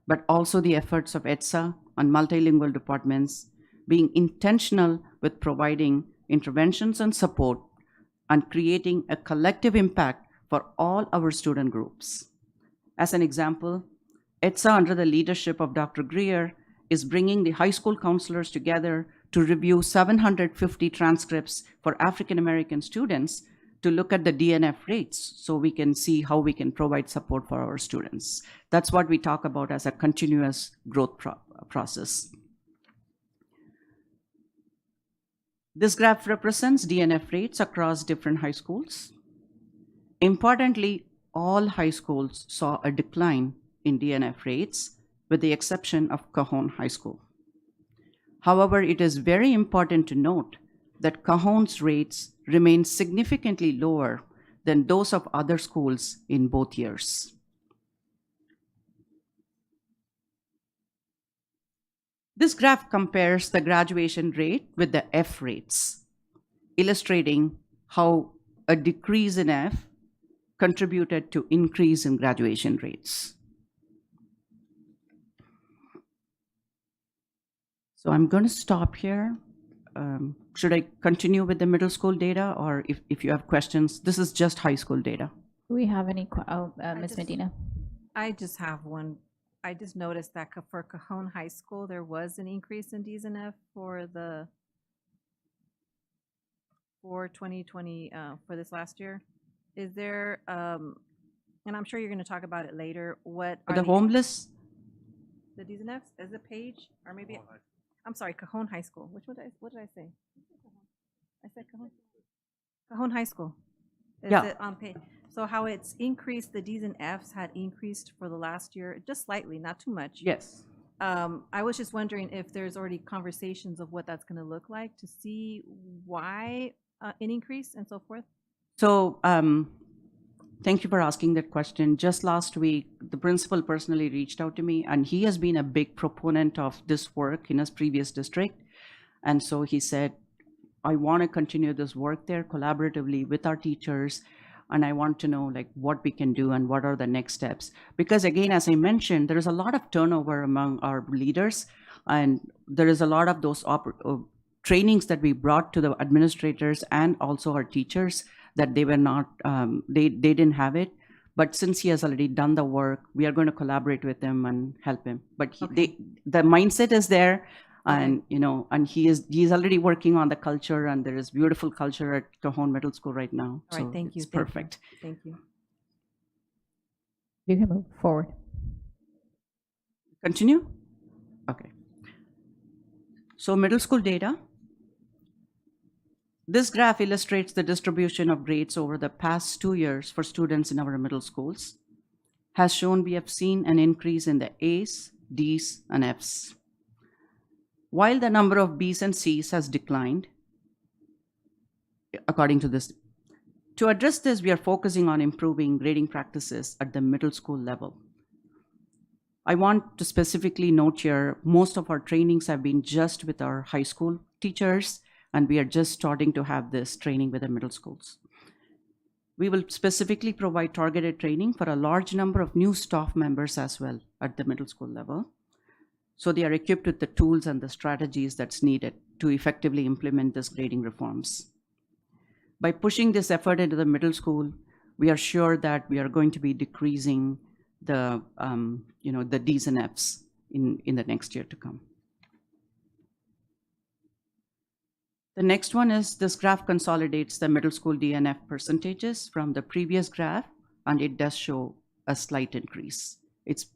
but also the efforts of ETSA and multilingual departments being intentional with providing interventions and support and creating a collective impact for all our student groups. As an example, ETSA, under the leadership of Dr. Greer, is bringing the high school counselors together to review 750 transcripts for African American students to look at the DNF rates so we can see how we can provide support for our students. That's what we talk about as a continuous growth process. This graph represents DNF rates across different high schools. Importantly, all high schools saw a decline in DNF rates, with the exception of Cajon High School. However, it is very important to note that Cajon's rates remain significantly lower than those of other schools in both years. This graph compares the graduation rate with the F rates, illustrating how a decrease in F contributed to increase in graduation rates. So I'm going to stop here. should I continue with the middle school data, or if you have questions, this is just high school data. Do we have any, Ms. Medina? I just have one. I just noticed that for Cajon High School, there was an increase in Ds and F for 2020, for this last year. Is there, and I'm sure you're going to talk about it later, what are The homeless, the Ds and Fs? Is it page, or maybe, I'm sorry, Cajon High School. What did I say? I said Cajon. Cajon High School. Is Yeah. it on page? So how it's increased, the Ds and Fs had increased for the last year, just slightly, not too much. yes. I was just wondering if there's already conversations of what that's going to look like to see why an increase and so forth. So thank you for asking that question. Just last week, the principal personally reached out to me, and he has been a big proponent of this work in his previous district. And so he said, I want to continue this work there collaboratively with our teachers, and I want to know like what we can do and what are the next steps. Because again, as I mentioned, there is a lot of turnover among our leaders, and there is a lot of those trainings that we brought to the administrators and also our teachers that they were not, they didn't have it. But since he has already done the work, we are going to collaborate with him and help him. But the mindset is there, and and he's already working on the culture, and there is beautiful culture at Cajon Middle School right now. All right, so thank you. it's Thank you. perfect. Thank you. You can move forward. Continue? Okay. So middle school data. This graph illustrates the distribution of grades over the past 2 years for students in our middle schools. Has shown we have seen an increase in the A's, D's, and F's. While the number of B's and C's has declined, according to this. To address this, we are focusing on improving grading practices at the middle school level. I want to specifically note here, most of our trainings have been just with our high school teachers, and we are just starting to have this training with the middle schools. We will specifically provide targeted training for a large number of new staff members as well at the middle school level. So they are equipped with the tools and the strategies that's needed to effectively implement these grading reforms. By pushing this effort into the middle school, we are sure that we are going to be decreasing the, the D's and F's in the next year to come. The next one is this graph consolidates the middle school D and F percentages from the previous graph, and it does show a slight increase. It's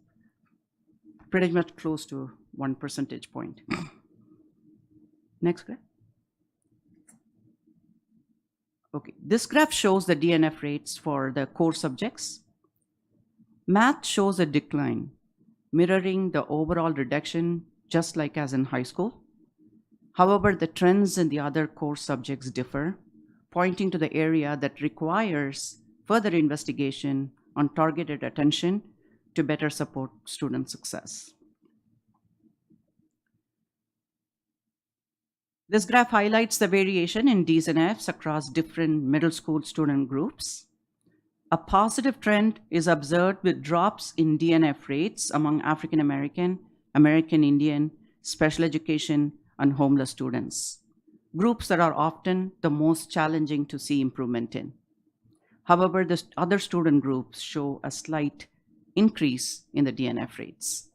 pretty much close to 1 percentage point. Next graph. Okay, this graph shows the DNF rates for the core subjects. Math shows a decline, mirroring the overall reduction, just like as in high school. However, the trends in the other core subjects differ, pointing to the area that requires further investigation on targeted attention to better support student success. This graph highlights the variation in D's and F's across different middle school student groups. A positive trend is observed with drops in D and F rates among African American, American Indian, special education, and homeless students, groups that are often the most challenging to see improvement in. However, the other student groups show a slight increase in the DNF rates.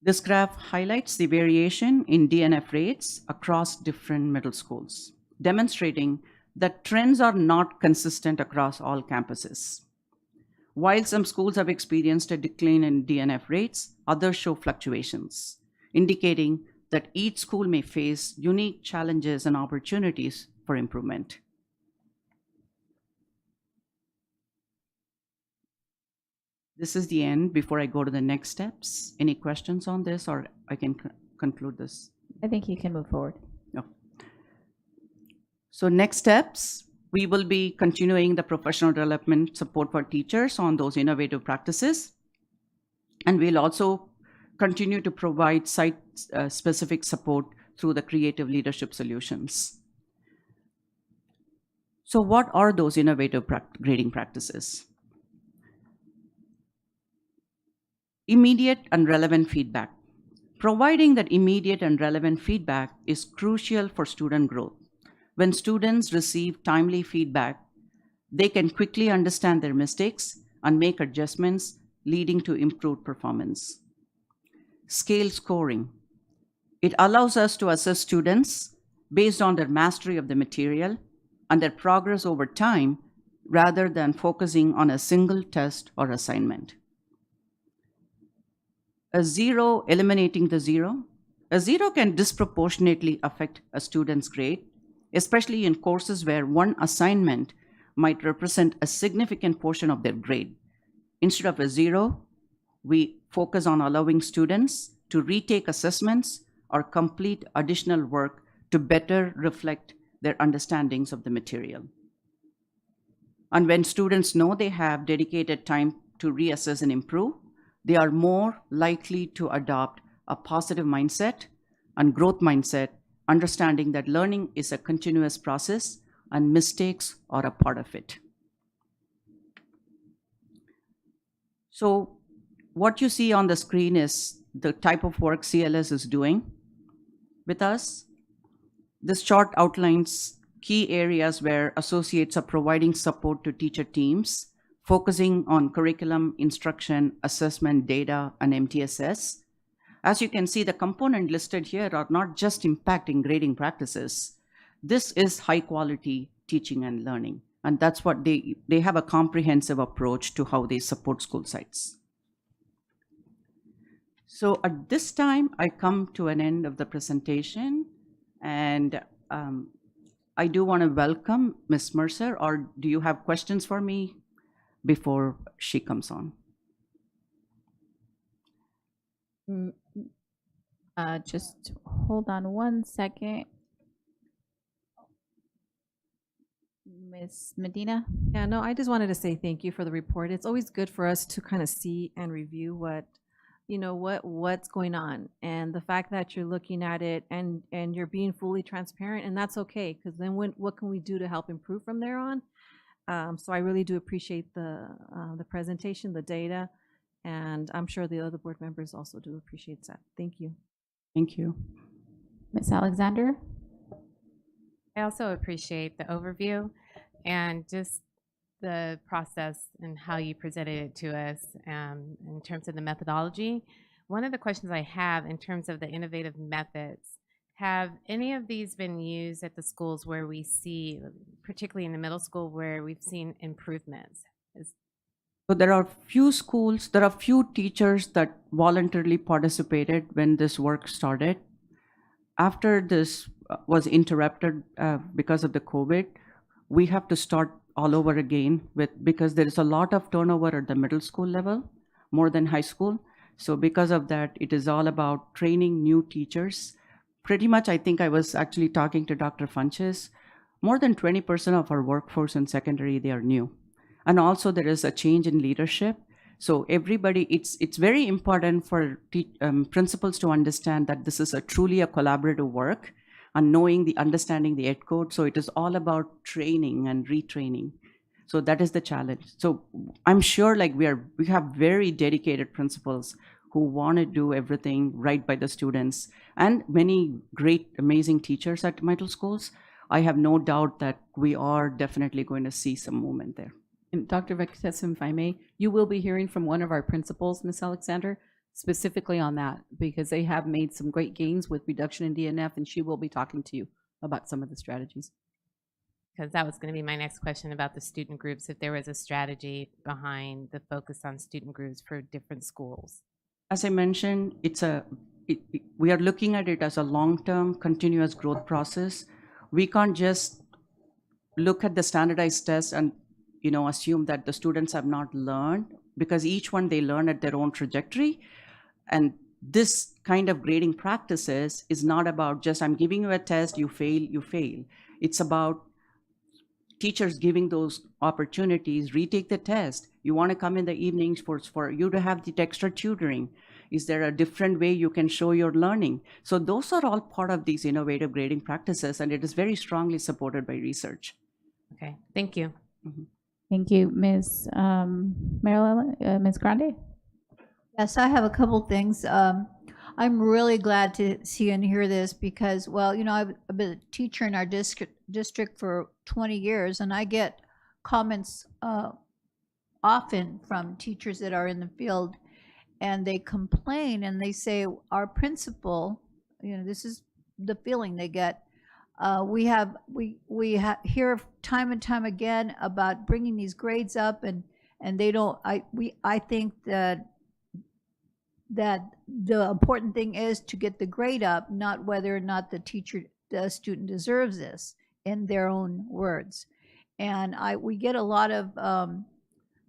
This graph highlights the variation in DNF rates across different middle schools, demonstrating that trends are not consistent across all campuses. While some schools have experienced a decline in DNF rates, others show fluctuations, indicating that each school may face unique challenges and opportunities for improvement. This is the end. Before I go to the next steps, any questions on this, or I can conclude this? I think you can move forward. No. So next steps, we will be continuing the professional development support for teachers on those innovative practices. And we'll also continue to provide site-specific support through the creative leadership solutions. So what are those innovative grading practices? Immediate and relevant feedback. Providing that immediate and relevant feedback is crucial for student growth. When students receive timely feedback, they can quickly understand their mistakes and make adjustments, leading to improved performance. Scale scoring. It allows us to assess students based on their mastery of the material and their progress over time, rather than focusing on a single test or assignment. A zero, eliminating the zero. A zero can disproportionately affect a student's grade, especially in courses where one assignment might represent a significant portion of their grade. Instead of a zero, we focus on allowing students to retake assessments or complete additional work to better reflect their understandings of the material. And when students know they have dedicated time to reassess and improve, they are more likely to adopt a positive mindset and growth mindset, understanding that learning is a continuous process and mistakes are a part of it. So what you see on the screen is the type of work CLS is doing with us. This chart outlines key areas where associates are providing support to teacher teams, focusing on curriculum, instruction, assessment, data, and MTSS. As you can see, the components listed here are not just impacting grading practices. This is high quality teaching and learning. And that's what they have a comprehensive approach to how they support school sites. So at this time, I come to an end of the presentation, and I do want to welcome Ms. Mercer, or do you have questions for me before she comes on? Just hold on one second. Ms. Medina? Yeah, no, I just wanted to say thank you for the report. It's always good for us to kind of see and review what's going on, and the fact that you're looking at it and you're being fully transparent, and that's okay, because then what can we do to help improve from there on? So I really do appreciate the presentation, the data, and I'm sure the other board members also do appreciate that. Thank you. Thank you. Ms. Alexander? I also appreciate the overview and just the process and how you presented it to us in terms of the methodology. One of the questions I have in terms of the innovative methods, have any of these been used at the schools where we see, particularly in the middle school, where we've seen improvements? So there are few teachers that voluntarily participated when this work started. After this was interrupted because of the COVID, we have to start all over again because there is a lot of turnover at the middle school level, more than high school. So because of that, it is all about training new teachers. Pretty much, I think I was actually talking to Dr. Funches, more than 20% of our workforce in secondary, they are new. And also there is a change in leadership. So everybody, it's very important for principals to understand that this is truly a collaborative work, and understanding the ed code. So it is all about training and retraining. So that is the challenge. So I'm sure we have very dedicated principals who want to do everything right by the students, and many great, amazing teachers at middle schools. I have no doubt that we are definitely going to see some movement there. And Dr. Venkatesam, if I may, you will be hearing from one of our principals, Ms. Alexander, specifically on that, because they have made some great gains with reduction in DNF, and she will be talking to you about some of the strategies. Because that was going to be my next question about the student groups, if there was a strategy behind the focus on student groups for different schools. As I mentioned, we are looking at it as a long-term continuous growth process. We can't just look at the standardized tests and assume that the students have not learned, because each one they learn at their own trajectory. And this kind of grading practices is not about just, I'm giving you a test, you fail, you fail. It's about teachers giving those opportunities, retake the test. You want to come in the evenings for you to have the extra tutoring. Is there a different way you can show your learning? So those are all part of these innovative grading practices, and it is very strongly supported by research. Okay, thank you. Mm-hmm. Thank you, Ms. Ms. Grande. Yes, I have a couple things. I'm really glad to see and hear this because, well, you know, I've been a teacher in our district for 20 years, and I get comments often from teachers that are in the field, and they complain and they say, our principal, you know, this is the feeling they get. We hear time and time again about bringing these grades up, and they don't. I think that the important thing is to get the grade up, not whether or not the student deserves this, in their own words. And we get a lot of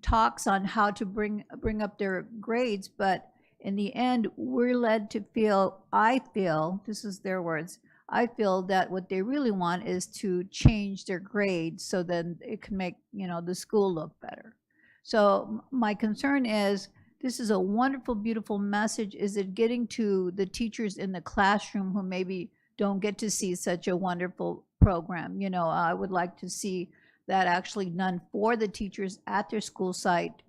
talks on how to bring up their grades, but in the end, we're led to feel, I feel, this is their words, I feel that what they really want is to change their grades so that it can make, you know, the school look better. So my concern is, this is a wonderful, beautiful message. Is it getting to the teachers in the classroom who maybe don't get to see such a wonderful program? You know, I would like to see that actually done for the teachers at their school site,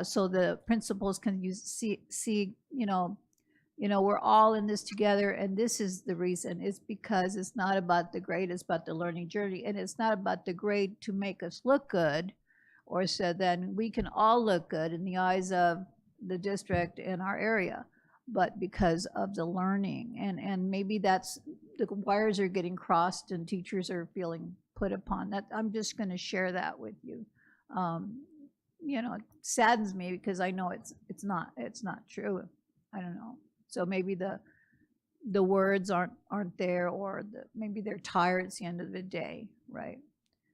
so the principals can see, you know, we're all in this together, and this is the reason. It's because it's not about the grade, it's about the learning journey, and it's not about the grade to make us look good, or so then we can all look good in the eyes of the district in our area, but because of the learning. And maybe that's, the wires are getting crossed and teachers are feeling put upon. That I'm just going to share that with you. You know, it saddens me because I know it's not true. I don't know. So maybe the words aren't there, or maybe they're tired. It's the end of the day, right?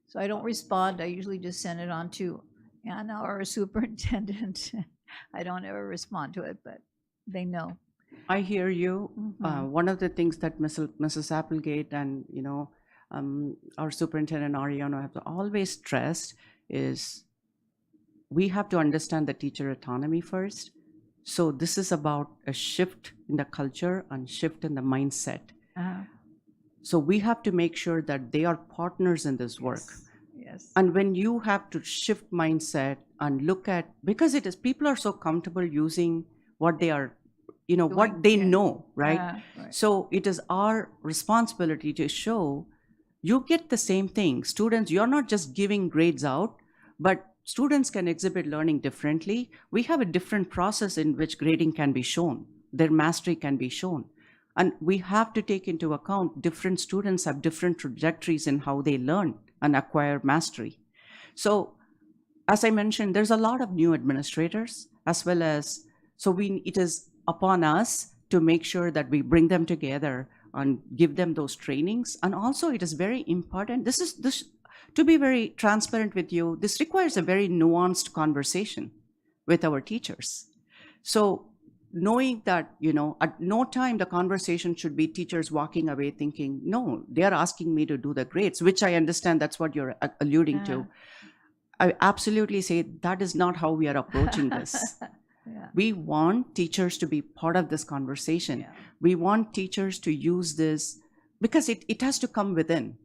So I don't respond. I usually just send it on to Anna or a superintendent. I don't ever respond to it, but they know. I hear you. One of the things that Mrs. Applegate and, you know, our superintendent Ariano have always stressed is we have to understand the teacher autonomy first. So this is about a shift in the culture and shift in the mindset. So we have to make sure that they are partners in this work. Yes. And when you have to shift mindset and look at, because it is, people are so comfortable using what they are, you know, what they know, right? Right. So it is our responsibility to show you get the same thing. Students, you're not just giving grades out, but students can exhibit learning differently. We have a different process in which grading can be shown, their mastery can be shown. And we have to take into account different students have different trajectories in how they learn and acquire mastery. So as I mentioned, there's a lot of new administrators as well as, so it is upon us to make sure that we bring them together and give them those trainings. And also it is very important, to be very transparent with you, this requires a very nuanced conversation with our teachers. So knowing that, you know, at no time the conversation should be teachers walking away thinking, no, they are asking me to do the grades, which I understand that's what you're alluding to. I absolutely say that is not how we are approaching this. We want teachers to be part of this conversation. We want teachers to use this because it has to come within.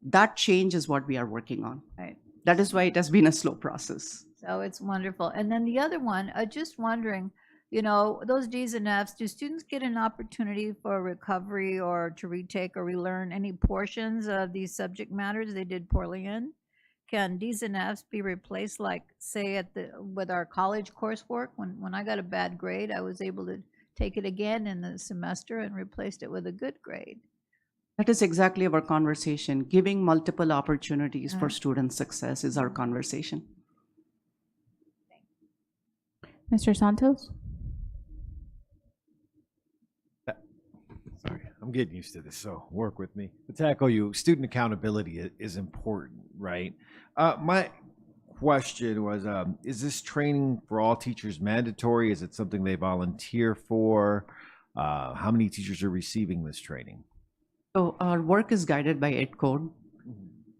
That change is what we are working on. Right. That is why it has been a slow process. So it's wonderful. And then the other one, just wondering, you know, those D's and F's, do students get an opportunity for recovery or to retake or relearn any portions of these subject matters they did poorly in? Can D's and F's be replaced, like say with our college coursework? When I got a bad grade, I was able to take it again in the semester and replaced it with a good grade. That is exactly our conversation. Giving multiple opportunities for student success is our conversation. Mr. Santos? Sorry, I'm getting used to this, so work with me. To tackle you, student accountability is important, right? My question was, is this training for all teachers mandatory? Is it something they volunteer for? How many teachers are receiving this training? So our work is guided by Ed Code.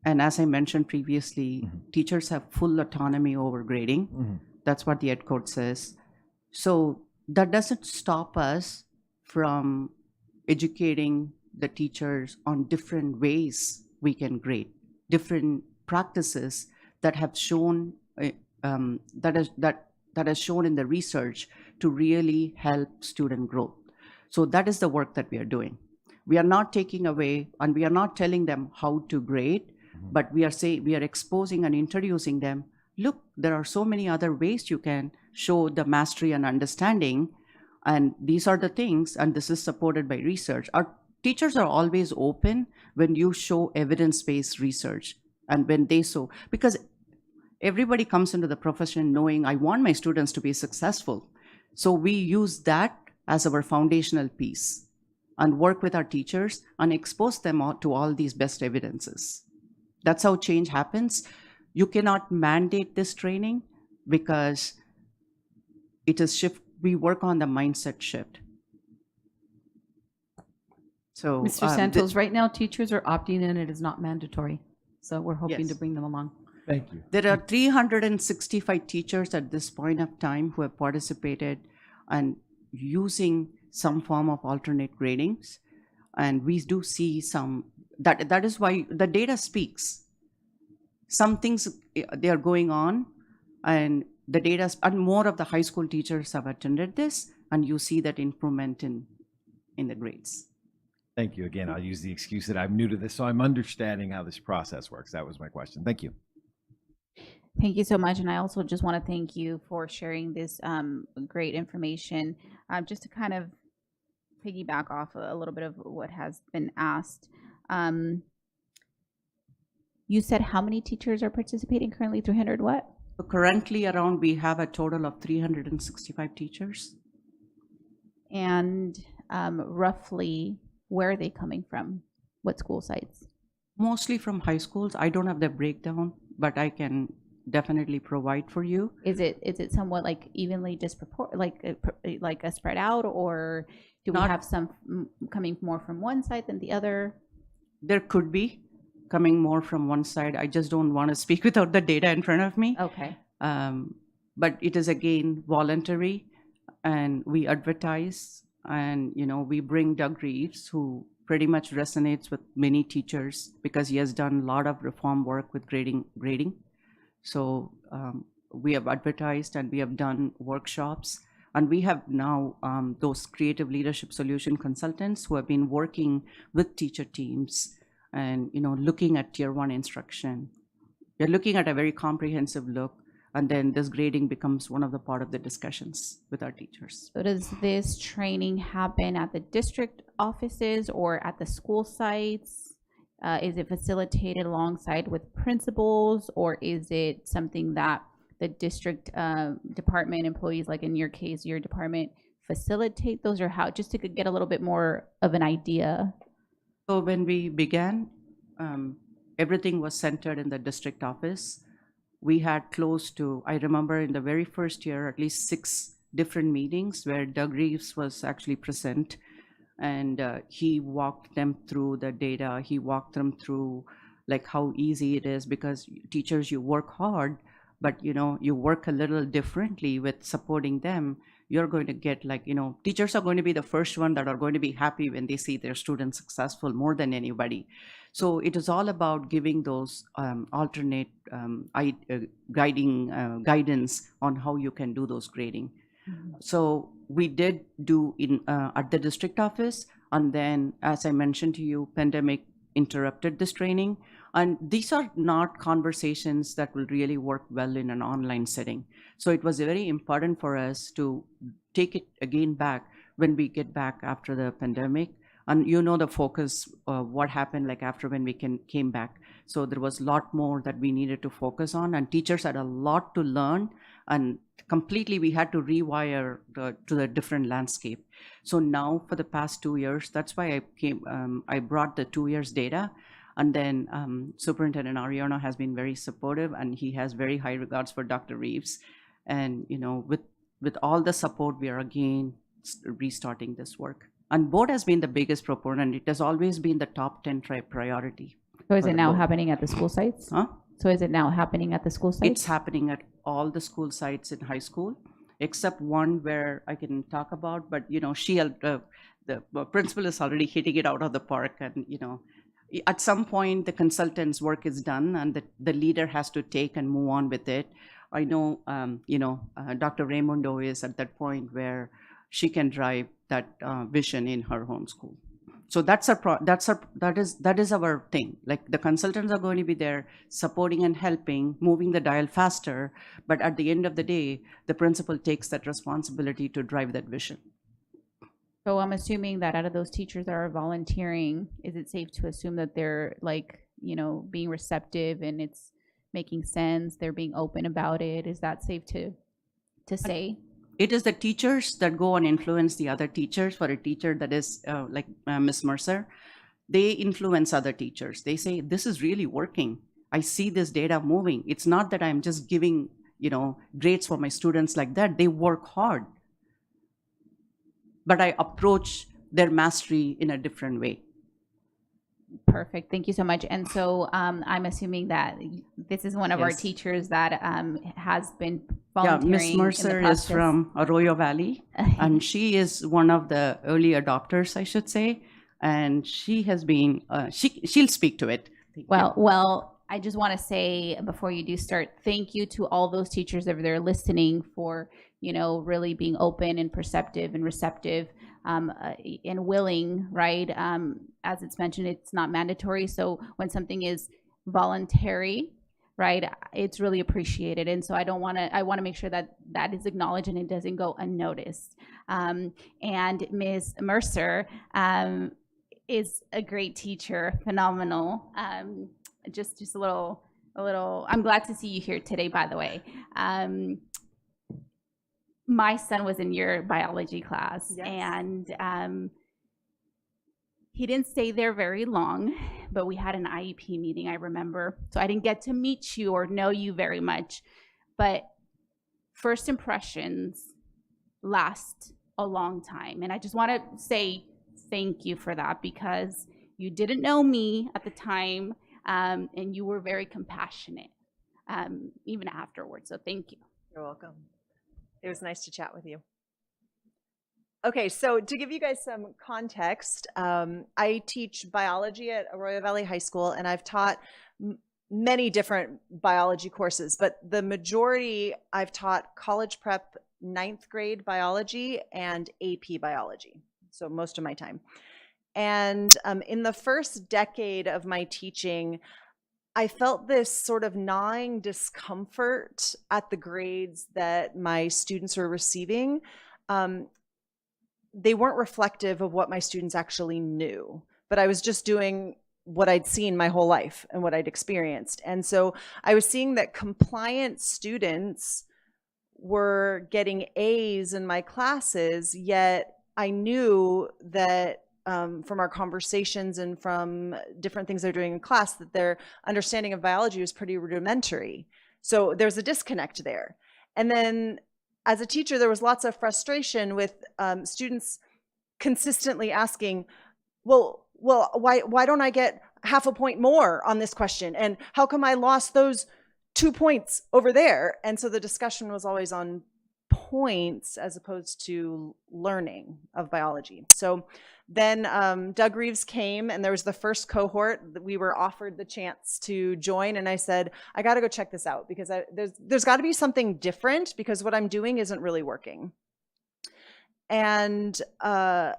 And as I mentioned previously, teachers have full autonomy over grading. That's what the Ed Code says. So that doesn't stop us from educating the teachers on different ways we can grade, different practices that have shown that has shown in the research to really help student growth. So that is the work that we are doing. We are not taking away, and we are not telling them how to grade, but we are exposing and introducing them. Look, there are so many other ways you can show the mastery and understanding, and these are the things, and this is supported by research. Our teachers are always open when you show evidence-based research, and when they show, because everybody comes into the profession knowing, I want my students to be successful. So we use that as our foundational piece and work with our teachers and expose them to all these best evidences. That's how change happens. You cannot mandate this training because it is shift. We work on the mindset shift. So, Mr. Santos, right now teachers are opting in. It is not mandatory. So we're hoping to bring them along. Thank you. There are 365 teachers at this point of time who have participated and using some form of alternate gradings. And we do see some, that is why the data speaks. Some things, they are going on, and the data, and more of the high school teachers have attended this, and you see that improvement in the grades. Thank you. Again, I'll use the excuse that I'm new to this, so I'm understanding how this process works. That was my question. Thank you. Thank you so much. And I also just want to thank you for sharing this great information. Just to kind of piggyback off a little bit of what has been asked. You said how many teachers are participating currently? 300 what? So currently we have a total of 365 teachers. And roughly, where are they coming from? What school sites? Mostly from high schools. I don't have the breakdown, but I can definitely provide for you. Is it somewhat like evenly like a spread out, or do we have some coming more from one side than the other? There could be coming more from one side. I just don't want to speak without the data in front of me. Okay. But it is again voluntary, and we advertise, and we bring Doug Reeves, who pretty much resonates with many teachers because he has done a lot of reform work with grading. So we have advertised, and we have done workshops, and we have now those creative leadership solution consultants who have been working with teacher teams and looking at tier 1 instruction. They're looking at a very comprehensive look, and then this grading becomes one of the part of the discussions with our teachers. So does this training happen at the district offices or at the school sites? Is it facilitated alongside with principals, or is it something that the district department employees, like in your case, your department, facilitate those, or how, just to get a little bit more of an idea? So when we began, everything was centered in the district office. We had close to, I remember in the very first year, at least 6 different meetings where Doug Reeves was actually present. And he walked them through the data. He walked them through like how easy it is, because teachers, you work hard, but you work a little differently with supporting them. You're going to get teachers are going to be the first one that are going to be happy when they see their students successful more than anybody. So it is all about giving those alternate guidance on how you can do those grading. So we did do at the district office, and then, as I mentioned to you, pandemic interrupted this training. And these are not conversations that will really work well in an online setting. So it was very important for us to take it again back when we get back after the pandemic. And the focus of what happened after when we came back. So there was a lot more that we needed to focus on, and teachers had a lot to learn, and completely we had to rewire to the different landscape. So now for the past 2 years, that's why I brought the 2 years data. And then Superintendent Ariano has been very supportive, and he has very high regards for Dr. Reeves. And with all the support, we are again restarting this work. And board has been the biggest proponent. It has always been the top 10 priority. So is it now happening at the school sites? Huh? So is it now happening at the school sites? It's happening at all the school sites in high school, except one where I can talk about. But the principal is already hitting it out of the park, and at some point the consultant's work is done, and the leader has to take and move on with it. I know, Dr. Raimundo is at that point where she can drive that vision in her homeschool. So that is our thing. Like the consultants are going to be there supporting and helping, moving the dial faster. But at the end of the day, the principal takes that responsibility to drive that vision. So I'm assuming that out of those teachers that are volunteering, is it safe to assume that they're being receptive and it's making sense? They're being open about it. Is that safe to say? It is the teachers that go and influence the other teachers. For a teacher that is like Miss Mercer, they influence other teachers. They say, this is really working. I see this data moving. It's not that I'm just giving, grades for my students like that. They work hard. But I approach their mastery in a different way. Perfect. Thank you so much. And so I'm assuming that this is one of our teachers that has been volunteering. Yeah, Miss Mercer is from Arroyo Valley, and she is one of the early adopters, I should say. And she has been, she'll speak to it. Well, I just want to say before you do start, thank you to all those teachers over there listening for, really being open and perceptive and receptive. And willing, right? As it's mentioned, it's not mandatory. So when something is voluntary, right, it's really appreciated. And so I want to make sure that that is acknowledged and it doesn't go unnoticed. And Ms. Mercer is a great teacher, phenomenal. Just a little, I'm glad to see you here today, by the way. My son was in your biology class, and he didn't stay there very long, but we had an IEP meeting, I remember. So I didn't get to meet you or know you very much, but first impressions last a long time. And I just want to say thank you for that, because you didn't know me at the time, and you were very compassionate, even afterwards. So thank you. You're welcome. It was nice to chat with you. Okay, so to give you guys some context, I teach biology at Arroyo Valley High School, and I've taught many different biology courses, but the majority I've taught college prep 9th grade biology and AP biology, so most of my time. And in the first decade of my teaching, I felt this sort of gnawing discomfort at the grades that my students were receiving. They weren't reflective of what my students actually knew, but I was just doing what I'd seen my whole life and what I'd experienced. And so I was seeing that compliant students were getting A's in my classes, yet I knew that from our conversations and from different things they're doing in class, that their understanding of biology was pretty rudimentary. So there's a disconnect there. And then as a teacher, there was lots of frustration with students consistently asking, well, why don't I get half a point more on this question? And how come I lost those 2 points over there? And so the discussion was always on points as opposed to learning of biology. So then Doug Reeves came, and there was the first cohort that we were offered the chance to join. And I said, I got to go check this out, because there's got to be something different, because what I'm doing isn't really working. And I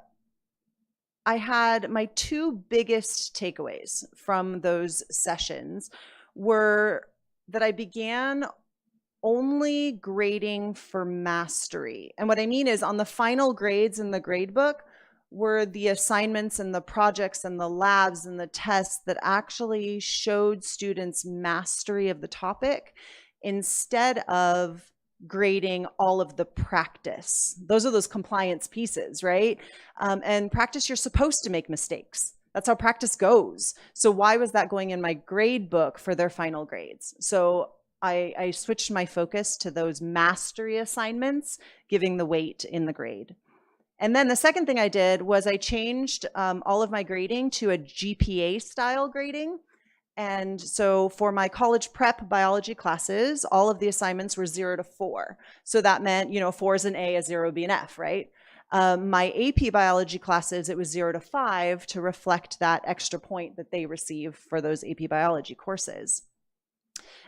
had my two biggest takeaways from those sessions were that I began only grading for mastery. And what I mean is, on the final grades in the grade book were the assignments and the projects and the labs and the tests that actually showed students mastery of the topic, instead of grading all of the practice. Those are those compliance pieces, right? And practice, you're supposed to make mistakes. That's how practice goes. So why was that going in my grade book for their final grades? So I switched my focus to those mastery assignments, giving the weight in the grade. And then the second thing I did was I changed all of my grading to a GPA style grading. And so for my college prep biology classes, all of the assignments were 0 to 4. So that meant, 4 is an A, a 0 would be an F, right? My AP biology classes, it was 0 to 5 to reflect that extra point that they receive for those AP biology courses.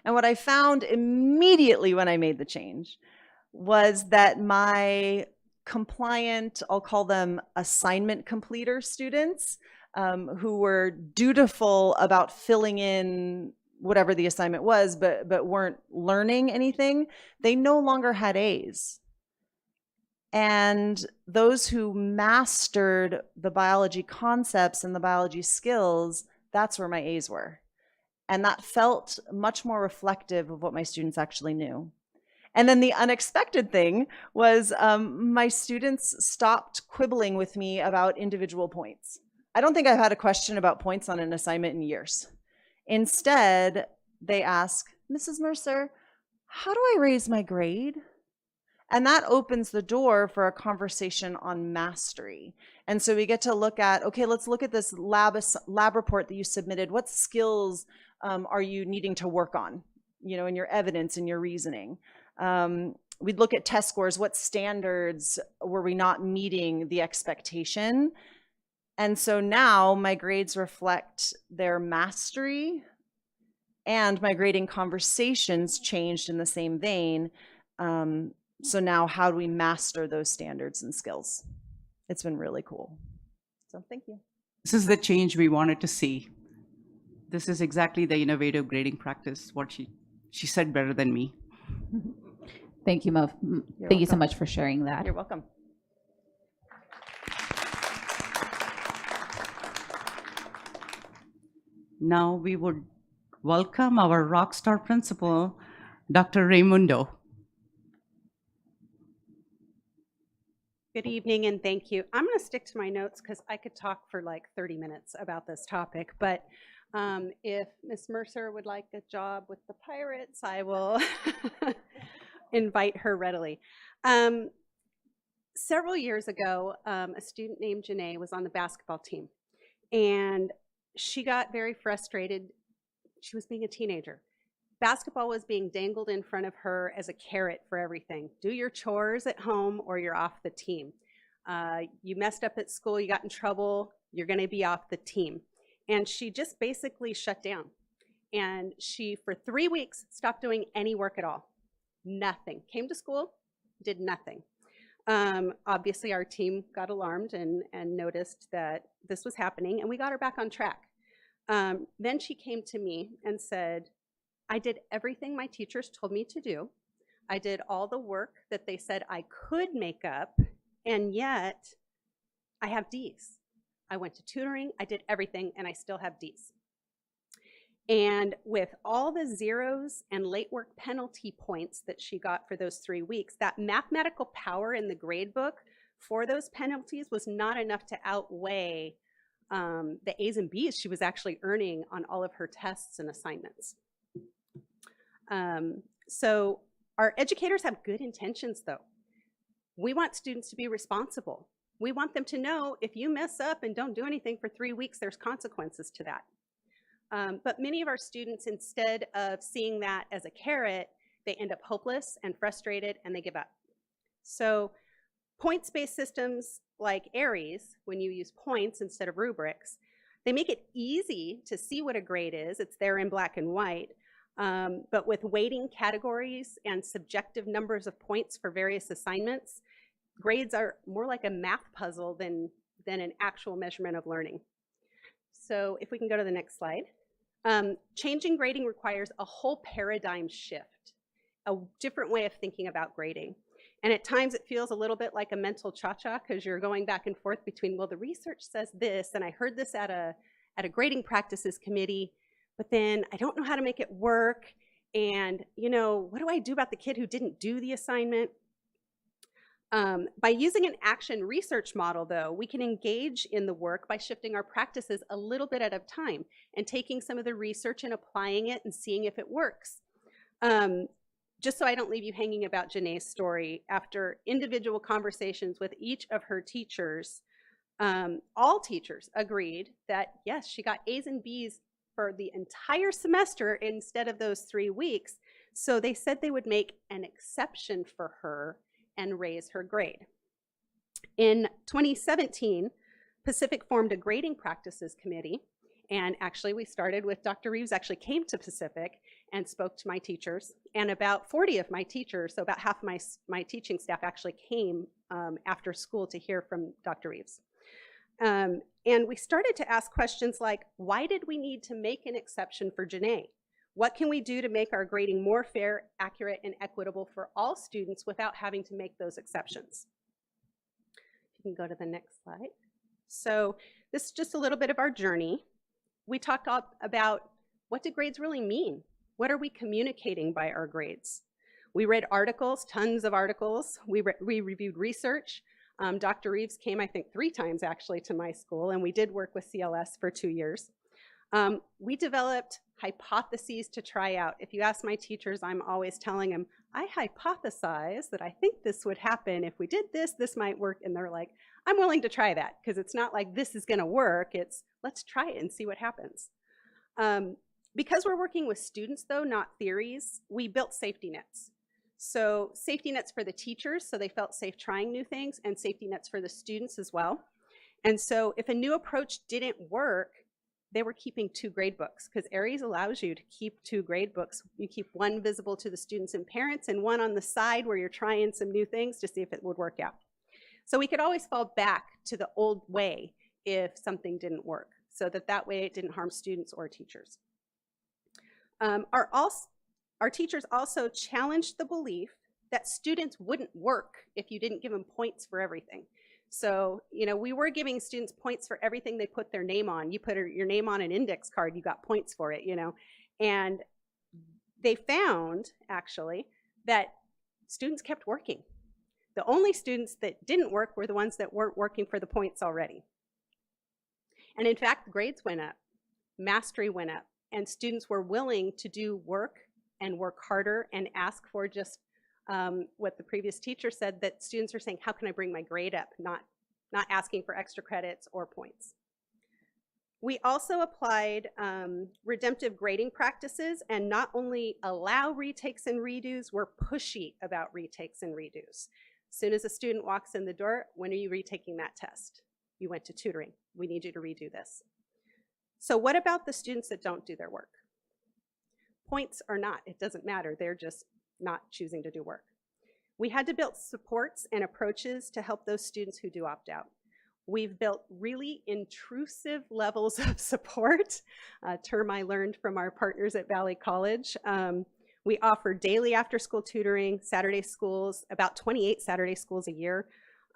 And what I found immediately when I made the change was that my compliant, I'll call them assignment completer students, who were dutiful about filling in whatever the assignment was, but weren't learning anything, they no longer had A's. And those who mastered the biology concepts and the biology skills, that's where my A's were. And that felt much more reflective of what my students actually knew. And then the unexpected thing was my students stopped quibbling with me about individual points. I don't think I've had a question about points on an assignment in years. Instead, they ask, Mrs. Mercer, how do I raise my grade? And that opens the door for a conversation on mastery. And so we get to look at, okay, let's look at this lab report that you submitted. What skills are you needing to work on, in your evidence and your reasoning? We'd look at test scores. What standards were we not meeting the expectation? And so now my grades reflect their mastery, and my grading conversations changed in the same vein. So now how do we master those standards and skills? It's been really cool. So thank you. This is the change we wanted to see. This is exactly the innovative grading practice, what she said better than me. Thank you, Mo. Thank you so much for sharing that. You're welcome. Now we would welcome our rockstar principal, Dr. Raimundo. Good evening and thank you. I'm going to stick to my notes because I could talk for like 30 minutes about this topic, but if Ms. Mercer would like a job with the Pirates, I will invite her readily. Several years ago, a student named Janae was on the basketball team, and she got very frustrated. She was being a teenager. Basketball was being dangled in front of her as a carrot for everything. Do your chores at home or you're off the team. You messed up at school, you got in trouble, you're going to be off the team. And she just basically shut down. And she, for 3 weeks, stopped doing any work at all. Nothing. Came to school, did nothing. Obviously, our team got alarmed and noticed that this was happening, and we got her back on track. Then she came to me and said, I did everything my teachers told me to do. I did all the work that they said I could make up, and yet I have D's. I went to tutoring, I did everything, and I still have D's. And with all the zeros and late work penalty points that she got for those 3 weeks, that mathematical power in the grade book for those penalties was not enough to outweigh the A's and B's she was actually earning on all of her tests and assignments. So our educators have good intentions, though. We want students to be responsible. We want them to know if you mess up and don't do anything for 3 weeks, there's consequences to that. But many of our students, instead of seeing that as a carrot, they end up hopeless and frustrated and they give up. So points-based systems like ARIES, when you use points instead of rubrics, they make it easy to see what a grade is. It's there in black and white. But with weighting categories and subjective numbers of points for various assignments, grades are more like a math puzzle than an actual measurement of learning. So if we can go to the next slide. Changing grading requires a whole paradigm shift, a different way of thinking about grading. And at times it feels a little bit like a mental cha-cha because you're going back and forth between, well, the research says this, and I heard this at a grading practices committee, but then I don't know how to make it work. And, what do I do about the kid who didn't do the assignment? By using an action research model, though, we can engage in the work by shifting our practices a little bit at a time and taking some of the research and applying it and seeing if it works. Just so I don't leave you hanging about Janae's story, after individual conversations with each of her teachers, all teachers agreed that, yes, she got A's and B's for the entire semester instead of those 3 weeks. So they said they would make an exception for her and raise her grade. In 2017, Pacific formed a grading practices committee, and actually we started with Dr. Reeves actually came to Pacific, and spoke to my teachers. And about 40 of my teachers, so about half of my teaching staff actually came after school to hear from Dr. Reeves. And we started to ask questions like, why did we need to make an exception for Janae? What can we do to make our grading more fair, accurate, and equitable for all students without having to make those exceptions? You can go to the next slide. So this is just a little bit of our journey. We talked about what do grades really mean? What are we communicating by our grades? We read articles, tons of articles. We reviewed research. Dr. Reeves came, I think, 3 times actually to my school, and we did work with CLS for 2 years. We developed hypotheses to try out. If you ask my teachers, I'm always telling them, I hypothesize that I think this would happen. If we did this, this might work. And they're like, I'm willing to try that, because it's not like this is going to work. It's let's try it and see what happens. Because we're working with students, though, not theories, we built safety nets. So safety nets for the teachers, so they felt safe trying new things, and safety nets for the students as well. And so if a new approach didn't work, they were keeping 2 grade books, because Aries allows you to keep 2 grade books. You keep one visible to the students and parents, and one on the side where you're trying some new things to see if it would work out. So we could always fall back to the old way if something didn't work, so that way it didn't harm students or teachers. Our teachers also challenged the belief that students wouldn't work if you didn't give them points for everything. So, you know, we were giving students points for everything they put their name on. You put your name on an index card, you got points for it, you know. And they found, actually, that students kept working. The only students that didn't work were the ones that weren't working for the points already. And in fact, grades went up, mastery went up, and students were willing to do work and work harder and ask for just what the previous teacher said, that students are saying, how can I bring my grade up? Not asking for extra credits or points. We also applied redemptive grading practices, and not only allow retakes and redos, we're pushy about retakes and redos. As soon as a student walks in the door, when are you retaking that test? You went to tutoring. We need you to redo this. So what about the students that don't do their work? Points or not, it doesn't matter. They're just not choosing to do work. We had to build supports and approaches to help those students who do opt out. We've built really intrusive levels of support, a term I learned from our partners at Valley College. We offer daily after-school tutoring, Saturday schools, about 28 Saturday schools a year,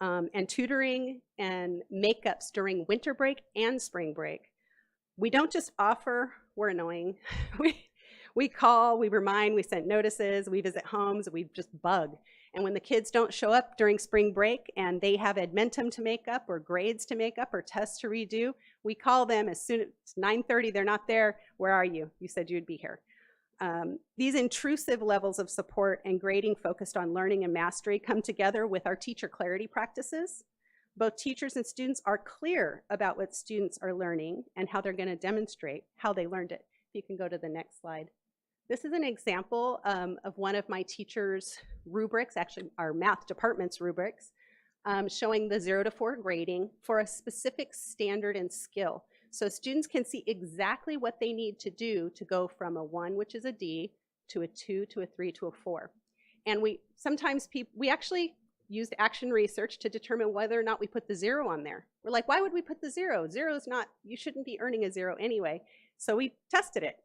and tutoring and makeups during winter break and spring break. We don't just offer, we're annoying. We call, we remind, we send notices, we visit homes, we just bug. And when the kids don't show up during spring break and they have Edmentum to make up or grades to make up or tests to redo, we call them as soon as it's 9:30, they're not there. Where are you? You said you'd be here. These intrusive levels of support and grading focused on learning and mastery come together with our teacher clarity practices. Both teachers and students are clear about what students are learning and how they're going to demonstrate how they learned it. If you can go to the next slide. This is an example of one of my teachers' rubrics, actually our math department's rubrics, showing the 0 to 4 grading for a specific standard and skill. So students can see exactly what they need to do to go from a 1, which is a D, to a 2, to a 3, to a 4. And we actually used action research to determine whether or not we put the 0 on there. We're like, why would we put the 0? 0 is not, you shouldn't be earning a 0 anyway. So we tested it.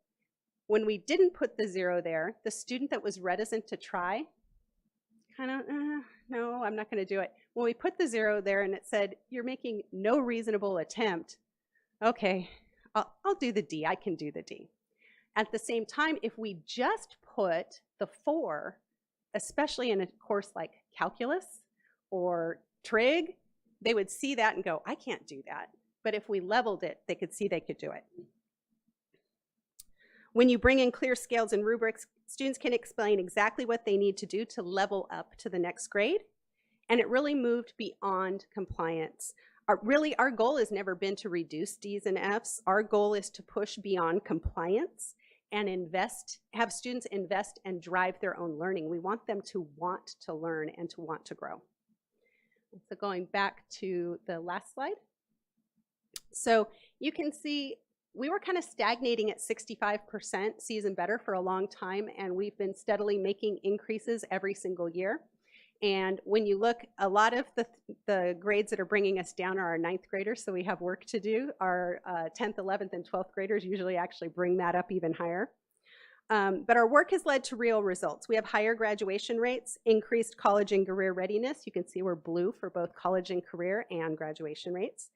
When we didn't put the 0 there, the student that was reticent to try, kind of, no, I'm not going to do it. When we put the 0 there and it said, you're making no reasonable attempt, okay, I'll do the D, I can do the D. At the same time, if we just put the 4, especially in a course like calculus or trig, they would see that and go, I can't do that. But if we leveled it, they could see they could do it. When you bring in clear scales and rubrics, students can explain exactly what they need to do to level up to the next grade. And it really moved beyond compliance. Our goal has never been to reduce D's and F's. Our goal is to push beyond compliance and have students invest and drive their own learning. We want them to want to learn and to want to grow. So going back to the last slide. So you can see we were kind of stagnating at 65% season better for a long time, and we've been steadily making increases every single year. And when you look, a lot of the grades that are bringing us down are our 9th graders, so we have work to do. Our 10th, 11th, and 12th graders usually actually bring that up even higher. But our work has led to real results. We have higher graduation rates, increased college and career readiness. You can see we're blue for both college and career and graduation rates.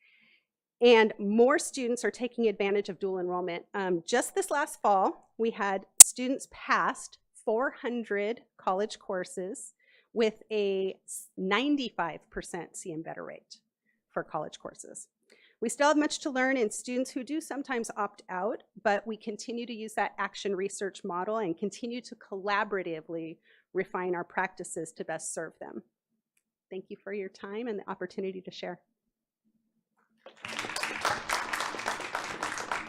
And more students are taking advantage of dual enrollment. Just this last fall, we had students pass 400 college courses with a 95% CM better rate for college courses. We still have much to learn in students who do sometimes opt out, but we continue to use that action research model and continue to collaboratively refine our practices to best serve them. Thank you for your time and the opportunity to share.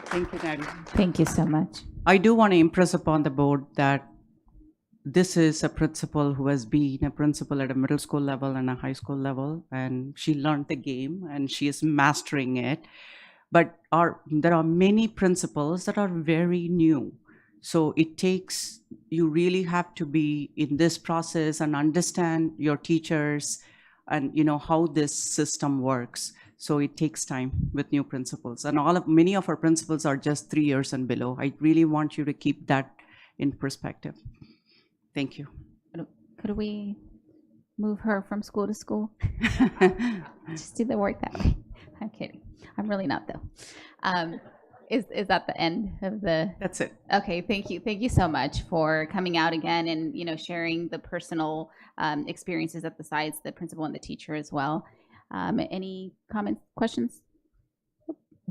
Thank you, Daddy. Thank you so much. I do want to impress upon the board that this is a principal who has been a principal at a middle school level and a high school level, and she learned the game and she is mastering it. But there are many principals that are very new. So it takes, you really have to be in this process and understand your teachers and how this system works. So it takes time with new principals, and many of our principals are just 3 years and below. I really want you to keep that in perspective. Thank you. Could we move her from school to school? Just do the work that way. I'm kidding. I'm really not though. Is that the end of the? That's it. Okay. Thank you. Thank you so much for coming out again and sharing the personal experiences of besides the principal and the teacher as well. Any comments, questions?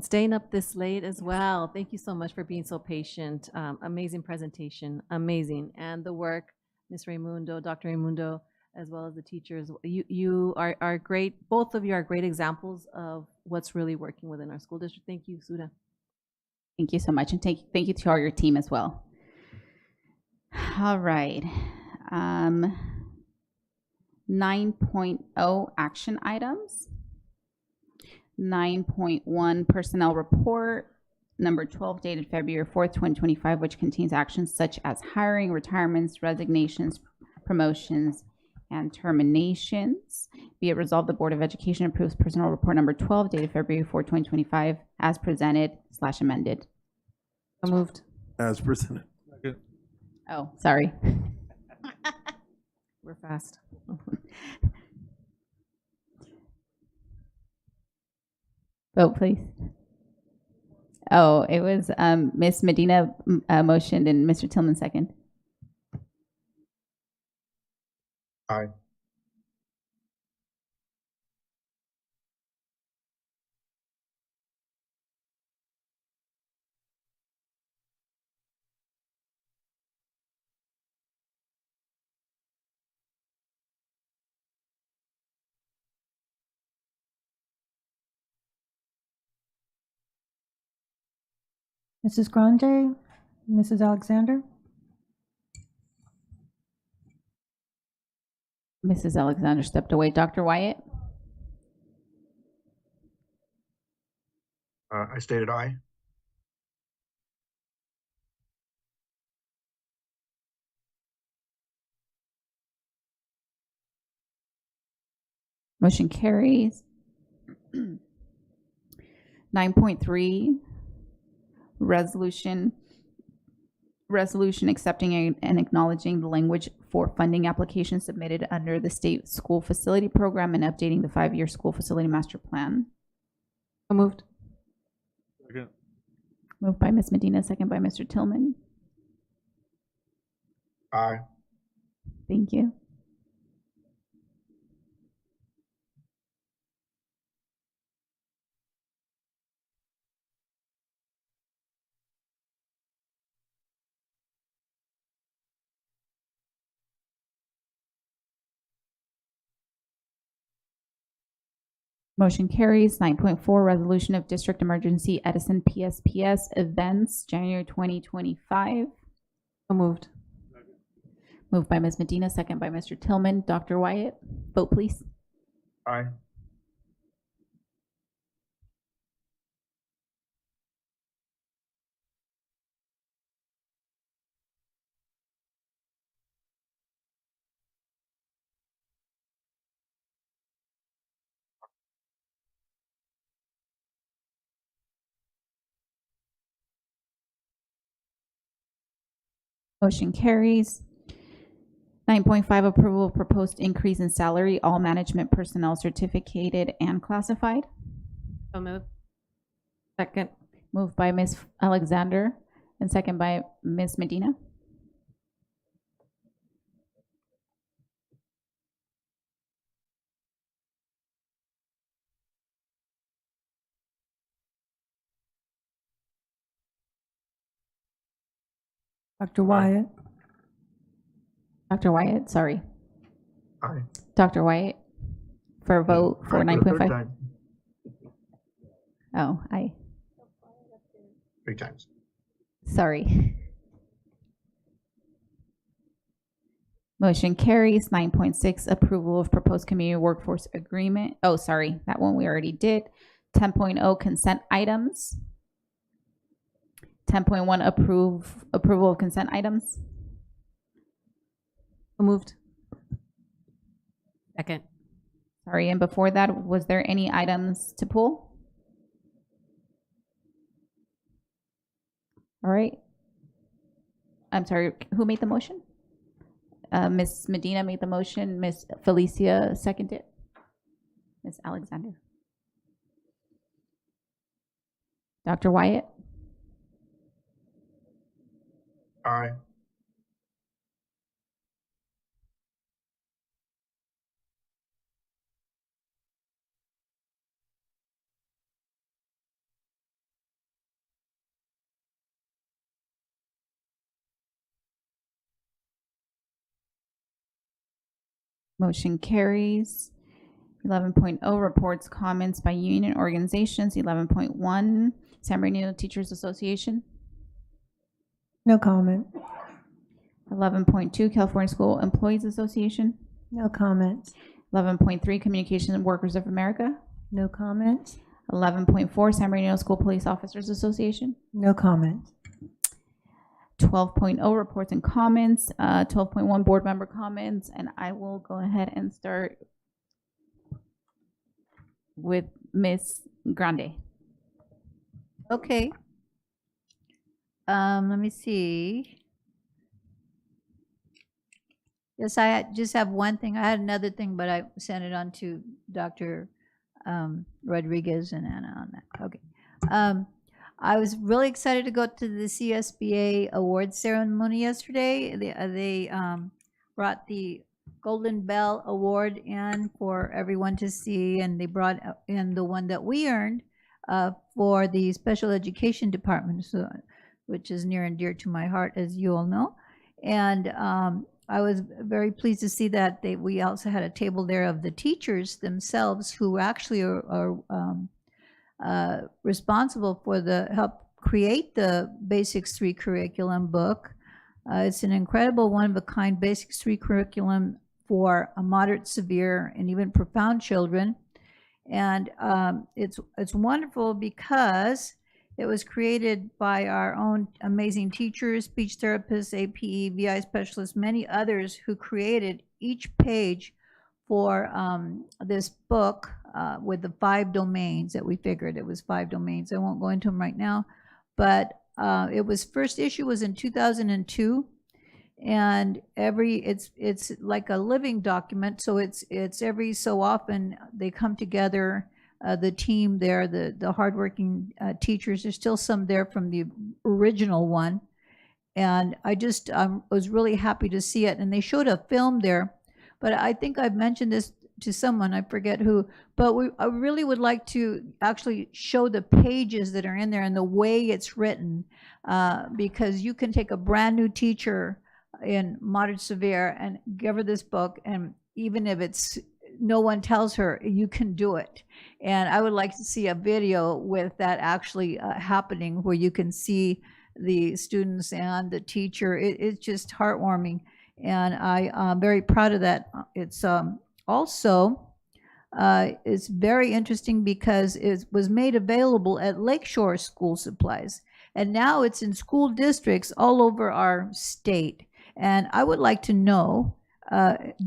Staying up this late as well. Thank you so much for being so patient. Amazing presentation, amazing. And the work, Ms. Raimundo, Dr. Raimundo, as well as the teachers. You are great. Both of you are great examples of what's really working within our school district. Thank you, Suda. Thank you so much. And thank you to all your team as well. All right. 9.0 action items. 9.1 personnel report, number 12, dated February 4th, 2025, which contains actions such as hiring, retirements, resignations, promotions, and terminations. Be it resolved, the Board of Education approves personnel report number 12, dated February 4th, 2025, as presented / amended. So moved. As presented. Oh, sorry. We're fast. Vote, please. Oh, it was Ms. Medina motioned and Mr. Tillman second. Aye. Mrs. Grande, Mrs. Alexander. Mrs. Alexander stepped away. Dr. Wyatt? I stated aye. Motion carries. 9.3, resolution accepting and acknowledging the language for funding applications submitted under the state school facility program and updating the 5-year school facility master plan. So moved. Second. Moved by Ms. Medina, second by Mr. Tillman. Aye. Thank you. Motion carries. 9.4, resolution of district emergency Edison PSPS events, January 2025. So moved. Moved by Ms. Medina, second by Mr. Tillman. Dr. Wyatt, vote please. Aye. Motion carries. 9.5, approval of proposed increase in salary, all management personnel certificated and classified. So moved. Second. Moved by Ms. Alexander and second by Ms. Medina. Dr. Wyatt. Dr. Wyatt, sorry. Aye. Dr. Wyatt for a vote for Aye the third 9.5. time. Oh, aye. 3 times. Sorry. Motion carries. 9.6, approval of proposed community workforce agreement. Oh, sorry, that one we already did. 10.0, consent items. 10.1, approval of consent items. Moved. Second. Sorry, and before that, was there any items to pull? All right. I'm sorry, who made the motion? Ms. Medina made the motion. Ms. Felicia seconded. Ms. Alexander. Dr. Wyatt. Aye. Motion carries. 11.0, reports, comments by union organizations. 11.1, San Bernardino Teachers Association. No comment. 11.2, California School Employees Association. No comment. 11.3, Communication Workers of America. No comment. 11.4, San Bernardino School Police Officers Association. No comment. 12.0, reports and comments. 12.1, board member comments. And I will go ahead and start with Ms. Grande. Okay. Let me see. Yes, I just have one thing. I had another thing, but I sent it on to Dr. Rodriguez and Anna on that. Okay. I was really excited to go to the CSBA award ceremony yesterday. They brought the Golden Bell Award in for everyone to see, and they brought in the one that we earned for the special education department, so, which is near and dear to my heart, as you all know. And I was very pleased to see that we also had a table there of the teachers themselves who actually are responsible for the help create the Basics 3 curriculum book. It's an incredible one-of-a-kind Basics 3 curriculum for a moderate, severe, and even profound children. And it's wonderful because it was created by our own amazing teachers, speech therapists, APE, VI specialists, many others who created each page for this book with the 5 domains that we figured. It was 5 domains. I won't go into them right now, but it was first issue was in 2002, and it's like a living document. So it's every so often they come together. The team there, the hardworking teachers. There's still some there from the original one, and I just was really happy to see it. And they showed a film there, but I think I've mentioned this to someone, I forget who, but I really would like to actually show the pages that are in there and the way it's written, because you can take a brand new teacher in moderate severe and give her this book, and even if it's no one tells her, you can do it. And I would like to see a video with that actually happening, where you can see the students and the teacher. It's just heartwarming, and I'm very proud of that. It's also it's very interesting because it was made available at Lakeshore School Supplies, and now it's in school districts all over our state. And I would like to know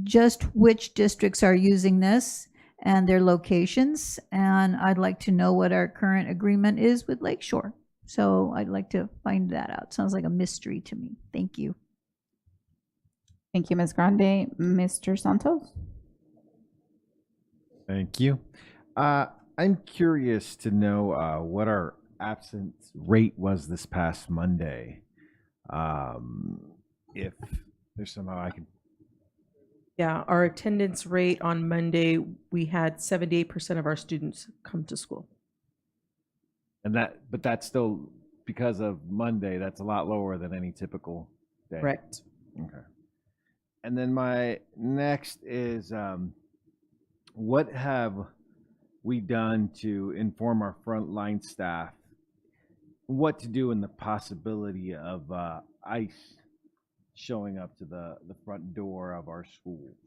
just which districts are using this and their locations, and I'd like to know what our current agreement is with Lakeshore. So I'd like to find that out. Sounds like a mystery to me. Thank you. Thank you, Ms. Grande. Mr. Santos? Thank you. I'm curious to know what our absence rate was this past Monday. If there's somehow I can. Yeah, our attendance rate on Monday, we had 78% of our students come to school. But that's still because of Monday. That's a lot lower than any typical day. Correct. Okay. And then my next is, what have we done to inform our frontline staff what to do in the possibility of ICE showing up to the front door of our schools?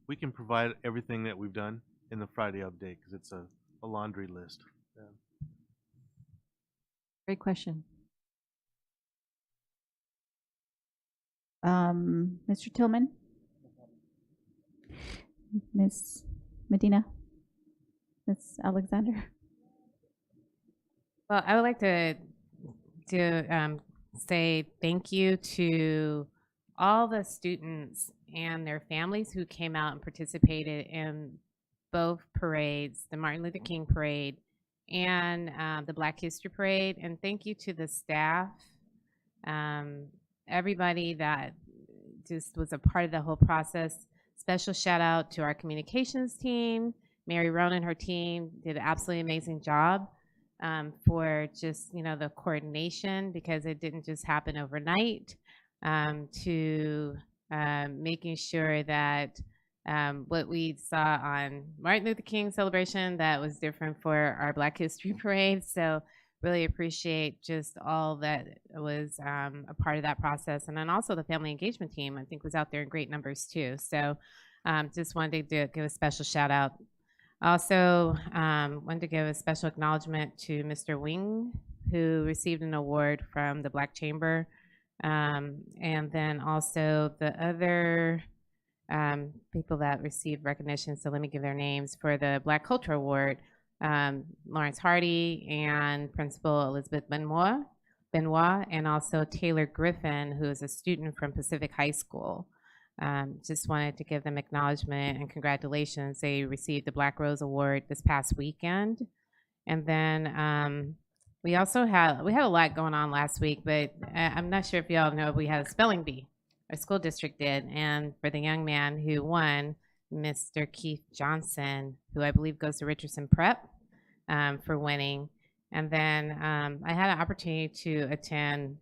We can provide everything that we've done in the Friday update because it's a laundry list. Yeah. Great question. Mr. Tillman? Ms. Medina? Ms. Alexander? Well, I would like to say thank you to all the students and their families who came out and participated in both parades, the Martin Luther King Parade and the Black History Parade. And thank you to the staff, everybody that just was a part of the whole process. Special shout out to our communications team. Mary Roan and her team did an absolutely amazing job for just, the coordination, because it didn't just happen overnight, to making sure that what we saw on Martin Luther King celebration, that was different for our Black History Parade. So really appreciate just all that was a part of that process. And then also the family engagement team, I think, was out there in great numbers too. So just wanted to give a special shout out. Also wanted to give a special acknowledgement to Mr. Wing, who received an award from the Black Chamber. And then also the other people that received recognition, so let me give their names, for the Black Culture Award, Lawrence Hardy and Principal Elizabeth Benoit, and also Taylor Griffin, who is a student from Pacific High School. Just wanted to give them acknowledgement and congratulations. They received the Black Rose Award this past weekend. And then we also had a lot going on last week, but I'm not sure if y'all know, we had a spelling bee. Our school district did, and for the young man who won, Mr. Keith Johnson, who I believe goes to Richardson Prep, for winning. And then I had an opportunity to attend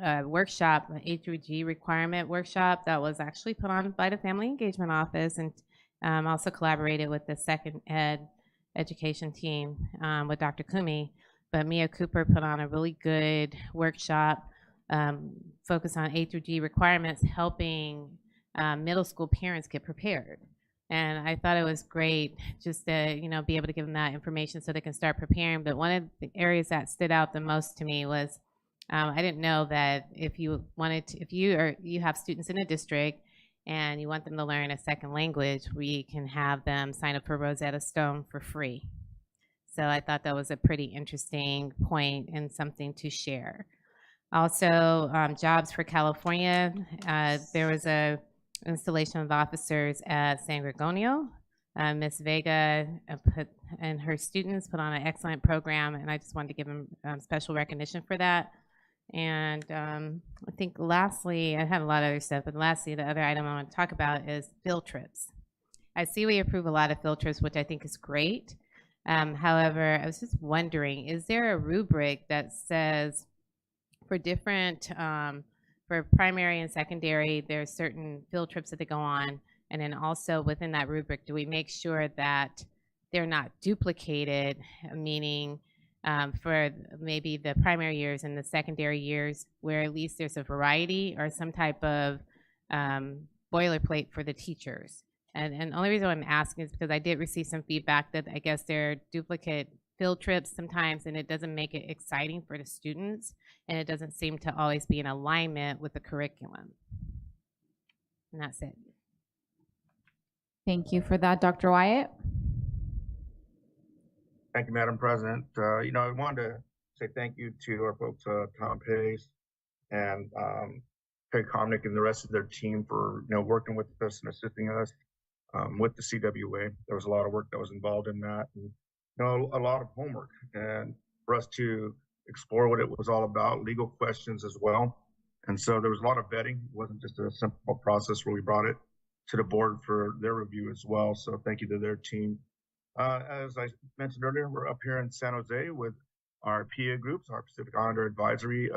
a workshop, an A through G requirement workshop that was actually put on by the Family Engagement Office, and also collaborated with the Second Ed education team with Dr. Kumi. But Mia Cooper put on a really good workshop focused on A through G requirements, helping middle school parents get prepared. And I thought it was great just to, be able to give them that information so they can start preparing. But one of the areas that stood out the most to me was I didn't know that if you have students in a district and you want them to learn a second language, we can have them sign up for Rosetta Stone for free. So I thought that was a pretty interesting point and something to share. Also, Jobs for California, there was a installation of officers at San Gregorio. Ms. Vega and her students put on an excellent program, and I just wanted to give them special recognition for that. And I think lastly, I had a lot of other stuff, but lastly, the other item I want to talk about is field trips. I see we approve a lot of field trips, which I think is great. However, I was just wondering, is there a rubric that says for different, for primary and secondary, there's certain field trips that they go on, and then also within that rubric, do we make sure that they're not duplicated, meaning for maybe the primary years and the secondary years, where at least there's a variety or some type of boilerplate for the teachers? And the only reason I'm asking is because I did receive some feedback that I guess there are duplicate field trips sometimes, and it doesn't make it exciting for the students, and it doesn't seem to always be in alignment with the curriculum. And that's it. Thank you for that, Dr. Wyatt. Thank you, Madam President. I wanted to say thank you to our folks, Tom Pace and Peg Comnick and the rest of their team for working with us and assisting us with the CWA. There was a lot of work that was involved in that, and a lot of homework, and for us to explore what it was all about, legal questions as well. And so there was a lot of vetting. It wasn't just a simple process where we brought it to the board for their review as well. So thank you to their team. As I mentioned earlier, we're up here in San Jose with our PIA groups, our Pacific Islander Advisory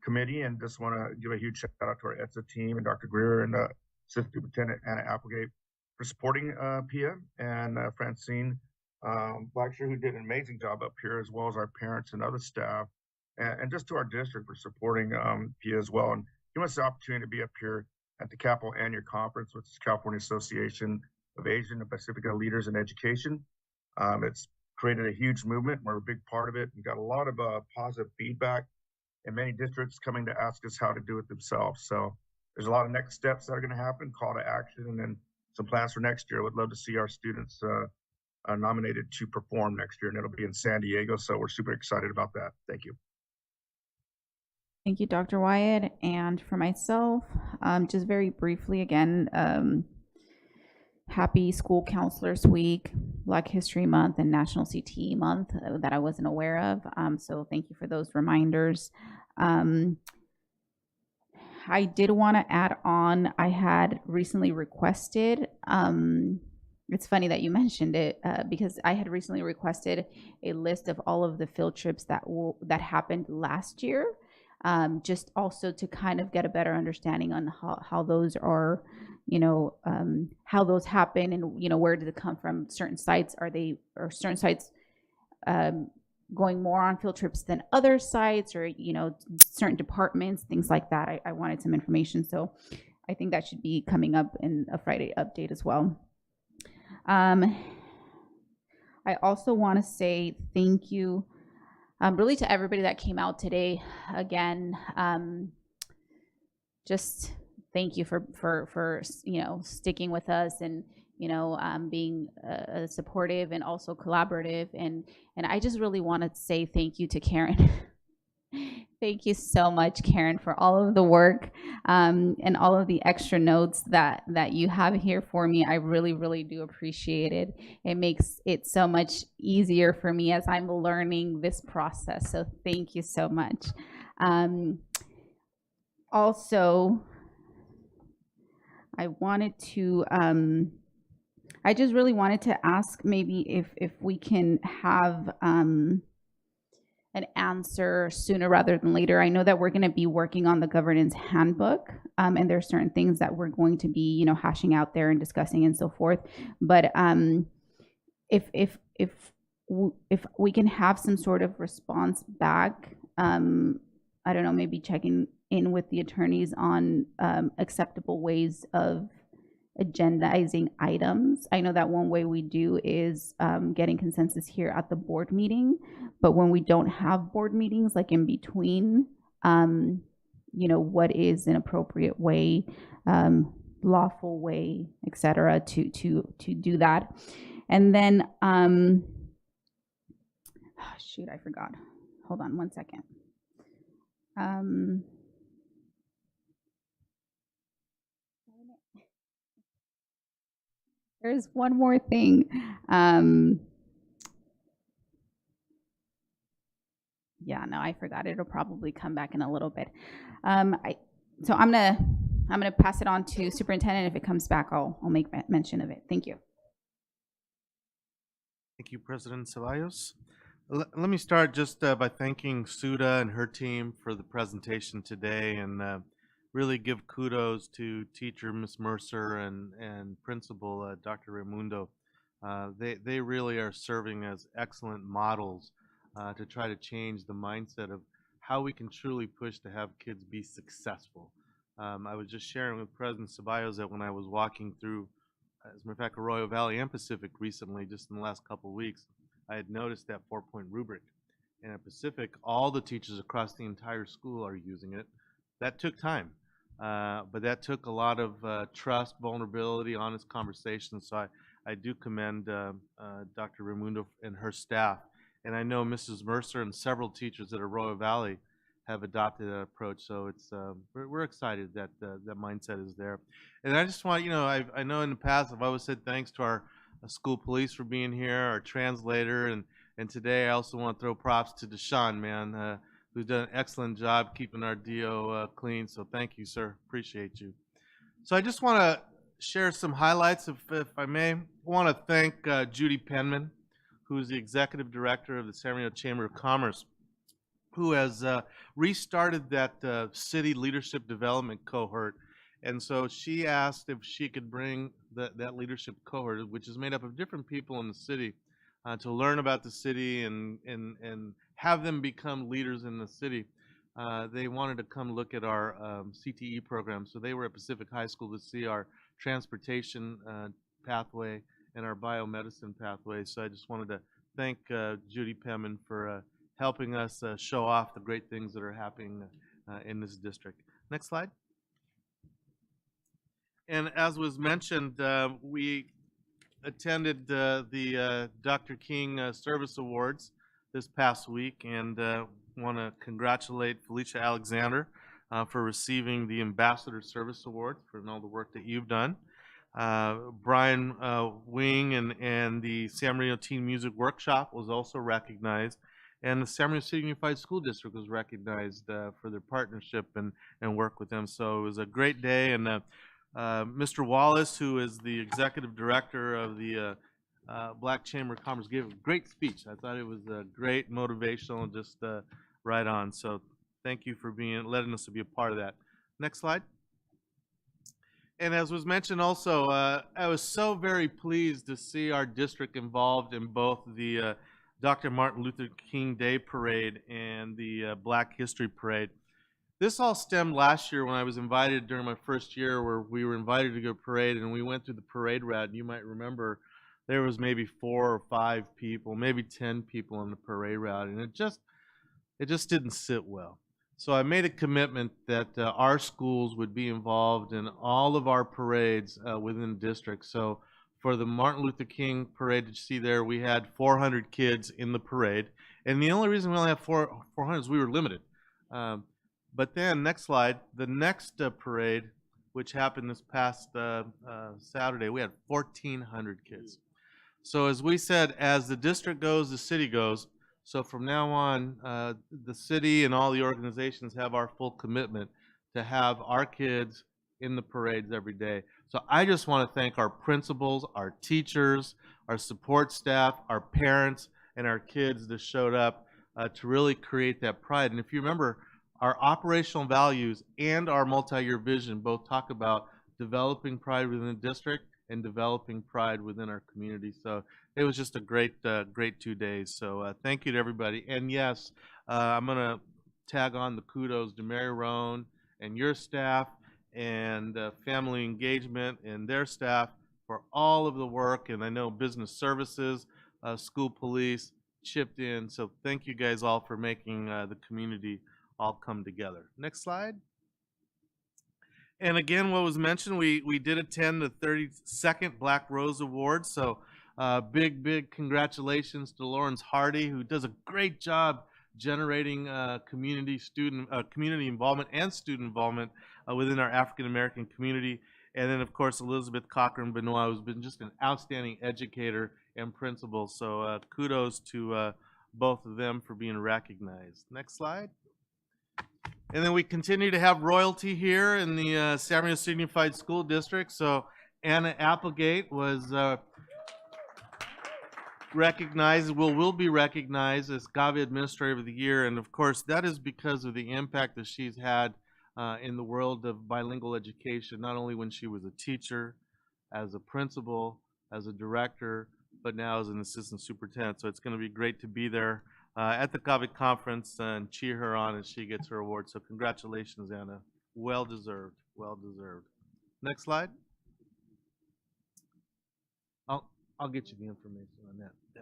Committee, and just want to give a huge shout out to our ETSA team and Dr. Greer and Assistant Superintendent Anna Applegate for supporting PIA, and Francine Blackshear, who did an amazing job up here, as well as our parents and other staff, and just to our district for supporting PIA as well, and giving us the opportunity to be up here at the Capitol Annual Conference, which is California Association of Asian and Pacific Leaders in Education. It's created a huge movement. We're a big part of it. We got a lot of positive feedback, and many districts coming to ask us how to do it themselves. So there's a lot of next steps that are going to happen, call to action, and then some plans for next year. Would love to see our students nominated to perform next year, and it'll be in San Diego. So we're super excited about that. Thank you. Thank you, Dr. Wyatt. And for myself, just very briefly again, happy School Counselors Week, Black History Month, and National CTE Month that I wasn't aware of. So thank you for those reminders. I did want to add on, I had recently requested, it's funny that you mentioned it, because I had recently requested a list of all of the field trips that happened last year, just also to kind of get a better understanding on how those are, how those happen, and where did it come from? Certain sites, are certain sites going more on field trips than other sites, or certain departments, things like that. I wanted some information, so I think that should be coming up in a Friday update as well. I also want to say thank you really to everybody that came out today. Again, just thank you for sticking with us, and being supportive and also collaborative, and I just really want to say thank you to Karen. Thank you so much, Karen, for all of the work and all of the extra notes that you have here for me. I really, really do appreciate it. It makes it so much easier for me as I'm learning this process. So thank you so much. Also, I wanted to, I just really wanted to ask maybe if we can have an answer sooner rather than later. I know that we're going to be working on the governance handbook, and there's certain things that we're going to be, hashing out there and discussing and so forth. But if we can have some sort of response back, I don't know, maybe checking in with the attorneys on acceptable ways of agendizing items. I know that one way we do is getting consensus here at the board meeting, but when we don't have board meetings, like in between, what is an appropriate way, lawful way, etc., to do that. And then, shoot, I forgot. Hold on one second. There's one more thing. Yeah, no, I forgot. It'll probably come back in a little bit. So I'm gonna pass it on to Superintendent. If it comes back, I'll make mention of it. Thank you. Thank you, President Ceballos. Let me start just by thanking Suda and her team for the presentation today, and really give kudos to teacher Ms. Mercer and principal Dr. Raimundo. They really are serving as excellent models to try to change the mindset of how we can truly push to have kids be successful. I was just sharing with President Ceballos that when I was walking through, as a matter of fact, Arroyo Valley and Pacific recently, just in the last couple of weeks, I had noticed that 4-point rubric. And at Pacific, all the teachers across the entire school are using it. That took time, but that took a lot of trust, vulnerability, honest conversation. So I do commend Dr. Raimundo and her staff. And I know Mrs. Mercer and several teachers at Arroyo Valley have adopted that approach. So it's we're excited that that mindset is there. And I just want, I know in the past I've always said thanks to our school police for being here, our translator, and today I also want to throw props to Deshaun, man, who's done an excellent job keeping our DO clean. So thank you, sir. Appreciate you. So I just want to share some highlights, if I may. I want to thank Judy Penman, who is the executive director of the San Bernardino Chamber of Commerce, who has restarted that city leadership development cohort. And so she asked if she could bring that leadership cohort, which is made up of different people in the city, to learn about the city and have them become leaders in the city. They wanted to come look at our CTE program. So they were at Pacific High School to see our transportation pathway and our biomedicine pathway. So I just wanted to thank Judy Penman for helping us show off the great things that are happening in this district. Next slide. And as was mentioned, we attended the Dr. King Service Awards this past week, and want to congratulate Felicia Alexander for receiving the Ambassador Service Award for all the work that you've done. Brian Wing and the San Bernardino Teen Music Workshop was also recognized, and the San Bernardino City Unified School District was recognized for their partnership and work with them. So it was a great day, and Mr. Wallace, who is the executive director of the Black Chamber of Commerce, gave a great speech. I thought it was great, motivational, and just right on. So thank you for letting us be a part of that. Next slide. And as was mentioned also, I was so very pleased to see our district involved in both the Dr. Martin Luther King Day Parade and the Black History Parade. This all stemmed last year when I was invited during my first year, where we were invited to go parade, and we went through the parade route. And you might remember there was maybe 4 or 5 people, maybe 10 people on the parade route, and it just didn't sit well. So I made a commitment that our schools would be involved in all of our parades within the district. So for the Martin Luther King parade that you see there, we had 400 kids in the parade, and the only reason we only have 400 is we were limited. But then, next slide, the next parade, which happened this past Saturday, we had 1,400 kids. So as we said, as the district goes, the city goes. So from now on, the city and all the organizations have our full commitment to have our kids in the parades every day. So I just want to thank our principals, our teachers, our support staff, our parents, and our kids that showed up to really create that pride. And if you remember, our operational values and our multi-year vision both talk about developing pride within the district and developing pride within our community. So it was just a great 2 days. So thank you to everybody. And yes, I'm going to tag on the kudos to Mary Roan and your staff and family engagement and their staff for all of the work. And I know business services, school police chipped in. So thank you guys all for making the community all come together. Next slide. And again, what was mentioned, we did attend the 32nd Black Rose Awards. So big congratulations to Lawrence Hardy, who does a great job generating community involvement and student involvement within our African American community. And then, of course, Elizabeth Cochran Benoit, who's been just an outstanding educator and principal. So kudos to both of them for being recognized. Next slide. And then we continue to have royalty here in the San Bernardino City Unified School District. So Anna Applegate was recognized, will be recognized as GAVI Administrator of the Year. And of course, that is because of the impact that she's had in the world of bilingual education, not only when she was a teacher, as a principal, as a director, but now as an assistant superintendent. So it's going to be great to be there at the GAVI conference and cheer her on as she gets her award. So congratulations, Anna. Well deserved. Well deserved. Next slide. I'll get you the information on that. Yeah.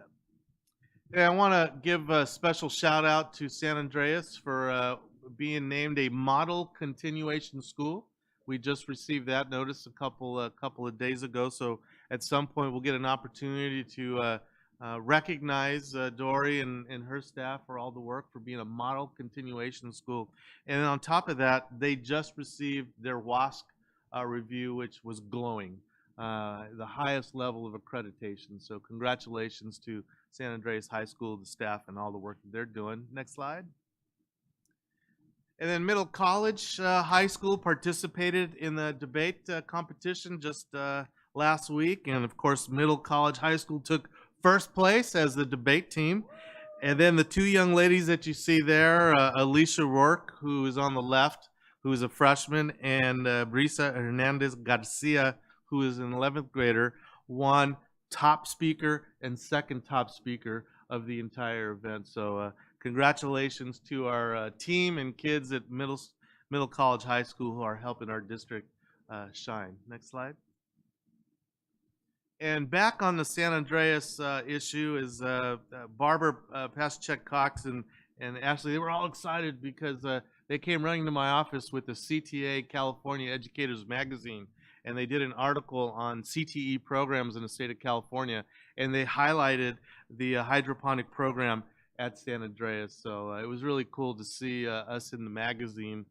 And I want to give a special shout out to San Andreas for being named a model continuation school. We just received that notice a couple of days ago. So at some point we'll get an opportunity to recognize Dory and her staff for all the work, for being a model continuation school. And on top of that, they just received their WASC review, which was glowing, the highest level of accreditation. So congratulations to San Andreas High School, the staff, and all the work that they're doing. Next slide. And then Middle College High School participated in the debate competition just last week. And of course, Middle College High School took first place as the debate team. And then the two young ladies that you see there, Alicia Rourke, who is on the left, who is a freshman, and Brisa Hernandez Garcia, who is an 11th grader, won top speaker and second top speaker of the entire event. So congratulations to our team and kids at Middle College High School who are helping our district shine. Next slide. And back on the San Andreas issue is Barbara Paschek-Cox and Ashley. They were all excited because they came running to my office with the CTA California Educators Magazine, and they did an article on CTE programs in the state of California, and they highlighted the hydroponic program at San Andreas. So it was really cool to see us in the magazine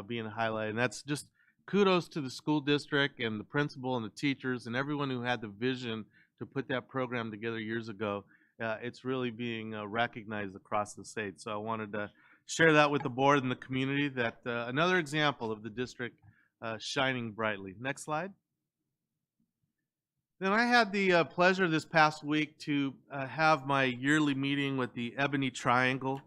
being highlighted. And that's just kudos to the school district and the principal and the teachers and everyone who had the vision to put that program together years ago. It's really being recognized across the state. So I wanted to share that with the board and the community, that another example of the district shining brightly. Next slide. Then I had the pleasure this past week to have my yearly meeting with the Ebony Triangle,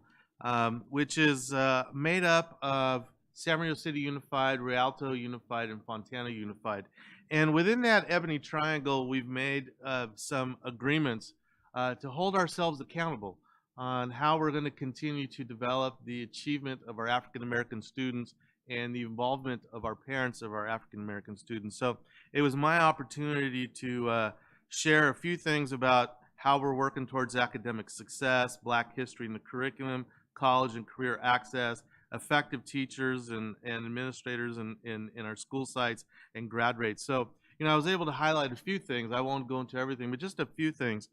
which is made up of San Mario City Unified, Rialto Unified, and Fontana Unified. And within that Ebony Triangle, we've made some agreements to hold ourselves accountable on how we're going to continue to develop the achievement of our African American students and the involvement of our parents of our African American students. So it was my opportunity to share a few things about how we're working towards academic success, Black history in the curriculum, college and career access, effective teachers and administrators in our school sites, and grad rates. So, I was able to highlight a few things. I won't go into everything, but just a few things.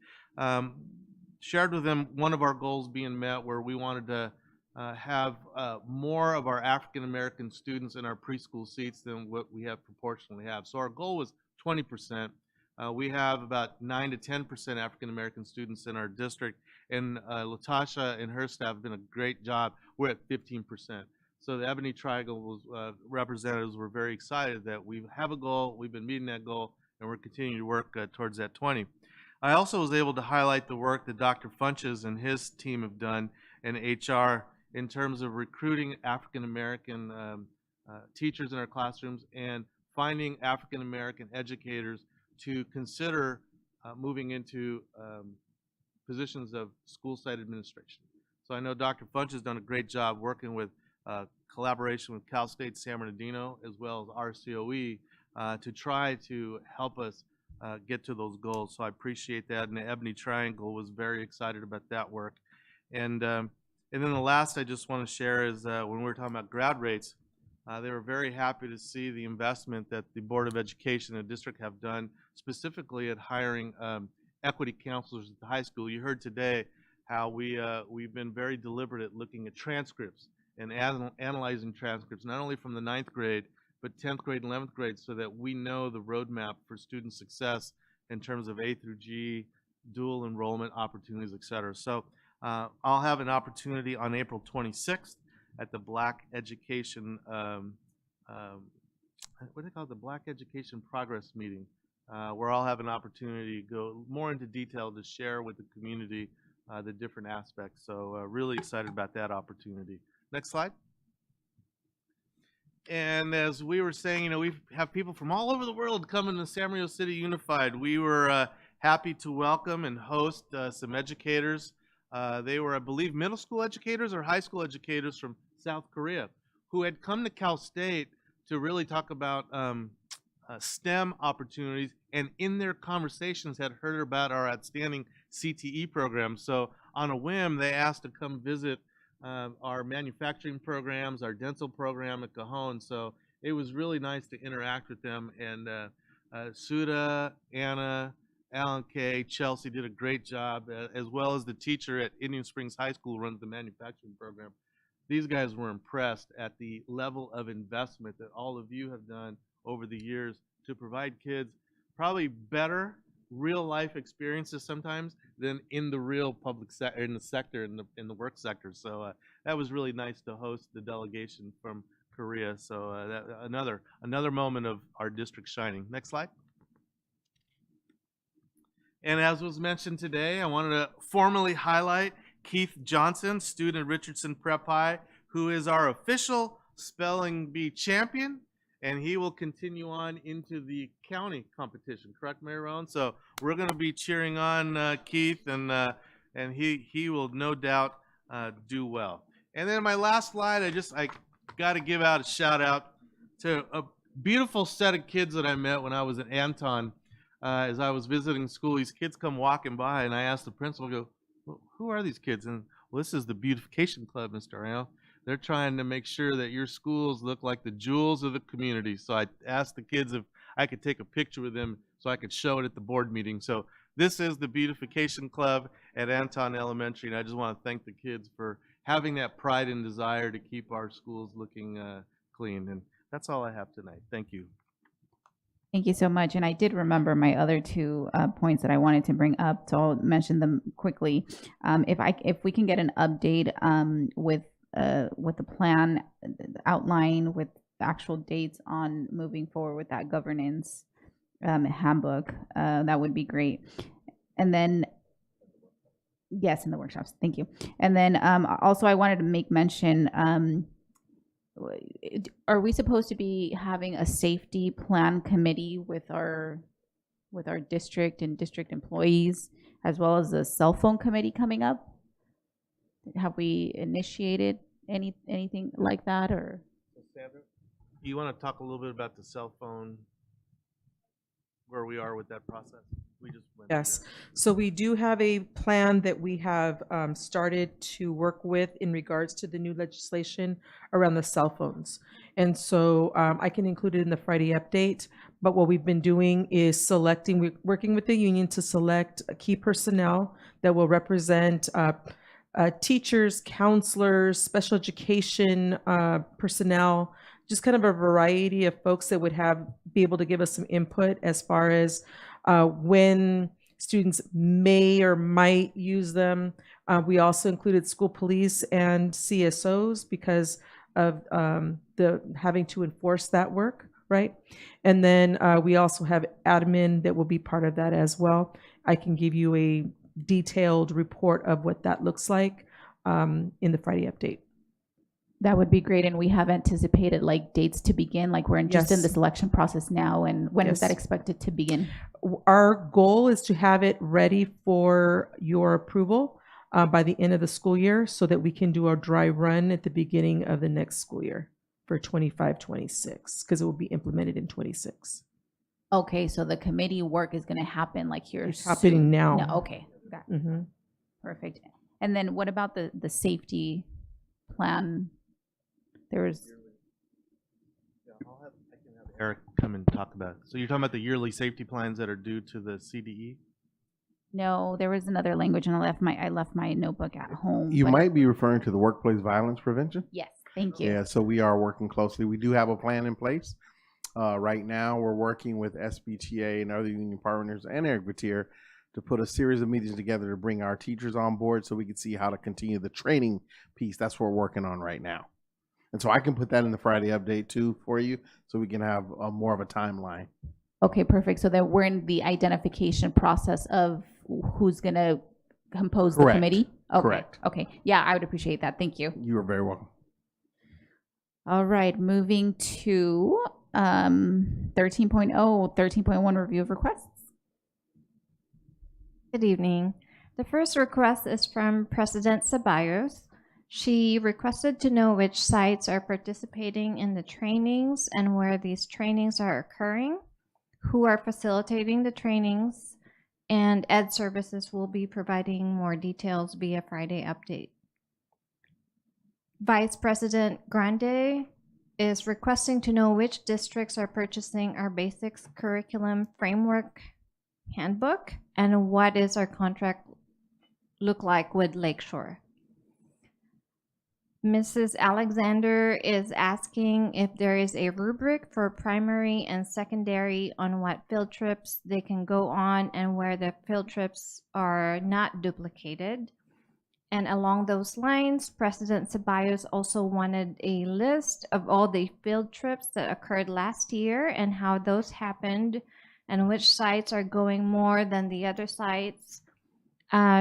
Shared with them one of our goals being met, where we wanted to have more of our African American students in our preschool seats than what we have proportionally have. So our goal was 20%. We have about 9 to 10% African American students in our district, and Latasha and her staff have done a great job. We're at 15%. So the Ebony Triangle representatives were very excited that we have a goal, we've been meeting that goal, and we're continuing to work towards that 20. I also was able to highlight the work that Dr. Funches and his team have done in HR in terms of recruiting African American teachers in our classrooms and finding African American educators to consider moving into positions of school site administration. So I know Dr. Funch has done a great job working with collaboration with Cal State San Bernardino as well as RCOE to try to help us get to those goals. So I appreciate that, and the Ebony Triangle was very excited about that work. And then the last I just want to share is when we were talking about grad rates, they were very happy to see the investment that the Board of Education and the district have done, specifically at hiring equity counselors at the high school. You heard today how we've been very deliberate at looking at transcripts and analyzing transcripts, not only from the 9th grade, but 10th grade and 11th grade, so that we know the roadmap for student success in terms of A through G, dual enrollment opportunities, et cetera. So I'll have an opportunity on April 26th at the Black Education, what do they call it? The Black Education Progress Meeting, where I'll have an opportunity to go more into detail to share with the community the different aspects. So really excited about that opportunity. Next slide. And as we were saying, we have people from all over the world coming to San Mario City Unified. We were happy to welcome and host some educators. They were, I believe, middle school educators or high school educators from South Korea who had come to Cal State to really talk about STEM opportunities, and in their conversations had heard about our outstanding CTE program. So on a whim, they asked to come visit our manufacturing programs, our dental program at Cajon. So it was really nice to interact with them. And Suda, Anna, Alan Kay, Chelsea did a great job, as well as the teacher at Indian Springs High School who runs the manufacturing program. These guys were impressed at the level of investment that all of you have done over the years to provide kids probably better real life experiences sometimes than in the real public sector, in the sector, in the work sector. So that was really nice to host the delegation from Korea. So another moment of our district shining. Next slide. And as was mentioned today, I wanted to formally highlight Keith Johnson, student at Richardson Prep High, who is our official spelling bee champion, and he will continue on into the county competition. Correct, Mayor Rowan? So we're going to be cheering on Keith, and he will no doubt do well. And then my last slide, I got to give out a shout out to a beautiful set of kids that I met when I was at Anton. As I was visiting school, these kids come walking by, and I asked the principal, I go, well, who are these kids? And well, this is the beautification club, Mr. Arano. They're trying to make sure that your schools look like the jewels of the community. So I asked the kids if I could take a picture with them so I could show it at the board meeting. So this is the beautification club at Anton Elementary, and I just want to thank the kids for having that pride and desire to keep our schools looking clean. And that's all I have tonight. Thank you. Thank you so much. And I did remember my other two points that I wanted to bring up, so I'll mention them quickly. If we can get an update with the plan outline with actual dates on moving forward with that governance handbook, that would be great. And then, yes, in the workshops. Thank you. And then also I wanted to make mention. Are we supposed to be having a safety plan committee with our district and district employees, as well as a cell phone committee coming up? Have we initiated anything like that, or? Sandra, you want to talk a little bit about the cell phone, where we are with that process? We just went Yes. So we do have a plan that we have started to work with in regards to the new legislation around the cell phones. And so I can include it in the Friday update. But what we've been doing is we're working with the union to select key personnel that will represent teachers, counselors, special education personnel, just kind of a variety of folks that would be able to give us some input as far as when students may or might use them. We also included school police and CSOs because of the having to enforce that work, right? And then we also have admin that will be part of that as well. I can give you a detailed report of what that looks like in the Friday update. That would be great. And we have anticipated like dates to begin, like we're just in Yes. the selection process now. And when is Yes. that expected to begin? Our goal is to have it ready for your approval by the end of the school year so that we can do our dry run at the beginning of the next school year for 25-26, because it will be implemented in 26. Okay, so the committee work is going to happen like here It's happening soon. now. No, okay, got it. Mm-hmm. Perfect. And then what about the safety plan? There's Eric come and talk about it. So you're talking about the yearly safety plans that are due to the CDE? no, there was another language, and I left my notebook at home. You but- might be referring to the workplace violence prevention. Yes, thank you. Yeah, so we are working closely. We do have a plan in place. Right now, we're working with SBTA and other union partners and Eric Vatier to put a series of meetings together to bring our teachers on board so we can see how to continue the training piece. That's what we're working on right now. And so I can put that in the Friday update too for you so we can have more of a timeline. Okay, perfect. So that we're in the identification process of who's going to compose the Correct. committee? Okay. Correct. Okay. Yeah, I would appreciate that. Thank you. You are very welcome. All right, moving to 13.0, 13.1 review of requests. Good evening. The first request is from President Ceballos. She requested to know which sites are participating in the trainings and where these trainings are occurring, who are facilitating the trainings, and Ed Services will be providing more details via Friday update. Vice President Grande is requesting to know which districts are purchasing our basics curriculum framework handbook, and what is our contract look like with Lakeshore. Mrs. Alexander is asking if there is a rubric for primary and secondary on what field trips they can go on and where the field trips are not duplicated. And along those lines, President Ceballos also wanted a list of all the field trips that occurred last year and how those happened and which sites are going more than the other sites.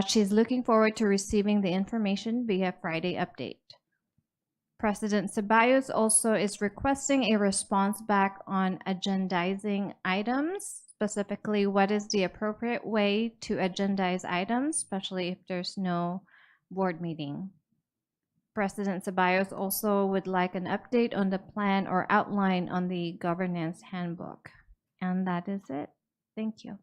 She's looking forward to receiving the information via Friday update. President Ceballos also is requesting a response back on agendizing items, specifically what is the appropriate way to agendize items, especially if there's no board meeting. President Ceballos also would like an update on the plan or outline on the governance handbook. And that is it. Thank you.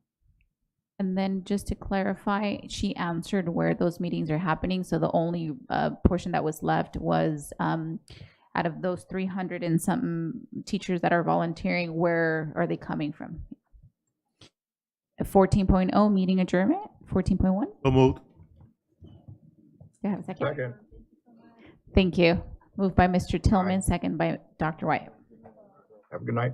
And then just to clarify, she answered where those meetings are happening. So the only portion that was left was out of those 300 and something teachers that are volunteering, where are they coming from? 14.0 meeting adjournment, 14.1. So moved. Do I have a second? Second. Thank you. Moved by Mr. Tillman, second by Dr. White. Have a good night.